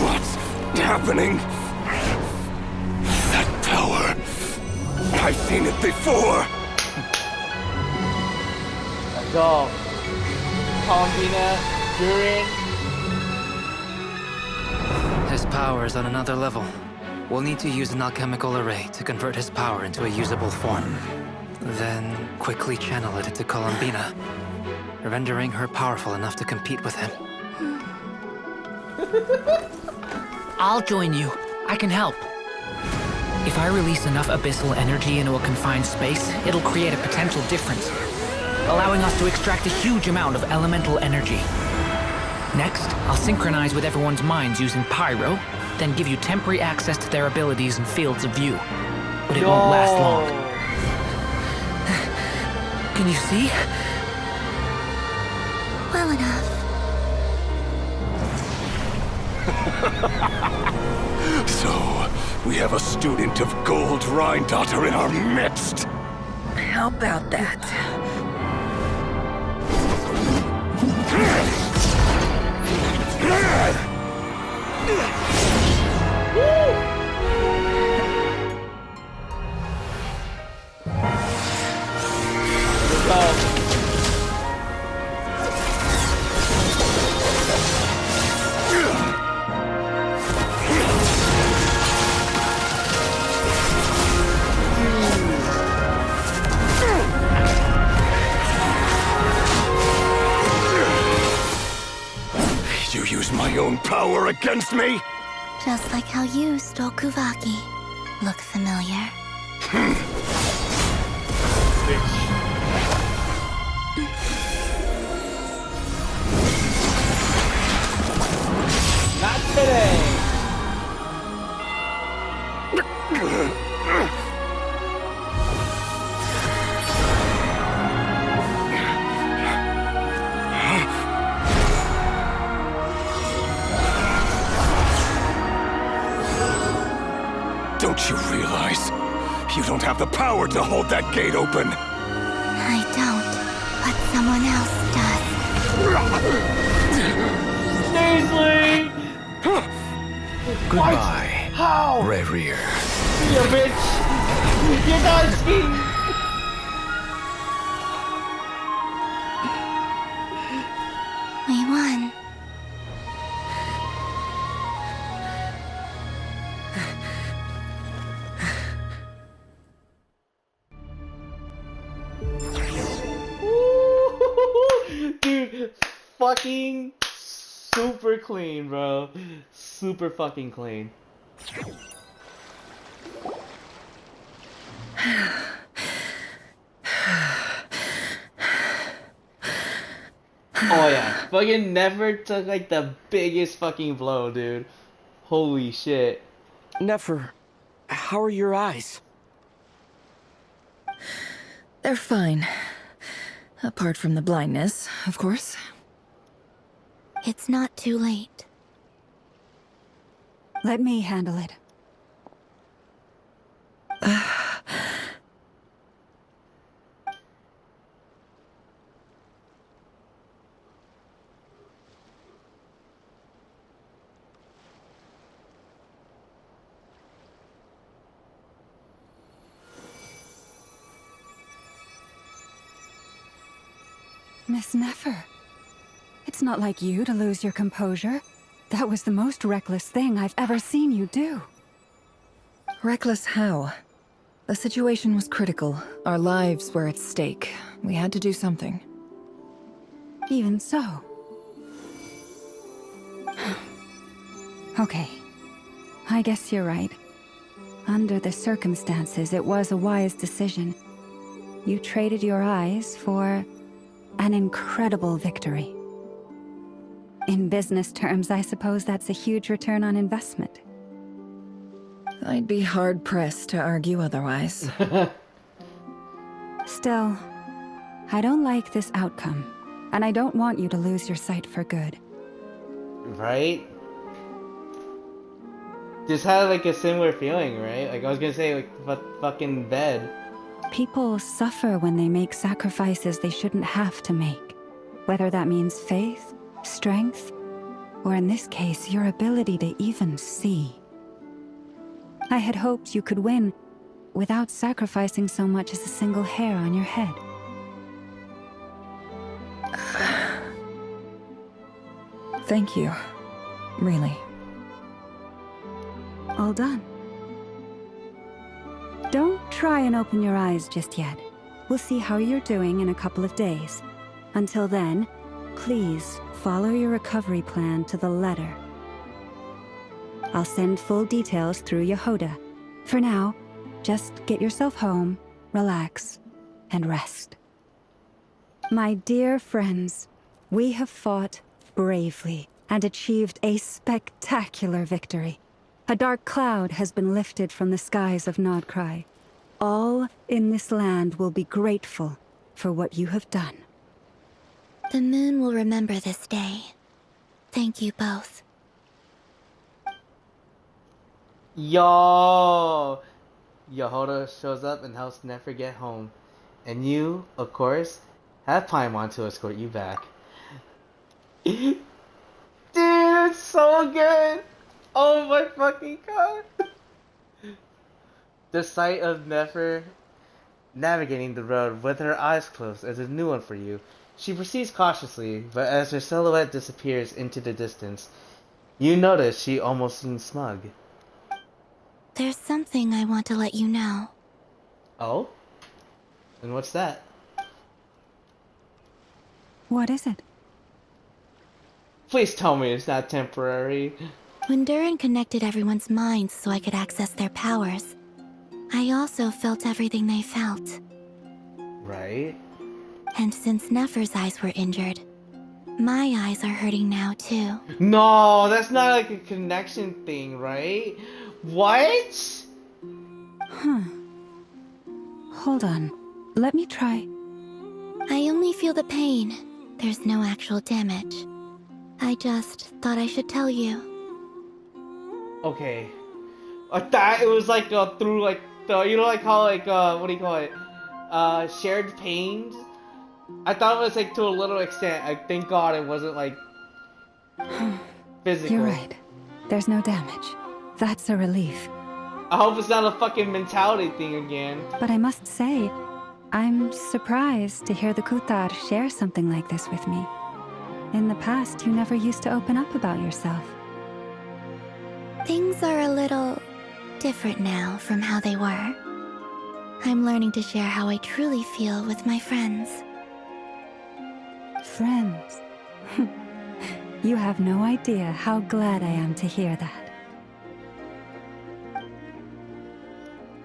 What's happening? That power. I've seen it before. Let's go. Columbina, Durin. His power is on another level. We'll need to use an alchemical array to convert his power into a usable form. Then quickly channel it into Columbina, rendering her powerful enough to compete with him. I'll join you. I can help. If I release enough abyssal energy into a confined space, it'll create a potential difference, allowing us to extract a huge amount of elemental energy. Next, I'll synchronize with everyone's minds using Pyro, then give you temporary access to their abilities and fields of view. But it won't last long. Can you see? Well enough. So, we have a student of Gold Rheindotter in our midst. How about that? You use my own power against me? Just like how you stole Kuvaki. Look familiar? Not today! Don't you realize? You don't have the power to hold that gate open! I don't, but someone else does. Seriously? Goodbye, How? Rerir. See ya, bitch! You're done skiing! We won. Dude, fucking super clean, bro. Super fucking clean. Oh yeah, fucking Nefer took like the biggest fucking blow, dude. Holy shit. Nefer, how are your eyes? They're fine. Apart from the blindness, of course. It's not too late. Let me handle it. Miss Nefer, it's not like you to lose your composure. That was the most reckless thing I've ever seen you do. Reckless how? The situation was critical. Our lives were at stake. We had to do something. Even so. Okay. I guess you're right. Under the circumstances, it was a wise decision. You traded your eyes for an incredible victory. In business terms, I suppose that's a huge return on investment. I'd be hard-pressed to argue otherwise. Still, I don't like this outcome, and I don't want you to lose your sight for good. Right? Just had like a similar feeling, right? Like I was gonna say, like fucking bed. People suffer when they make sacrifices they shouldn't have to make. Whether that means faith, strength, or in this case, your ability to even see. I had hoped you could win without sacrificing so much as a single hair on your head. Thank you. Really. All done. Don't try and open your eyes just yet. We'll see how you're doing in a couple of days. Until then, please follow your recovery plan to the letter. I'll send full details through Yehoda. For now, just get yourself home, relax, and rest. My dear friends, we have fought bravely and achieved a spectacular victory. A dark cloud has been lifted from the skies of Nodcry. All in this land will be grateful for what you have done. The moon will remember this day. Thank you both. Yo! Yehoda shows up and helps Nefer get home. And you, of course, have Paimon to escort you back. Dude, it's so good! Oh my fucking god! The sight of Nefer navigating the road with her eyes closed is a new one for you. She proceeds cautiously, but as her silhouette disappears into the distance, you notice she almost seems smug. There's something I want to let you know. Oh? And what's that? What is it? Please tell me it's not temporary. When Durin connected everyone's minds so I could access their powers, I also felt everything they felt. Right? And since Nefer's eyes were injured, my eyes are hurting now too. No, that's not like a connection thing, right? What? Huh. Hold on. Let me try. I only feel the pain. There's no actual damage. I just thought I should tell you. Okay. I thought it was like through like the, you know, like how like what do you call it? Shared pains. I thought it was like to a little extent. Like thank God it wasn't like physical. You're right. There's no damage. That's a relief. I hope it's not a fucking mentality thing again. But I must say, I'm surprised to hear the Kutar share something like this with me. In the past, you never used to open up about yourself. Things are a little different now from how they were. I'm learning to share how I truly feel with my friends. Friends? You have no idea how glad I am to hear that.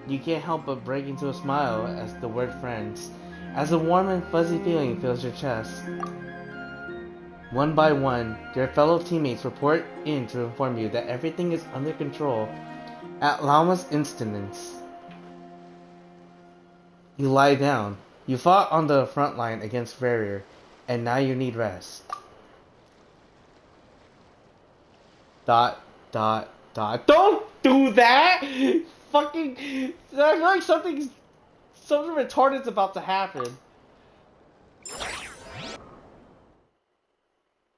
You can't help but break into a smile as the word friends, as a warm and fuzzy feeling fills your chest. One by one, your fellow teammates report in to inform you that everything is under control at Lama's instance. You lie down. You fought on the front line against Rerir, and now you need rest. ... Don't do that! Fucking... I feel like something retarded's about to happen.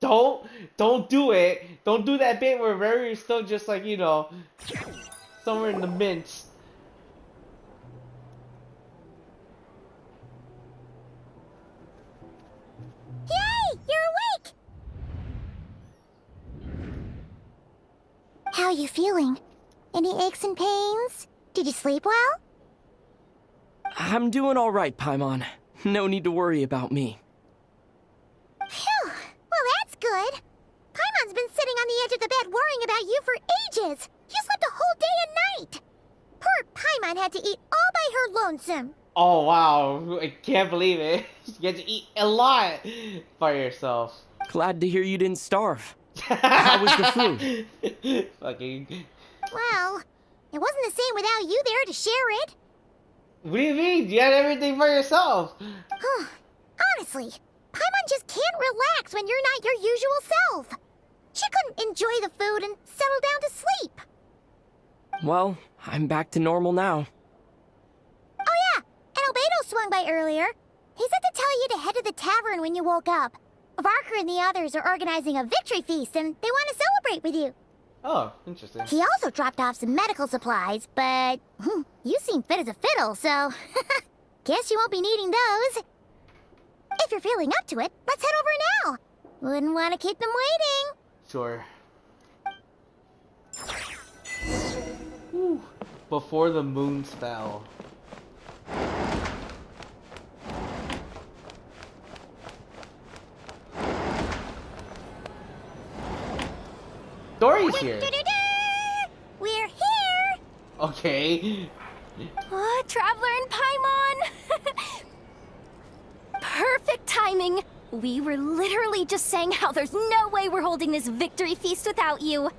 Don't do it. Don't do that bit where Rerir's still just like, you know, somewhere in the mints. Yay! You're awake! How are you feeling? Any aches and pains? Did you sleep well? I'm doing all right, Paimon. No need to worry about me. Phew! Well, that's good. Paimon's been sitting on the edge of the bed worrying about you for ages. You slept a whole day and night. Poor Paimon had to eat all by her lonesome. Oh wow, I can't believe it. You get to eat a lot by yourself. Glad to hear you didn't starve. How was the food? Fucking... Well, It wasn't the same without you there to share it. What do you mean? You had everything for yourself. Honestly, Paimon just can't relax when you're not your usual self. She couldn't enjoy the food and settle down to sleep. Well, I'm back to normal now. Oh yeah, and Albedo swung by earlier. He said to tell you to head to the tavern when you woke up. Varker and the others are organizing a victory feast and they want to celebrate with you. Oh, interesting. He also dropped off some medical supplies, but you seem fit as a fiddle, so guess you won't be needing those. If you're feeling up to it, let's head over now. Wouldn't want to keep them waiting. Sure. Whew. Before the moon spell. Dory's here. We're here. Okay. Oh, Traveler and Paimon! Perfect timing! We were literally just saying how there's no way we're holding this victory feast without you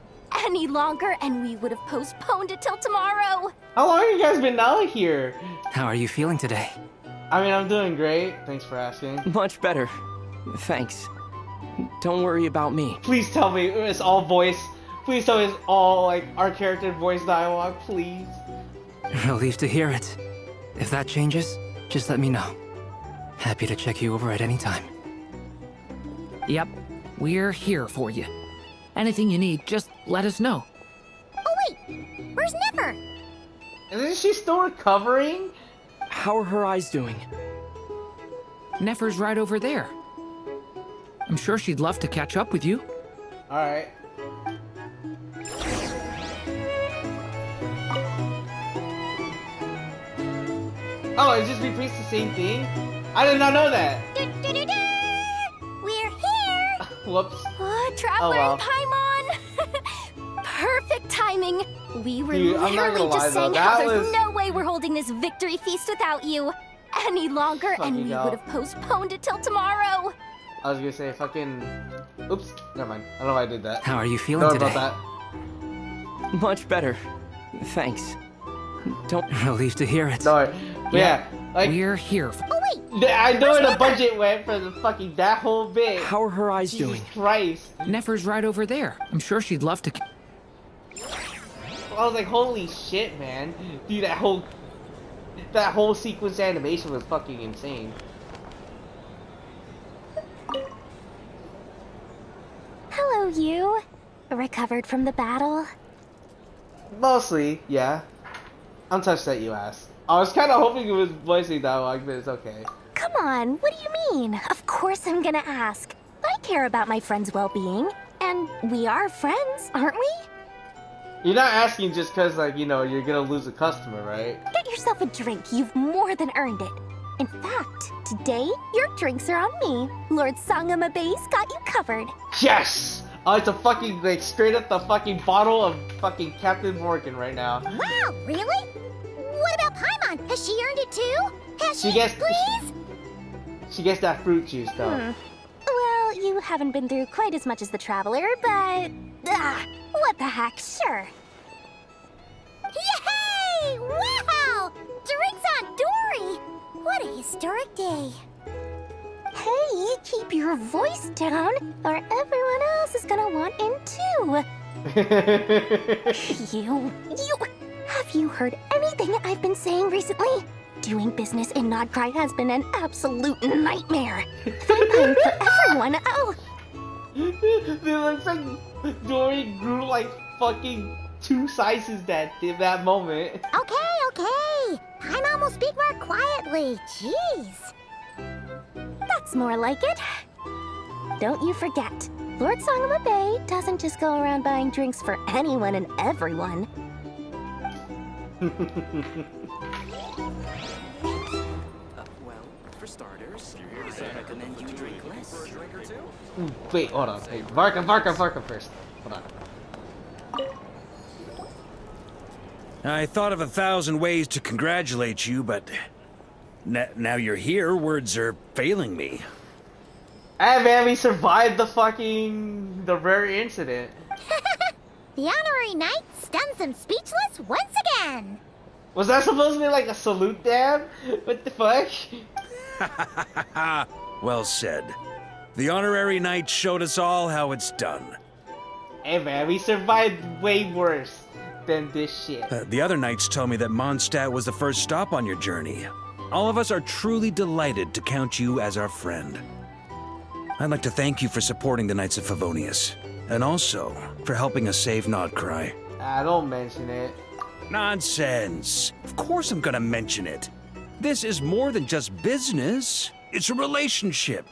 any longer, and we would have postponed it till tomorrow. How long have you guys been out here? How are you feeling today? I mean, I'm doing great. Thanks for asking. Much better. Thanks. Don't worry about me. Please tell me it's all voice. Please tell me it's all, like, our character voice dialogue, please. Relieved to hear it. If that changes, just let me know. Happy to check you over at any time. Yep, we're here for you. Anything you need, just let us know. Oh wait, where's Nefer? Isn't she still recovering? How are her eyes doing? Nefer's right over there. I'm sure she'd love to catch up with you. Alright. Oh, it just repeats the same thing? I did not know that. We're here. Whoops. Oh, Traveler well. and Paimon! Perfect timing! We were Dude, I'm not literally gonna lie, just though, saying how that there's was- no way we're holding this victory feast without you any longer, and Fucking we hell. would have postponed it till tomorrow. I was gonna say fucking... Oops, never mind. I don't know why I did that. How are you feeling Sorry today? about Much better. Thanks. Don't... Relieved to hear it. that. No, yeah, like... We're here. Oh wait, I know where the budget went for the fucking that whole bit. How are her eyes Jesus doing? Christ. Nefer's right over there. I'm sure she'd love to... I was like, holy shit, man. Dude, that whole sequence animation was fucking insane. Hello, you. Recovered from the battle? Mostly, yeah. I'm touched that you asked. I was kind of hoping it was voicing dialogue, but it's okay. Come on, what do you mean? Of course I'm gonna ask. I care about my friend's well-being. And we are friends, aren't we? You're not asking just because, like, you know, you're gonna lose a customer, right? Get yourself a drink. You've more than earned it. In fact, today, your drinks are on me. Lord Sangamabe's got you covered. Yes! Oh, it's a fucking, like, straight up the fucking bottle of fucking Captain Morgan right now. wow, really? What about Paimon? Has she earned it too? Has she, gets- please? She gets that fruit juice, though. Well, you haven't been through quite as much as the Traveler, but... what the heck, sure. Yay! Wow! Drinks on Dory! What a historic day. Hey, keep your voice down, or everyone else is gonna want in too. You... Have you heard anything I've been saying recently? Doing business in Nodcry has been an absolute nightmare. Vamping for everyone else. It looks like Dory grew like fucking 2 sizes that moment. Okay. Paimon will speak more quietly. Jeez. That's more like it. Don't you forget, Lord Sangamabe doesn't just go around buying drinks for anyone and everyone. Well, for starters, I recommend you drink less. For a drink or two? Wait, hold on. Hey, Varka first. Hold on. I thought of 1,000 ways to congratulate you, but now you're here, words are failing me. Hey man, we survived the Rerir incident. The honorary knight stuns them speechless once again. Was that supposed to be like a salute dab? What the fuck? Well said. The honorary knight showed us all how it's done. Hey man, we survived way worse than this shit. The other knights told me that Mondstadt was the first stop on your journey. All of us are truly delighted to count you as our friend. I'd like to thank you for supporting the Knights of Favonius, and also for helping us save Nodcry. Don't mention it. Nonsense. Of course I'm gonna mention it. This is more than just business. It's a relationship.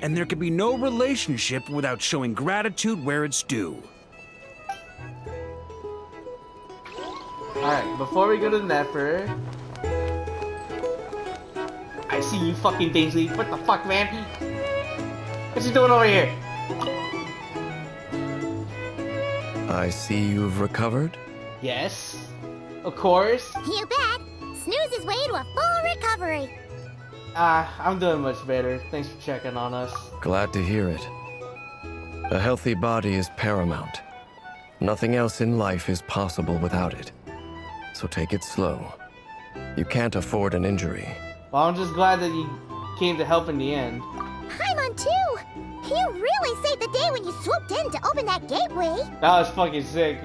And there can be no relationship without showing gratitude where it's due. Alright, before we go to Nefer... I see you fucking Daisy. What the fuck, man? What you doing over here? I see you've recovered? Yes, of course. You bet. Snooze his way to a full recovery. I'm doing much better. Thanks for checking on us. Glad to hear it. A healthy body is paramount. Nothing else in life is possible without it. So take it slow. You can't afford an injury. Well, I'm just glad that you came to help in the end. Paimon too. You really saved the day when you swooped in to open that gateway. That was fucking sick.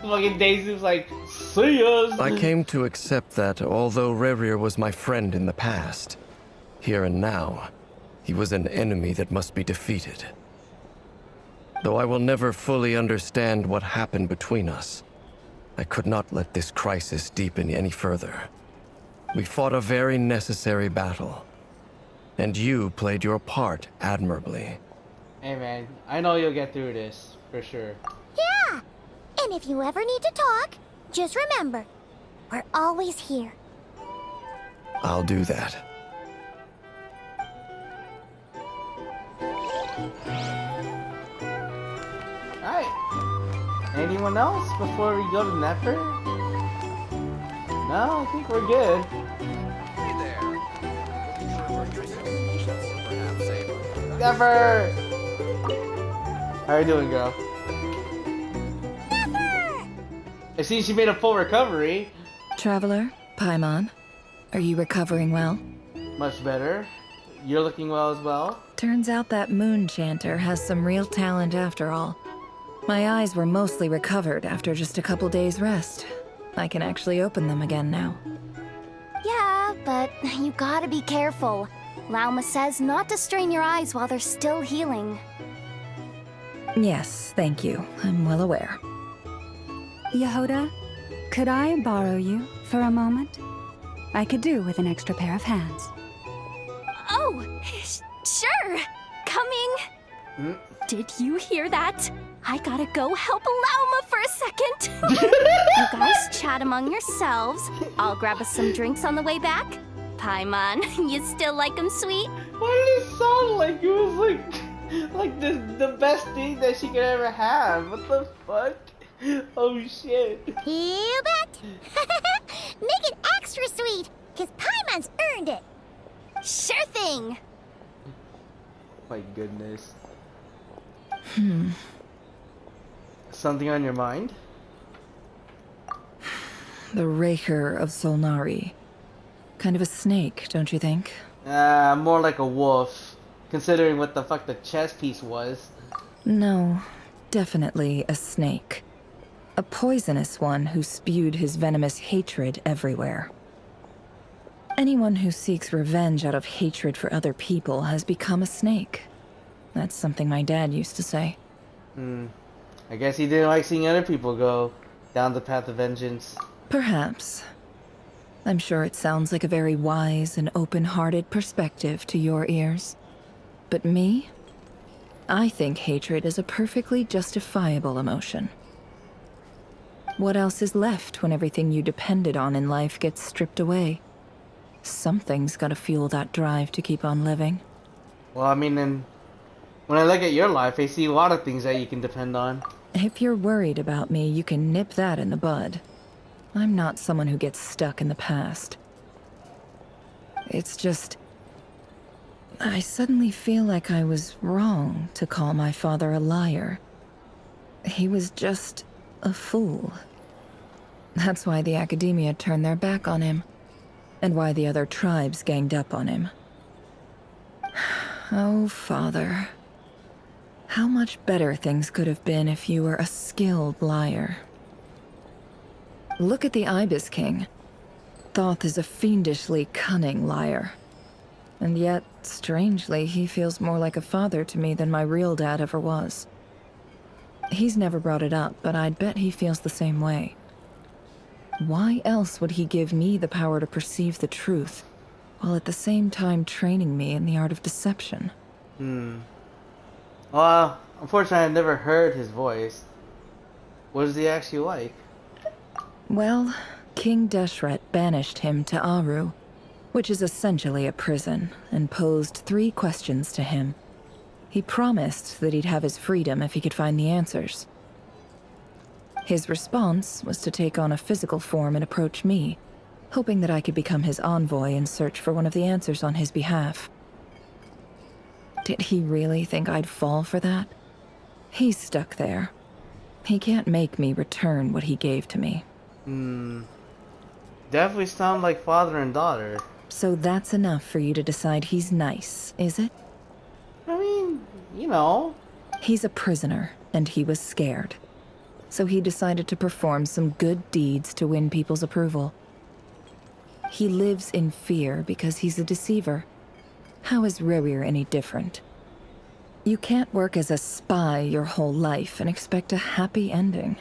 Fucking Daisy was like, see us. I came to accept that although Rerir was my friend in the past, here and now, he was an enemy that must be defeated. Though I will never fully understand what happened between us, I could not let this crisis deepen any further. We fought a very necessary battle, and you played your part admirably. Hey man, I know you'll get through this, for sure. Yeah! And if you ever need to talk, just remember, we're always here. I'll do that. Alright. Anyone else before we go to Nefer? No, I think we're good. Nefer! How are you doing, girl? Nefer! I see she made a full recovery. Traveler, Paimon, are you recovering well? Much better. You're looking well as well. Turns out that moon chanter has some real talent after all. My eyes were mostly recovered after just a couple days' rest. I can actually open them again now. Yeah, but you gotta be careful. Lauma says not to strain your eyes while they're still healing. Yes, thank you. I'm well aware. Yehoda, could I borrow you for a moment? I could do with an extra pair of hands. Oh, sure. Coming. Did you hear that? I gotta go help Lauma for a second. You guys chat among yourselves. I'll grab us some drinks on the way back. Paimon, you still like them sweet? Why did it sound like it was like the best thing that she could ever have? What the fuck? Oh shit. You bet. Make it extra sweet, because Paimon's earned it. Sure thing. My goodness. Hmm. Something on your mind? The Rerir of Solnari. Kind of a snake, don't you think? More like a wolf, considering what the fuck the chess piece was. No, definitely a snake. A poisonous one who spewed his venomous hatred everywhere. Anyone who seeks revenge out of hatred for other people has become a snake. That's something my dad used to say. I guess he didn't like seeing other people go down the path of vengeance. Perhaps. I'm sure it sounds like a very wise and open-hearted perspective to your ears. But me? I think hatred is a perfectly justifiable emotion. What else is left when everything you depended on in life gets stripped away? Something's gotta fuel that drive to keep on living. Well, I mean, and when I look at your life, I see a lot of things that you can depend on. If you're worried about me, you can nip that in the bud. I'm not someone who gets stuck in the past. It's just... I suddenly feel like I was wrong to call my father a liar. He was just a fool. That's why the Academia turned their back on him, and why the other tribes ganged up on him. Oh, Father. How much better things could have been if you were a skilled liar. Look at the Ibis King. Thoth is a fiendishly cunning liar. And yet, strangely, he feels more like a father to me than my real dad ever was. He's never brought it up, but I'd bet he feels the same way. Why else would he give me the power to perceive the truth, while at the same time training me in the art of deception? Well, unfortunately, I've never heard his voice. What is he actually like? Well, King Deshret banished him to Aru, which is essentially a prison, and posed 3 questions to him. He promised that he'd have his freedom if he could find the answers. His response was to take on a physical form and approach me, hoping that I could become his envoy and search for one of the answers on his behalf. Did he really think I'd fall for that? He's stuck there. He can't make me return what he gave to me. Definitely sound like father and daughter. So that's enough for you to decide he's nice, is it? I mean, you know. He's a prisoner, and he was scared. So he decided to perform some good deeds to win people's approval. He lives in fear because he's a deceiver. How is Rerir any different? You can't work as a spy your whole life and expect a happy ending.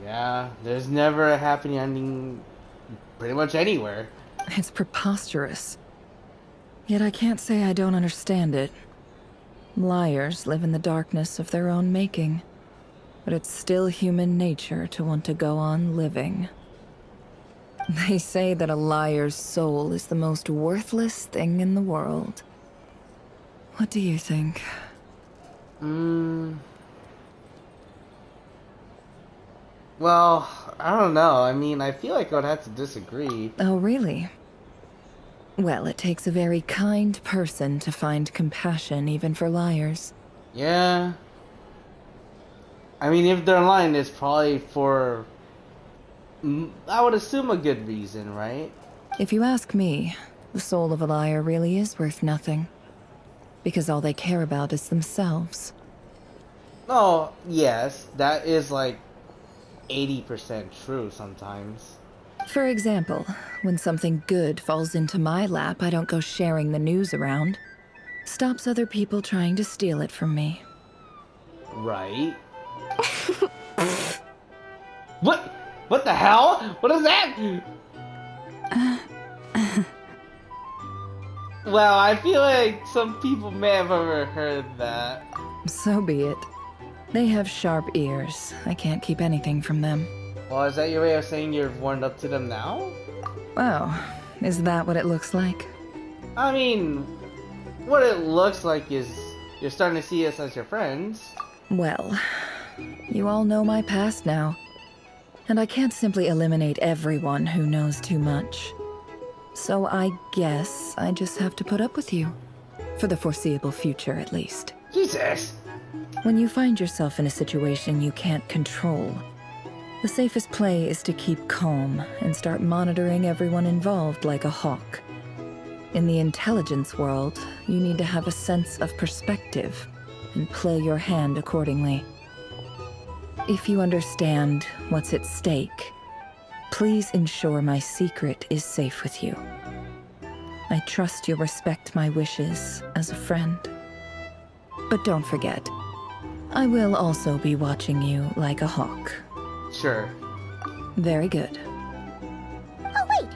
Yeah, there's never a happy ending pretty much anywhere. It's preposterous. Yet I can't say I don't understand it. Liars live in the darkness of their own making, but it's still human nature to want to go on living. They say that a liar's soul is the most worthless thing in the world. What do you think? Well, I don't know. I mean, I feel like I would have to disagree. Oh, really? Well, it takes a very kind person to find compassion even for liars. Yeah. I mean, if they're lying, it's probably for, I would assume, a good reason, right? If you ask me, the soul of a liar really is worth nothing. Because all they care about is themselves. Oh, yes. That is like 80% true sometimes. For example, when something good falls into my lap, I don't go sharing the news around. Stops other people trying to steal it from me. Right. What? What the hell? What is that? Well, I feel like some people may have overheard that. So be it. They have sharp ears. I can't keep anything from them. Well, is that your way of saying you're warmed up to them now? Oh, is that what it looks like? I mean, what it looks like is you're starting to see us as your friends. Well, you all know my past now. And I can't simply eliminate everyone who knows too much. So I guess I just have to put up with you. For the foreseeable future, at least. Jesus! When you find yourself in a situation you can't control, the safest play is to keep calm and start monitoring everyone involved like a hawk. In the intelligence world, you need to have a sense of perspective and play your hand accordingly. If you understand what's at stake, please ensure my secret is safe with you. I trust you'll respect my wishes as a friend. But don't forget, I will also be watching you like a hawk. Sure. Very good. Oh, wait!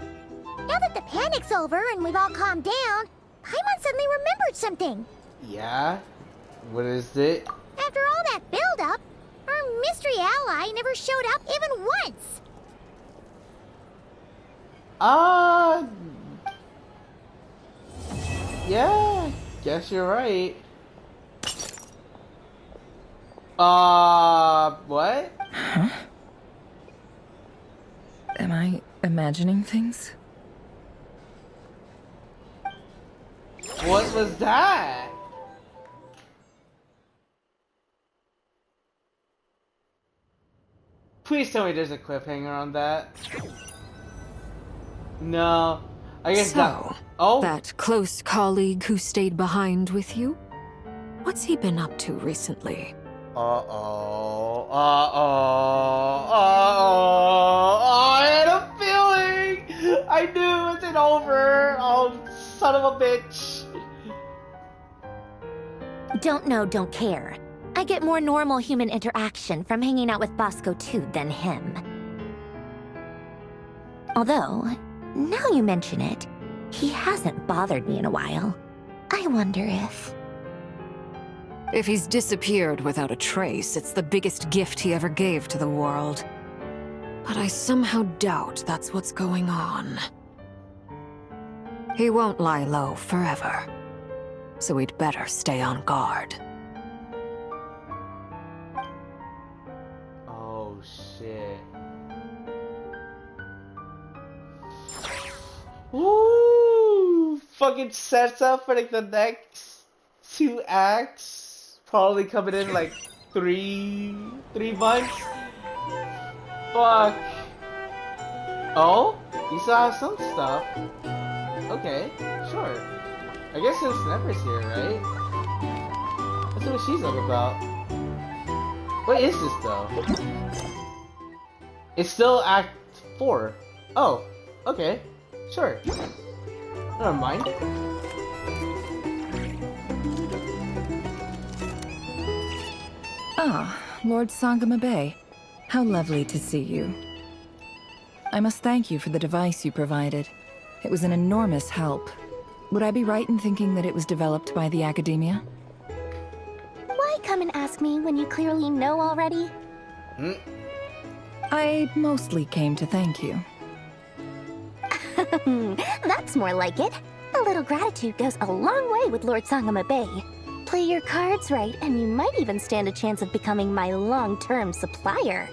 Now that the panic's over and we've all calmed down, Paimon suddenly remembered something. Yeah? What is it? After all that build-up, our mystery ally never showed up even once. Yeah, guess you're right. What? Huh? Am I imagining things? What was that? Please tell me there's a cliffhanger on that. No. I guess So, Oh? that close colleague who stayed behind with you? What's he been up to recently? Uh-oh. Uh-oh. Uh-oh. I had a feeling! I knew it wasn't over! Oh, son of a bitch! Don't know, don't care. I get more normal human interaction from hanging out with Bosco too than him. Although, now you mention it, he hasn't bothered me in a while. I wonder if... If he's disappeared without a trace, it's the biggest gift he ever gave to the world. But I somehow doubt that's what's going on. He won't lie low forever. So we'd better stay on guard. Oh, shit. Woo! Fucking sets up for like the next 2 acts. Probably coming in like 3 months. Fuck. Oh? You still have some stuff. Okay, sure. I guess since Nefer's here, right? Let's see what she's all about. What is this though? It's still Act 4. Oh, okay. Sure. Never mind. Ah, Lord Sangama Bay. How lovely to see you. I must thank you for the device you provided. It was an enormous help. Would I be right in thinking that it was developed by the Academia? Why come and ask me when you clearly know already? I mostly came to thank you. That's more like it. A little gratitude goes a long way with Lord Sangama Bay. Play your cards right, and you might even stand a chance of becoming my long-term supplier.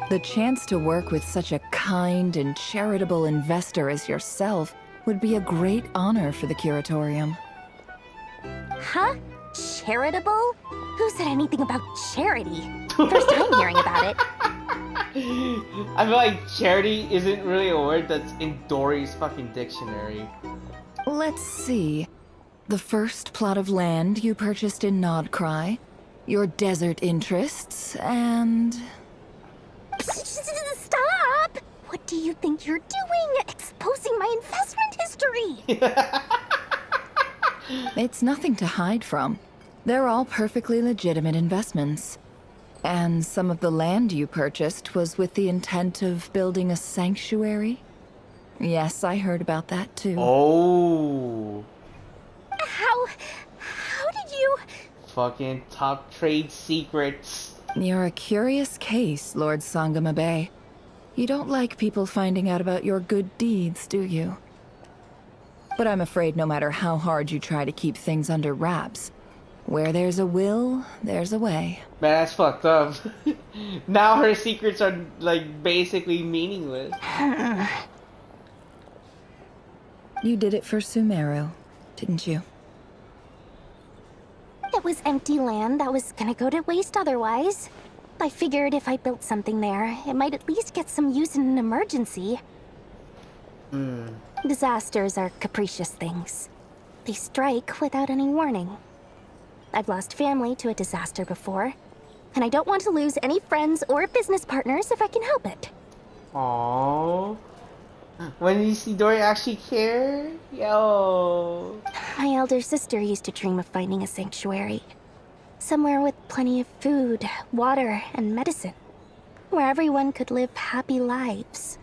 The chance to work with such a kind and charitable investor as yourself would be a great honor for the Curatorium. Huh? Charitable? Who said anything about charity? First time hearing about it. I feel like charity isn't really a word that's in Dory's fucking dictionary. Let's see. The first plot of land you purchased in Nodcry, your desert interests, and... Stop! What do you think you're doing? Exposing my investment history! It's nothing to hide from. They're all perfectly legitimate investments. And some of the land you purchased was with the intent of building a sanctuary? Yes, I heard about that too. Oh. How did you... Fucking top trade secrets. You're a curious case, Lord Sangama Bay. You don't like people finding out about your good deeds, do you? But I'm afraid no matter how hard you try to keep things under wraps, where there's a will, there's a way. Man, that's fucked up. Now her secrets are, like, basically meaningless. You did it for Sumeru, didn't you? It was empty land that was gonna go to waste otherwise. I figured if I built something there, it might at least get some use in an emergency. Disasters are capricious things. They strike without any warning. I've lost family to a disaster before, and I don't want to lose any friends or business partners if I can help it. Aww. When you see Dory actually care? Yo. My elder sister used to dream of finding a sanctuary. Somewhere with plenty of food, water, and medicine. Where everyone could live happy lives.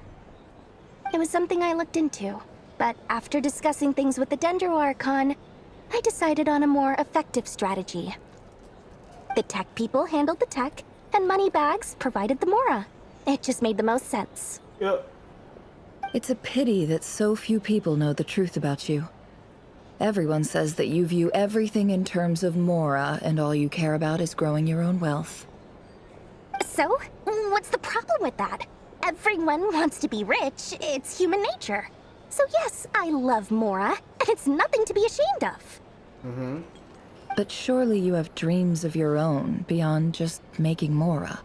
It was something I looked into, but after discussing things with the Dendro Archon, I decided on a more effective strategy. The tech people handled the tech, and Moneybags provided the Mora. It just made the most sense. Yep. It's a pity that so few people know the truth about you. Everyone says that you view everything in terms of Mora, and all you care about is growing your own wealth. So, what's the problem with that? Everyone wants to be rich. It's human nature. So yes, I love Mora, and it's nothing to be ashamed of. But surely you have dreams of your own beyond just making Mora.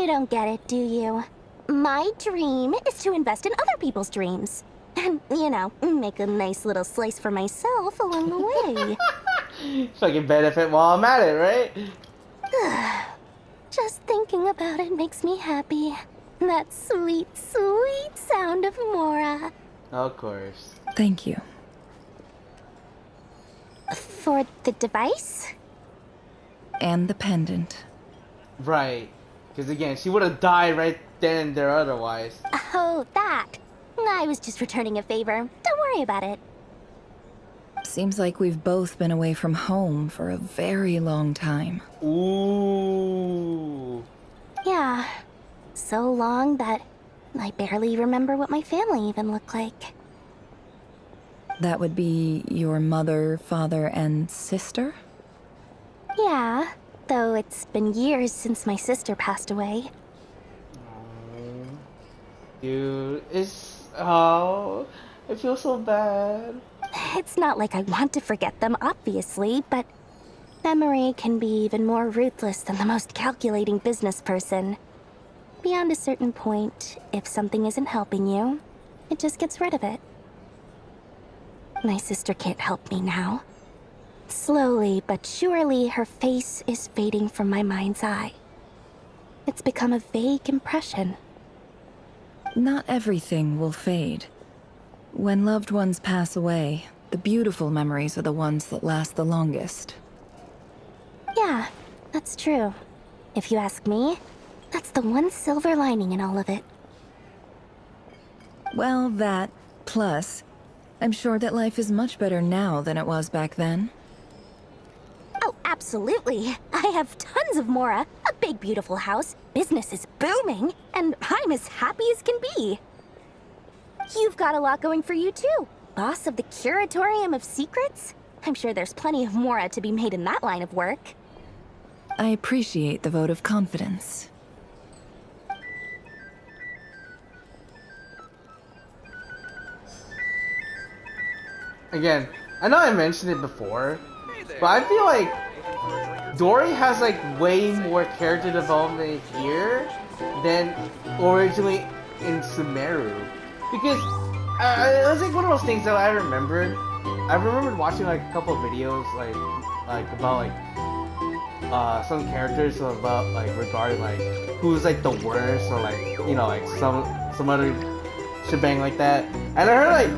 You don't get it, do you? My dream is to invest in other people's dreams. And, you know, make a nice little slice for myself along the way. Fucking benefit while I'm at it, right? Just thinking about it makes me happy. That sweet, sweet sound of Mora. Of course. Thank you. For the device? And the pendant. Right. Because again, she would have died right then and there otherwise. Oh, that. I was just returning a favor. Don't worry about it. Seems like we've both been away from home for a very long time. Ooh. Yeah. So long that I barely remember what my family even looked like. That would be your mother, father, and sister? Yeah, though it's been years since my sister passed away. Dude, oh, I feel so bad. It's not like I want to forget them, obviously, but memory can be even more ruthless than the most calculating business person. Beyond a certain point, if something isn't helping you, it just gets rid of it. My sister can't help me now. Slowly but surely, her face is fading from my mind's eye. It's become a vague impression. Not everything will fade. When loved ones pass away, the beautiful memories are the ones that last the longest. Yeah, that's true. If you ask me, that's the one silver lining in all of it. Well, that, plus, I'm sure that life is much better now than it was back then. Oh, absolutely. I have tons of Mora, a big beautiful house, business is booming, and I'm as happy as can be. You've got a lot going for you too. Boss of the Curatorium of Secrets? I'm sure there's plenty of Mora to be made in that line of work. I appreciate the vote of confidence. Again, I know I mentioned it before, but I feel like Dory has like way more character development here than originally in Sumeru. Because it was like one of those things that I remembered. I remembered watching like a couple of videos like about like some characters about like regarding like who's like the worst or like, you know, like some other shebang like that. And I heard like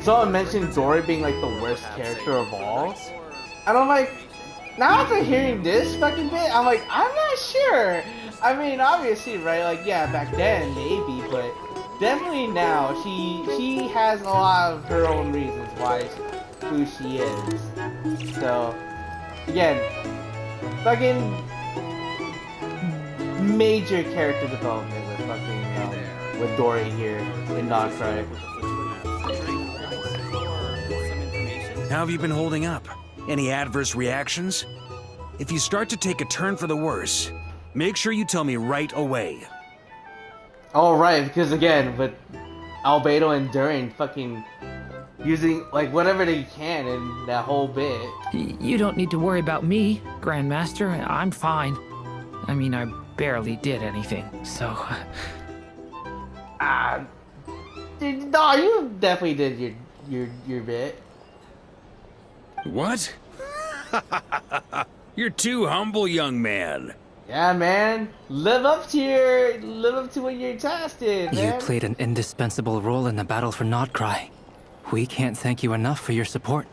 someone mentioned Dory being like the worst character of all. And I'm like, now after hearing this fucking bit, I'm like, I'm not sure. I mean, obviously, right? Like, yeah, back then maybe, but definitely now she has a lot of her own reasons why who she is. So again, fucking major character development with fucking with Dory here in Noctry. How have you been holding up? Any adverse reactions? If you start to take a turn for the worse, make sure you tell me right away. Oh, right, because again, with Albedo and Durin fucking using, like, whatever they can in that whole bit. You don't need to worry about me, Grandmaster. I'm fine. I mean, I barely did anything, so... No, you definitely did your bit. What? You're too humble, young man. Yeah, man. Live up to what you're tasked in, man. You played an indispensable role in the battle for Notcry. We can't thank you enough for your support.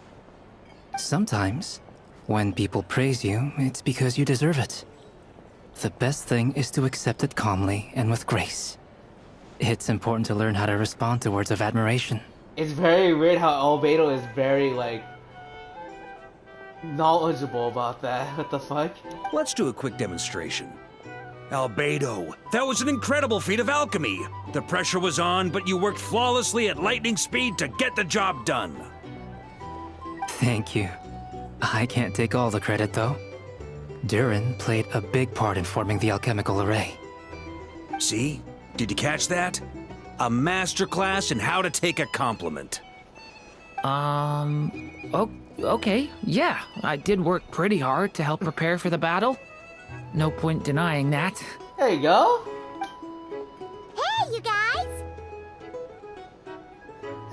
Sometimes, when people praise you, it's because you deserve it. The best thing is to accept it calmly and with grace. It's important to learn how to respond to words of admiration. It's very weird how Albedo is very, like, knowledgeable about that. What the fuck? Let's do a quick demonstration. Albedo, that was an incredible feat of alchemy. The pressure was on, but you worked flawlessly at lightning speed to get the job done. Thank you. I can't take all the credit, though. Durin played a big part in forming the alchemical array. See? Did you catch that? A masterclass in how to take a compliment. Okay, yeah. I did work pretty hard to help prepare for the battle. No point denying that. There you go. Hey, you guys!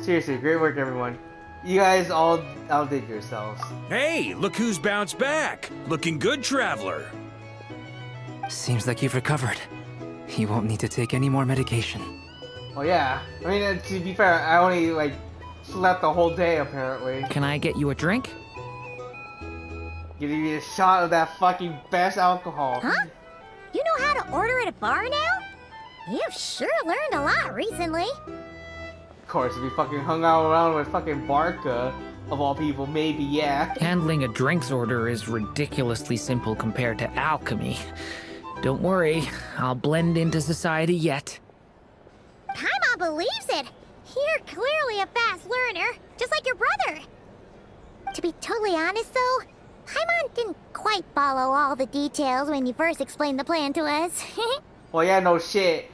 Seriously, great work, everyone. You guys all outdid yourselves. Hey, look who's bounced back. Looking good, traveler. Seems like you've recovered. You won't need to take any more medication. Oh yeah. I mean, to be fair, I only like slept the whole day apparently. Can I get you a drink? Give you a shot of that fucking best alcohol. Huh? You know how to order at a bar now? You've sure learned a lot recently. Of course, if you fucking hung out around with fucking Barca, of all people, maybe, yeah. Handling a drinks order is ridiculously simple compared to alchemy. Don't worry, I'll blend into society yet. Paimon believes it. You're clearly a fast learner, just like your brother. To be totally honest, though, Paimon didn't quite follow all the details when you first explained the plan to us. Well, yeah, no shit.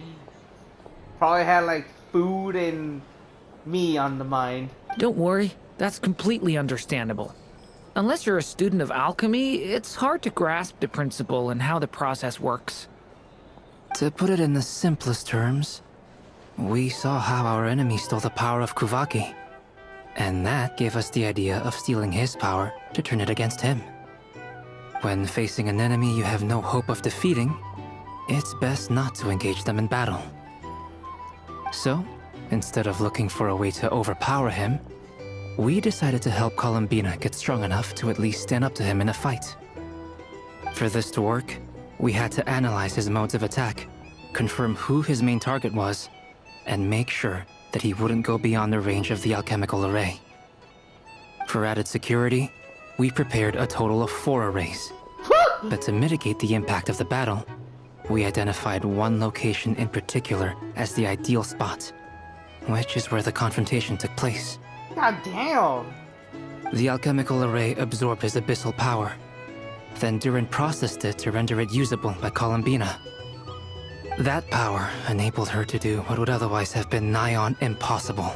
Probably had, like, food and me on the mind. Don't worry, that's completely understandable. Unless you're a student of alchemy, it's hard to grasp the principle and how the process works. To put it in the simplest terms, we saw how our enemy stole the power of Kuvaki. And that gave us the idea of stealing his power to turn it against him. When facing an enemy you have no hope of defeating, it's best not to engage them in battle. So, instead of looking for a way to overpower him, we decided to help Columbina get strong enough to at least stand up to him in a fight. For this to work, we had to analyze his modes of attack, confirm who his main target was, and make sure that he wouldn't go beyond the range of the alchemical array. For added security, we prepared a total of 4 arrays. But to mitigate the impact of the battle, we identified one location in particular as the ideal spot, which is where the confrontation took place. God damn! The alchemical array absorbed his abyssal power. Then Durin processed it to render it usable by Columbina. That power enabled her to do what would otherwise have been nigh on impossible.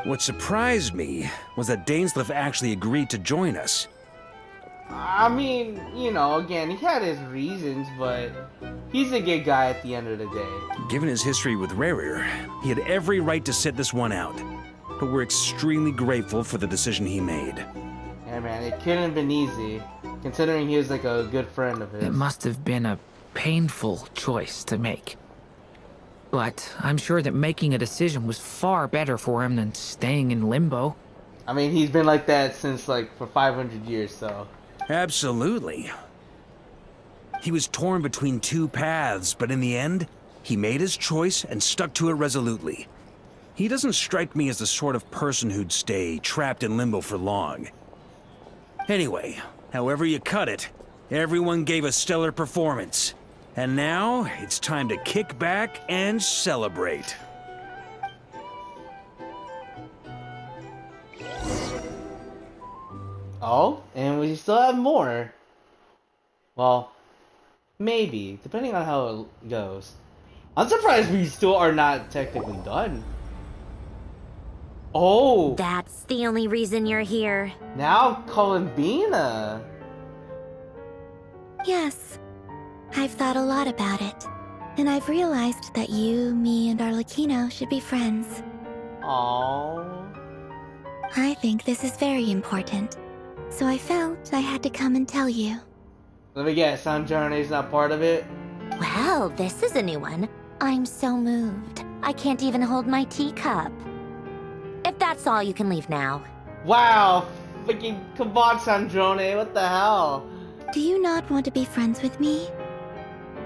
What surprised me was that Dainsleif actually agreed to join us. I mean, you know, again, he had his reasons, but he's a good guy at the end of the day. Given his history with Rerir, he had every right to sit this one out. But we're extremely grateful for the decision he made. Yeah, man, it couldn't have been easy, considering he was like a good friend of his. It must have been a painful choice to make. But I'm sure that making a decision was far better for him than staying in limbo. I mean, he's been like that since like for 500 years, so. Absolutely. He was torn between 2 paths, but in the end, he made his choice and stuck to it resolutely. He doesn't strike me as the sort of person who'd stay trapped in limbo for long. Anyway, however you cut it, everyone gave a stellar performance. And now, it's time to kick back and celebrate. Oh, and we still have more. Well, maybe, depending on how it goes. I'm surprised we still are not technically done. Oh! That's the only reason you're here. Now Columbina! Yes. I've thought a lot about it. And I've realized that you, me, and Arlecchino should be friends. Aww. I think this is very important. So I felt I had to come and tell you. Let me guess, Sanjarne's not part of it? Well, this is a new one. I'm so moved. I can't even hold my teacup. If that's all, you can leave now. Wow! Freaking come on, Sanjone, what the hell? Do you not want to be friends with me?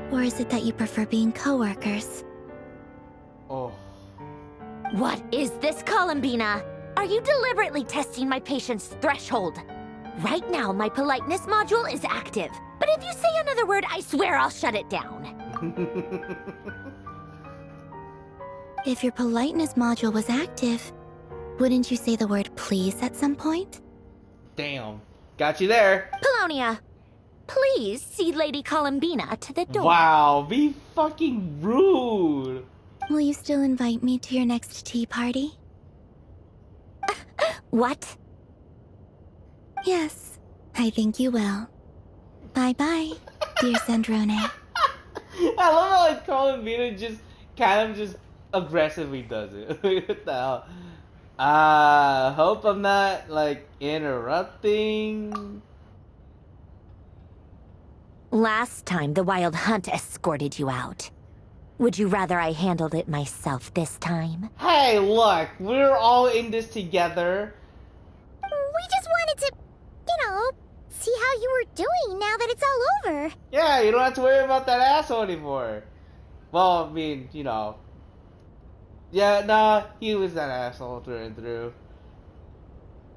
Or is it that you prefer being co-workers? Oh. What is this, Columbina? Are you deliberately testing my patience threshold? Right now, my politeness module is active. But if you say another word, I swear I'll shut it down. If your politeness module was active, wouldn't you say the word please at some point? Damn. Got you there. Polonia, please see Lady Columbina to the door. Wow, be fucking rude. Will you still invite me to your next tea party? What? Yes, I think you will. Bye-bye, dear Sandrone. I love how like Carl Vita just kind of just aggressively does it. What the hell? Hope I'm not like interrupting. Last time the Wild Hunt escorted you out. Would you rather I handled it myself this time? Hey, look, we're all in this together. We just wanted to, see how you were doing now that it's all over. Yeah, you don't have to worry about that asshole anymore. Well, I mean, Yeah, nah, he was that asshole through and through.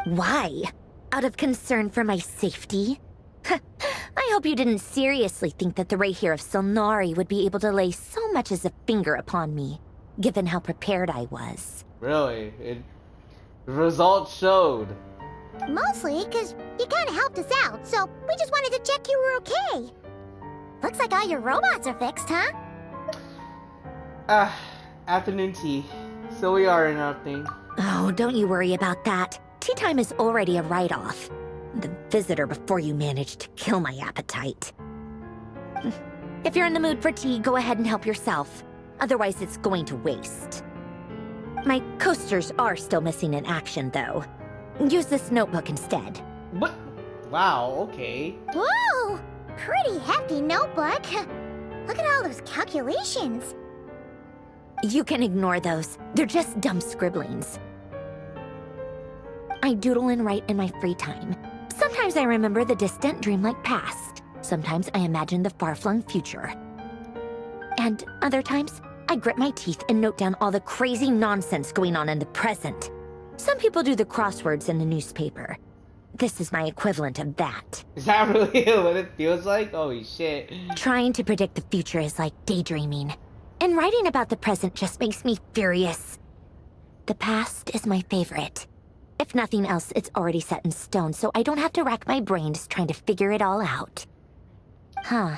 Why? Out of concern for my safety? I hope you didn't seriously think that the Rerir of Solnari would be able to lay so much as a finger upon me, given how prepared I was. Really? The results showed. Mostly because you kind of helped us out, so we just wanted to check you were okay. Looks like all your robots are fixed, huh? Afternoon tea. So we are interrupting. Oh, don't you worry about that. Tea time is already a write-off. The visitor before you managed to kill my appetite. If you're in the mood for tea, go ahead and help yourself. Otherwise, it's going to waste. My coasters are still missing in action, though. Use this notebook instead. What? Wow, okay. Whoa! Pretty hefty notebook. Look at all those calculations. You can ignore those. They're just dumb scribblings. I doodle and write in my free time. Sometimes I remember the distant, dreamlike past. Sometimes I imagine the far-flung future. And other times, I grit my teeth and note down all the crazy nonsense going on in the present. Some people do the crosswords in the newspaper. This is my equivalent of that. Is that really what it feels like? Holy shit. Trying to predict the future is like daydreaming. And writing about the present just makes me furious. The past is my favorite. If nothing else, it's already set in stone, so I don't have to rack my brains trying to figure it all out. Huh.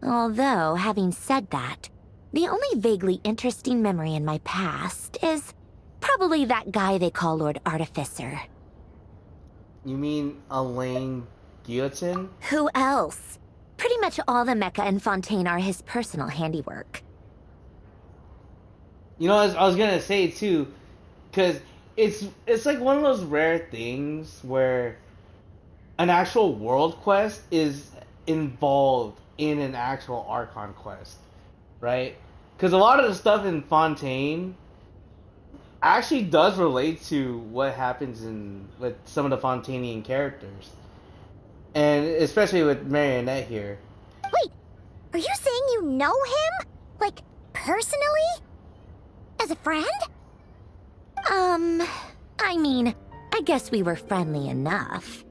Although, having said that, the only vaguely interesting memory in my past is probably that guy they call Lord Artificer. You mean Elaine Guillotine? Who else? Pretty much all the mecha and Fontaine are his personal handiwork. I was gonna say too, because it's like one of those rare things where an actual world quest is involved in an actual Archon quest, right? Because a lot of the stuff in Fontaine actually does relate to what happens with some of the Fontainian characters, and especially with Marionette here. Wait, are you saying you know him? Like, personally? As a friend? I mean, I guess we were friendly enough.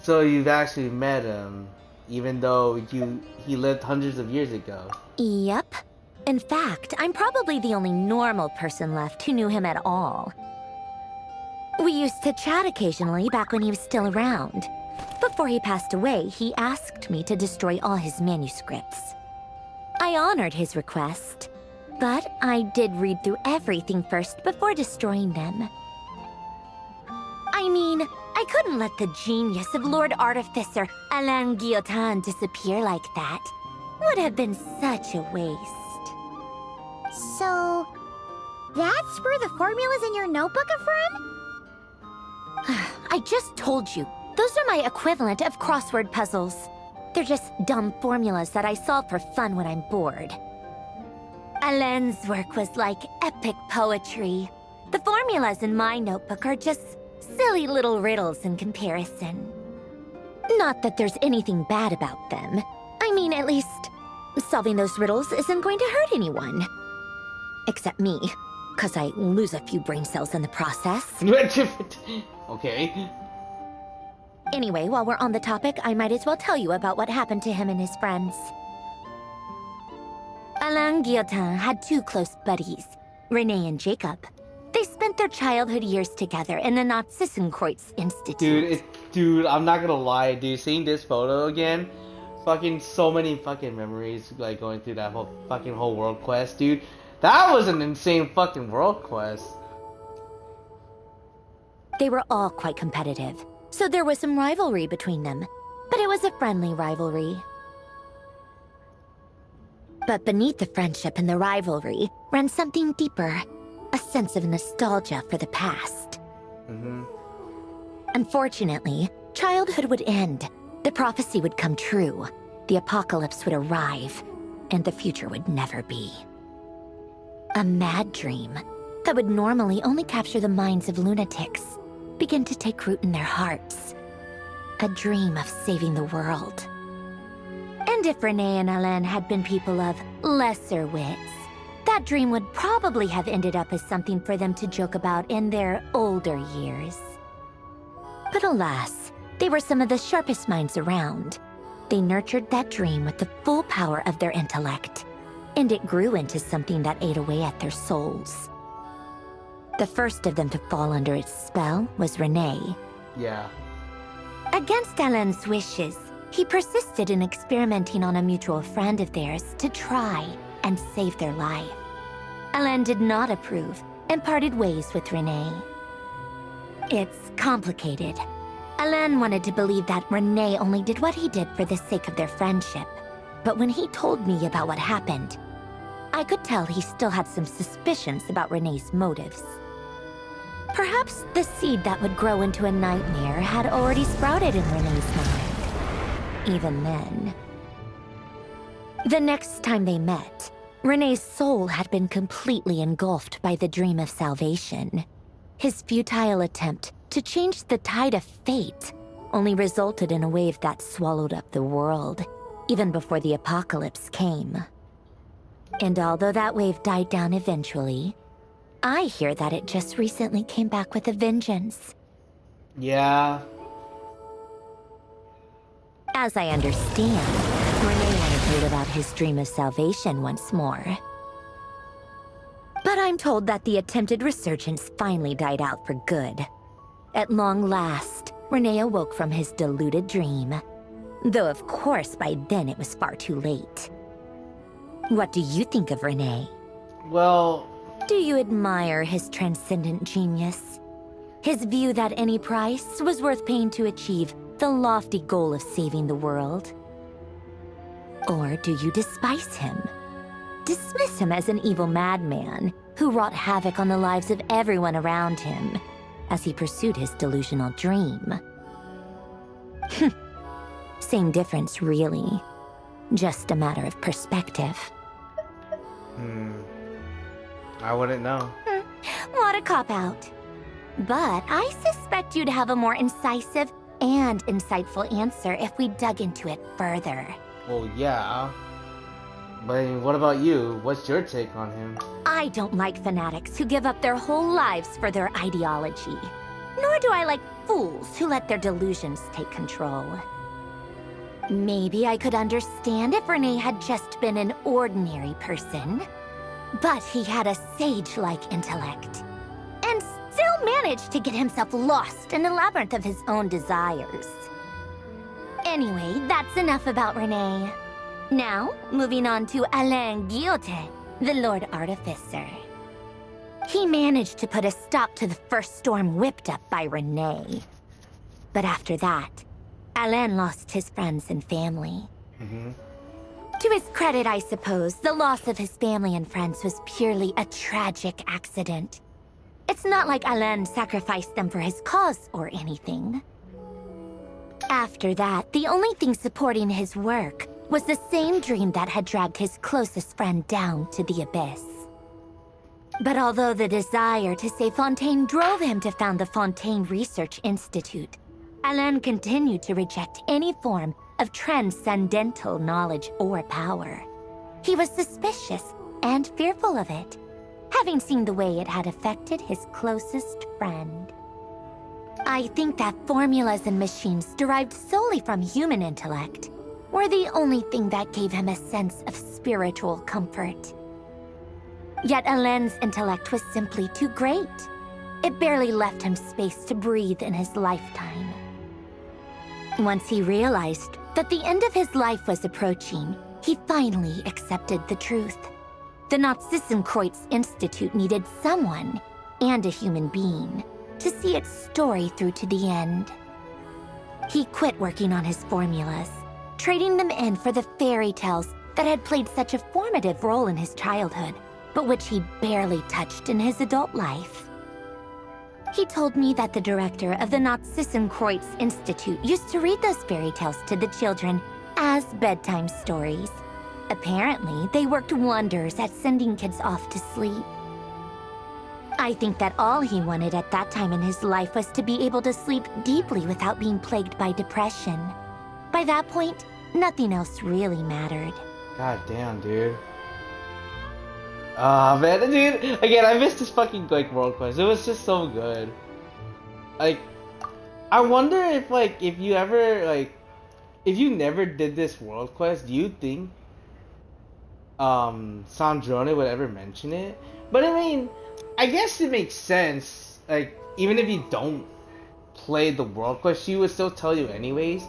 So you've actually met him, even though he lived hundreds of years ago. Yep. In fact, I'm probably the only normal person left who knew him at all. We used to chat occasionally back when he was still around. Before he passed away, he asked me to destroy all his manuscripts. I honored his request, but I did read through everything first before destroying them. I mean, I couldn't let the genius of Lord Artificer Alain Guillotin disappear like that. Would have been such a waste. So, that's where the formulas in your notebook are from? I just told you. Those are my equivalent of crossword puzzles. They're just dumb formulas that I solve for fun when I'm bored. Alain's work was like epic poetry. The formulas in my notebook are just silly little riddles in comparison. Not that there's anything bad about them. I mean, at least, solving those riddles isn't going to hurt anyone. Except me, because I lose a few brain cells in the process. Okay. Anyway, while we're on the topic, I might as well tell you about what happened to him and his friends. Alain Guillotin had two close buddies, Renee and Jacob. They spent their childhood years together in the Narzissenkreuz Institute. Dude, I'm not gonna lie, dude. Seeing this photo again, fucking so many fucking memories, like going through that whole world quest, dude. That was an insane fucking world quest. They were all quite competitive, so there was some rivalry between them. But it was a friendly rivalry. But beneath the friendship and the rivalry ran something deeper, a sense of nostalgia for the past. Unfortunately, childhood would end, the prophecy would come true, the apocalypse would arrive, and the future would never be. A mad dream that would normally only capture the minds of lunatics began to take root in their hearts. A dream of saving the world. And if Renee and Alain had been people of lesser wits, that dream would probably have ended up as something for them to joke about in their older years. But alas, they were some of the sharpest minds around. They nurtured that dream with the full power of their intellect, and it grew into something that ate away at their souls. The first of them to fall under its spell was Renee. Yeah. Against Alain's wishes, he persisted in experimenting on a mutual friend of theirs to try and save their life. Alain did not approve and parted ways with Renee. It's complicated. Alain wanted to believe that Renee only did what he did for the sake of their friendship. But when he told me about what happened, I could tell he still had some suspicions about Renee's motives. Perhaps the seed that would grow into a nightmare had already sprouted in Renee's mind. Even then. The next time they met, Renee's soul had been completely engulfed by the dream of salvation. His futile attempt to change the tide of fate only resulted in a wave that swallowed up the world, even before the apocalypse came. And although that wave died down eventually, I hear that it just recently came back with a vengeance. Yeah. As I understand, Renee wanted to live out his dream of salvation once more. But I'm told that the attempted resurgence finally died out for good. At long last, Renee awoke from his deluded dream. Though of course by then it was far too late. What do you think of Renee? Well... Do you admire his transcendent genius? His view that any price was worth paying to achieve the lofty goal of saving the world? Or do you despise him? Dismiss him as an evil madman who wrought havoc on the lives of everyone around him as he pursued his delusional dream? Same difference, really. Just a matter of perspective. I wouldn't know. What a cop-out. But I suspect you'd have a more incisive and insightful answer if we dug into it further. Well, yeah. But what about you? What's your take on him? I don't like fanatics who give up their whole lives for their ideology. Nor do I like fools who let their delusions take control. Maybe I could understand if Renee had just been an ordinary person. But he had a sage-like intellect. And still managed to get himself lost in the labyrinth of his own desires. Anyway, that's enough about Renee. Now, moving on to Alain Guillotin, the Lord Artificer. He managed to put a stop to the first storm whipped up by Renee. But after that, Alain lost his friends and family. To his credit, I suppose, the loss of his family and friends was purely a tragic accident. It's not like Alain sacrificed them for his cause or anything. After that, the only thing supporting his work was the same dream that had dragged his closest friend down to the abyss. But although the desire to save Fontaine drove him to found the Fontaine Research Institute, Alain continued to reject any form of transcendental knowledge or power. He was suspicious and fearful of it, having seen the way it had affected his closest friend. I think that formulas and machines derived solely from human intellect were the only thing that gave him a sense of spiritual comfort. Yet Alain's intellect was simply too great. It barely left him space to breathe in his lifetime. Once he realized that the end of his life was approaching, he finally accepted the truth. The Nazissenkreuz Institute needed someone, and a human being, to see its story through to the end. He quit working on his formulas, trading them in for the fairy tales that had played such a formative role in his childhood, but which he barely touched in his adult life. He told me that the director of the Nazissenkreuz Institute used to read those fairy tales to the children as bedtime stories. Apparently, they worked wonders at sending kids off to sleep. I think that all he wanted at that time in his life was to be able to sleep deeply without being plagued by depression. By that point, nothing else really mattered. God damn, dude. Ah, man, dude. Again, I missed this fucking like World Quest. It was just so good. Like, I wonder if like if you ever like if you never did this World Quest, do you think Sandrone would ever mention it? But I mean, I guess it makes sense. Like, even if you don't play the World Quest, she would still tell you anyways.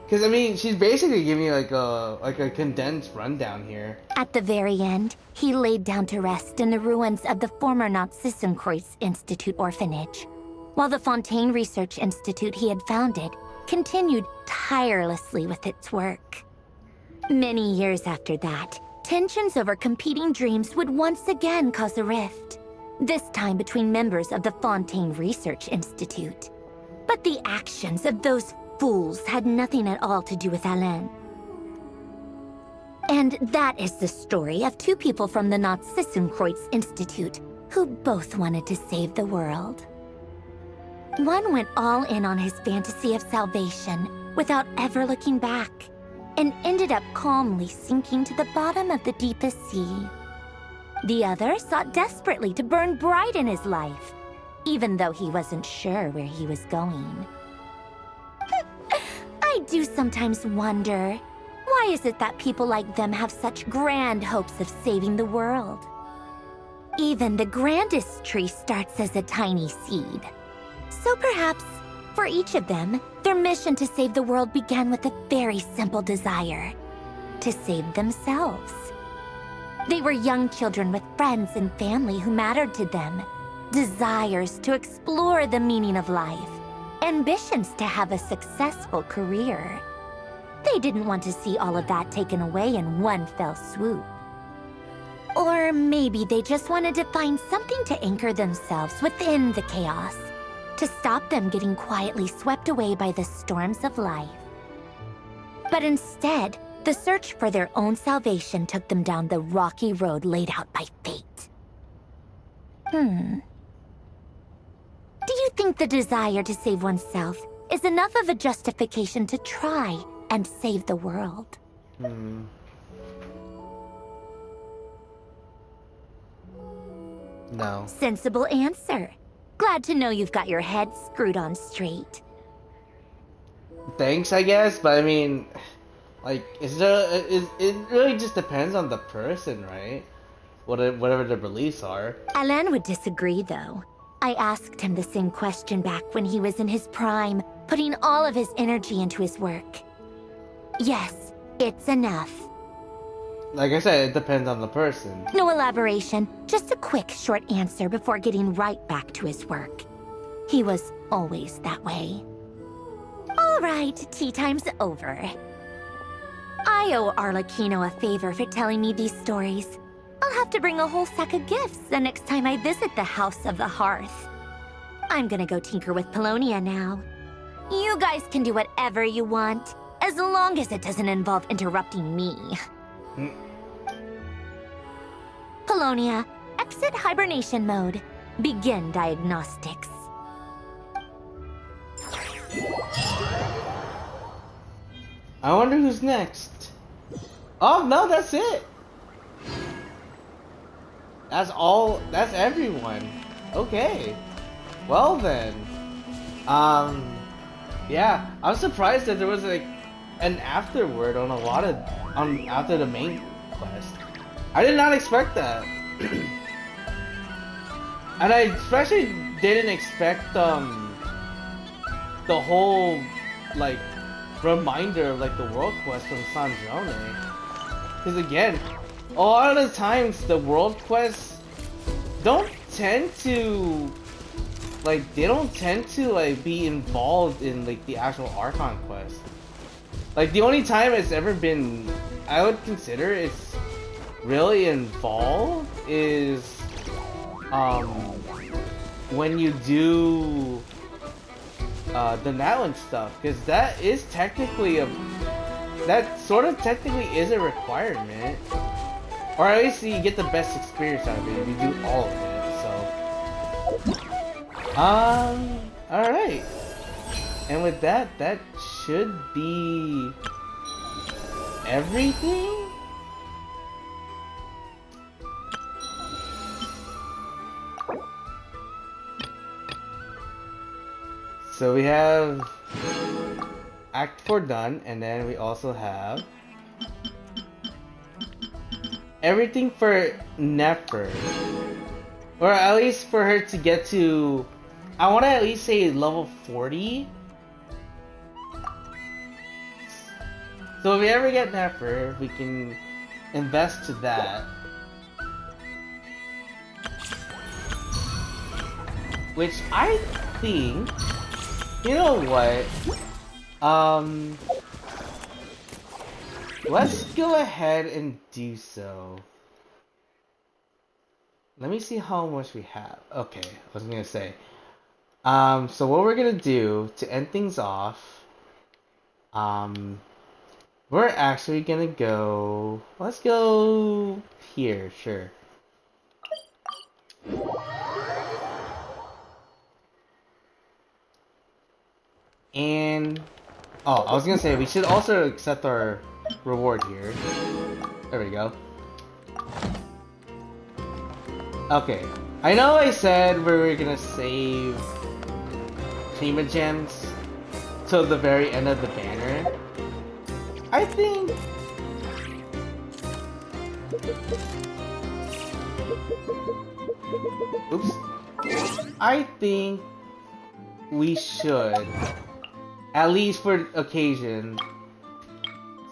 Because, I mean, she's basically giving you like a condensed rundown here. At the very end, he laid down to rest in the ruins of the former Nazissenkreuz Institute orphanage, while the Fontaine Research Institute he had founded continued tirelessly with its work. Many years after that, tensions over competing dreams would once again cause a rift, this time between members of the Fontaine Research Institute. But the actions of those fools had nothing at all to do with Alain. And that is the story of two people from the Nazissenkreuz Institute who both wanted to save the world. One went all in on his fantasy of salvation without ever looking back, and ended up calmly sinking to the bottom of the deepest sea. The other sought desperately to burn bright in his life, even though he wasn't sure where he was going. I do sometimes wonder, why is it that people like them have such grand hopes of saving the world? Even the grandest tree starts as a tiny seed. So perhaps, for each of them, their mission to save the world began with a very simple desire: to save themselves. They were young children with friends and family who mattered to them, desires to explore the meaning of life, ambitions to have a successful career. They didn't want to see all of that taken away in one fell swoop. Or maybe they just wanted to find something to anchor themselves within the chaos, to stop them getting quietly swept away by the storms of life. But instead, the search for their own salvation took them down the rocky road laid out by fate. Do you think the desire to save oneself is enough of a justification to try and save the world? No. Sensible answer. Glad to know you've got your head screwed on straight. Thanks, I guess, but I mean, like, it really just depends on the person, right? Whatever their beliefs are. Alain would disagree, though. I asked him the same question back when he was in his prime, putting all of his energy into his work. Yes, it's enough. Like I said, it depends on the person. No elaboration, just a quick, short answer before getting right back to his work. He was always that way. All right, tea time's over. I owe Arlecchino a favor for telling me these stories. I'll have to bring a whole sack of gifts the next time I visit the House of the Hearth. I'm gonna go tinker with Polonia now. You guys can do whatever you want, as long as it doesn't involve interrupting me. Polonia, exit hibernation mode. Begin diagnostics. I wonder who's next. Oh, no, that's it. That's all. That's everyone. Okay. Well then. Yeah, I'm surprised that there was like an afterword on a lot of after the main quest. I did not expect that. And I especially didn't expect the whole like reminder of like the world quest from Sandrone. Because again, a lot of the times the world quests don't tend to like be involved in like the actual Archon Quest. Like, the only time it's ever been, I would consider it's really involved is, when you do, the Nowin stuff, because that is technically that sort of technically is a requirement. Or at least you get the best experience out of it if you do all of it, so. Alright. And with that, that should be everything? So we have Act 4 done, and then we also have everything for Nefer. Or at least for her to get to, I want to at least say level 40. So if we ever get Nefer, we can invest to that. Which I think, you know what? Let's go ahead and do so. Let me see how much we have. Okay, I was gonna say. So what we're gonna do to end things off, we're actually gonna go, let's go here, sure. And, oh, I was gonna say, we should also accept our reward here. There we go. Okay, I know I said we were gonna save Prima Gems till the very end of the banner. I think... Oops. I think we should, at least for occasion,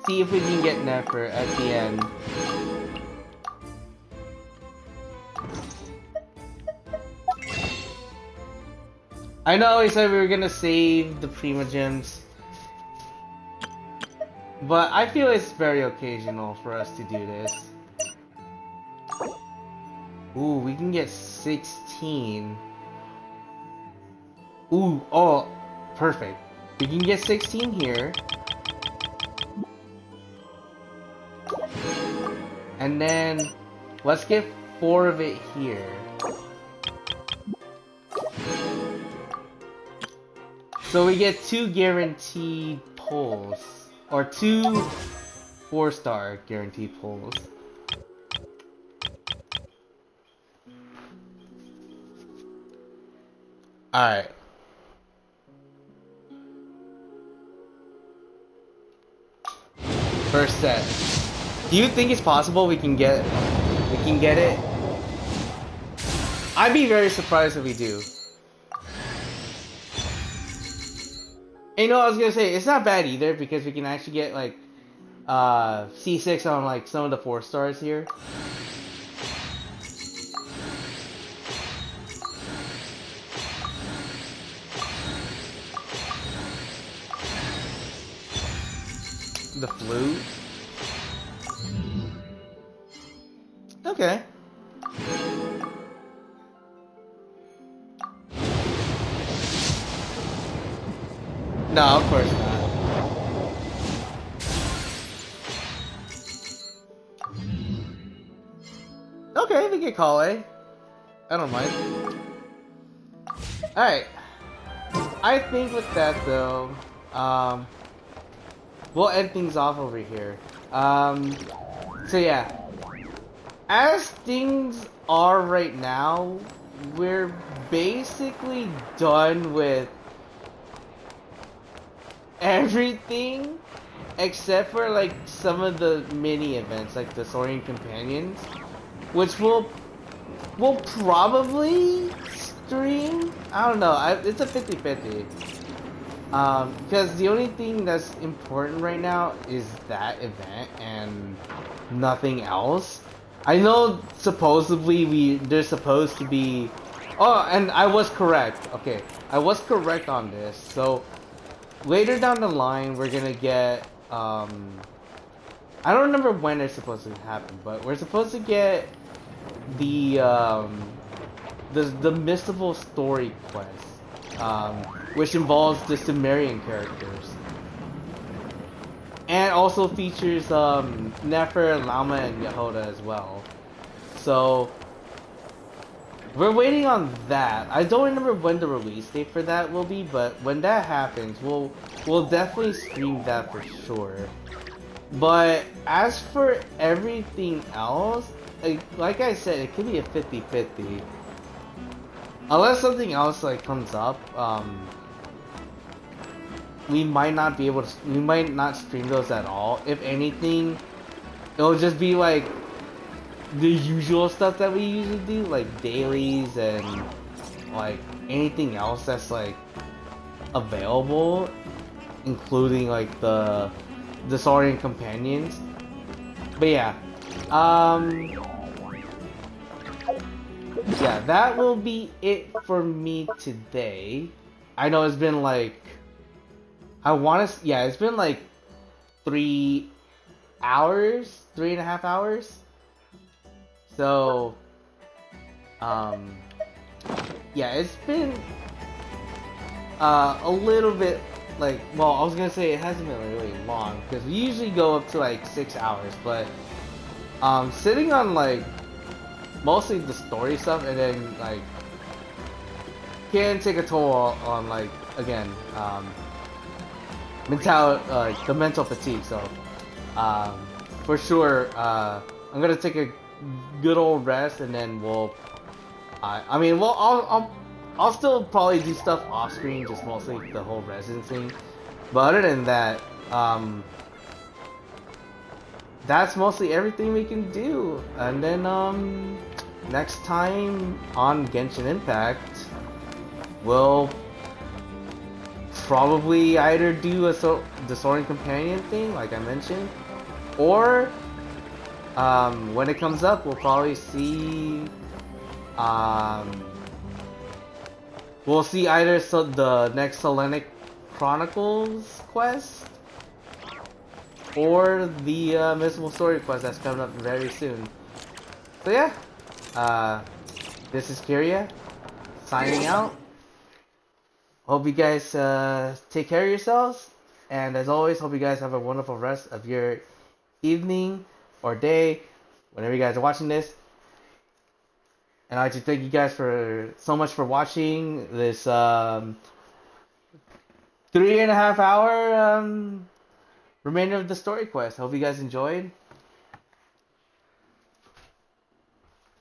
see if we can get Nefer at the end. I know I said we were gonna save the Prima Gems, but I feel it's very occasional for us to do this. Ooh, we can get 16. Ooh, oh, perfect. We can get 16 here. And then, let's get 4 of it here. So we get 2 guaranteed pulls. Or 2 4-star guaranteed pulls. Alright. First set. Do you think it's possible we can get it? I'd be very surprised if we do. And you know what I was gonna say, it's not bad either because we can actually get like C6 on like some of the 4-stars here. The flute. Okay. No, of course not. Okay, we get Kale. I don't mind. Alright. I think with that though, we'll end things off over here. So yeah. As things are right now, we're basically done with everything except for like some of the mini events like the Soaring Companions, which we'll probably stream. I don't know, it's a 50-50 because the only thing that's important right now is that event and nothing else. I know supposedly there's supposed to be, oh, and I was correct. Okay, I was correct on this. So later down the line, we're gonna get I don't remember when it's supposed to happen, but we're supposed to get the mystical story quest, which involves the Sumerian characters, and also features Nefer, Lama, and Yehoda as well. So we're waiting on that. I don't remember when the release date for that will be, but when that happens, we'll definitely stream that for sure. But as for everything else, like I said, it could be a 50-50. Unless something else like comes up, we might not be able to. We might not stream those at all. If anything, it'll just be like the usual stuff that we usually do, like dailies and like anything else that's like available, including like the Saurian companions. But yeah, yeah, that will be it for me today. I know it's been like, it's been like 3 hours, 3.5 hours. So, yeah, it's been a little bit like, well, I was gonna say it hasn't been really long because we usually go up to like 6 hours, but sitting on like mostly the story stuff and then like can take a toll on like again the mental fatigue. So for sure I'm gonna take a good old rest and then we'll I mean well I'll still probably do stuff off screen, just mostly the whole residence thing, but other than that that's mostly everything we can do. And then next time on Genshin Impact we'll probably either do the Soaring Companion thing like I mentioned, or when it comes up we'll probably see either the next Selenic Chronicles quest or the Mystical Story quest that's coming up very soon. So yeah, this is Kyria signing out. Hope you guys take care of yourselves, and as always, hope you guys have a wonderful rest of your evening or day, whenever you guys are watching this. And I'd like to thank you guys so much for watching this 3.5 hour remainder of the story quest. Hope you guys enjoyed.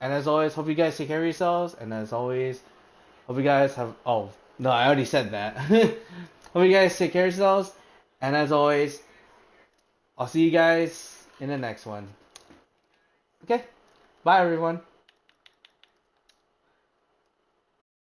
And as always, hope you guys take care of yourselves. And as always, hope you guys have... Oh, no, I already said that. Hope you guys take care of yourselves. And as always, I'll see you guys in the next one. Okay, bye everyone.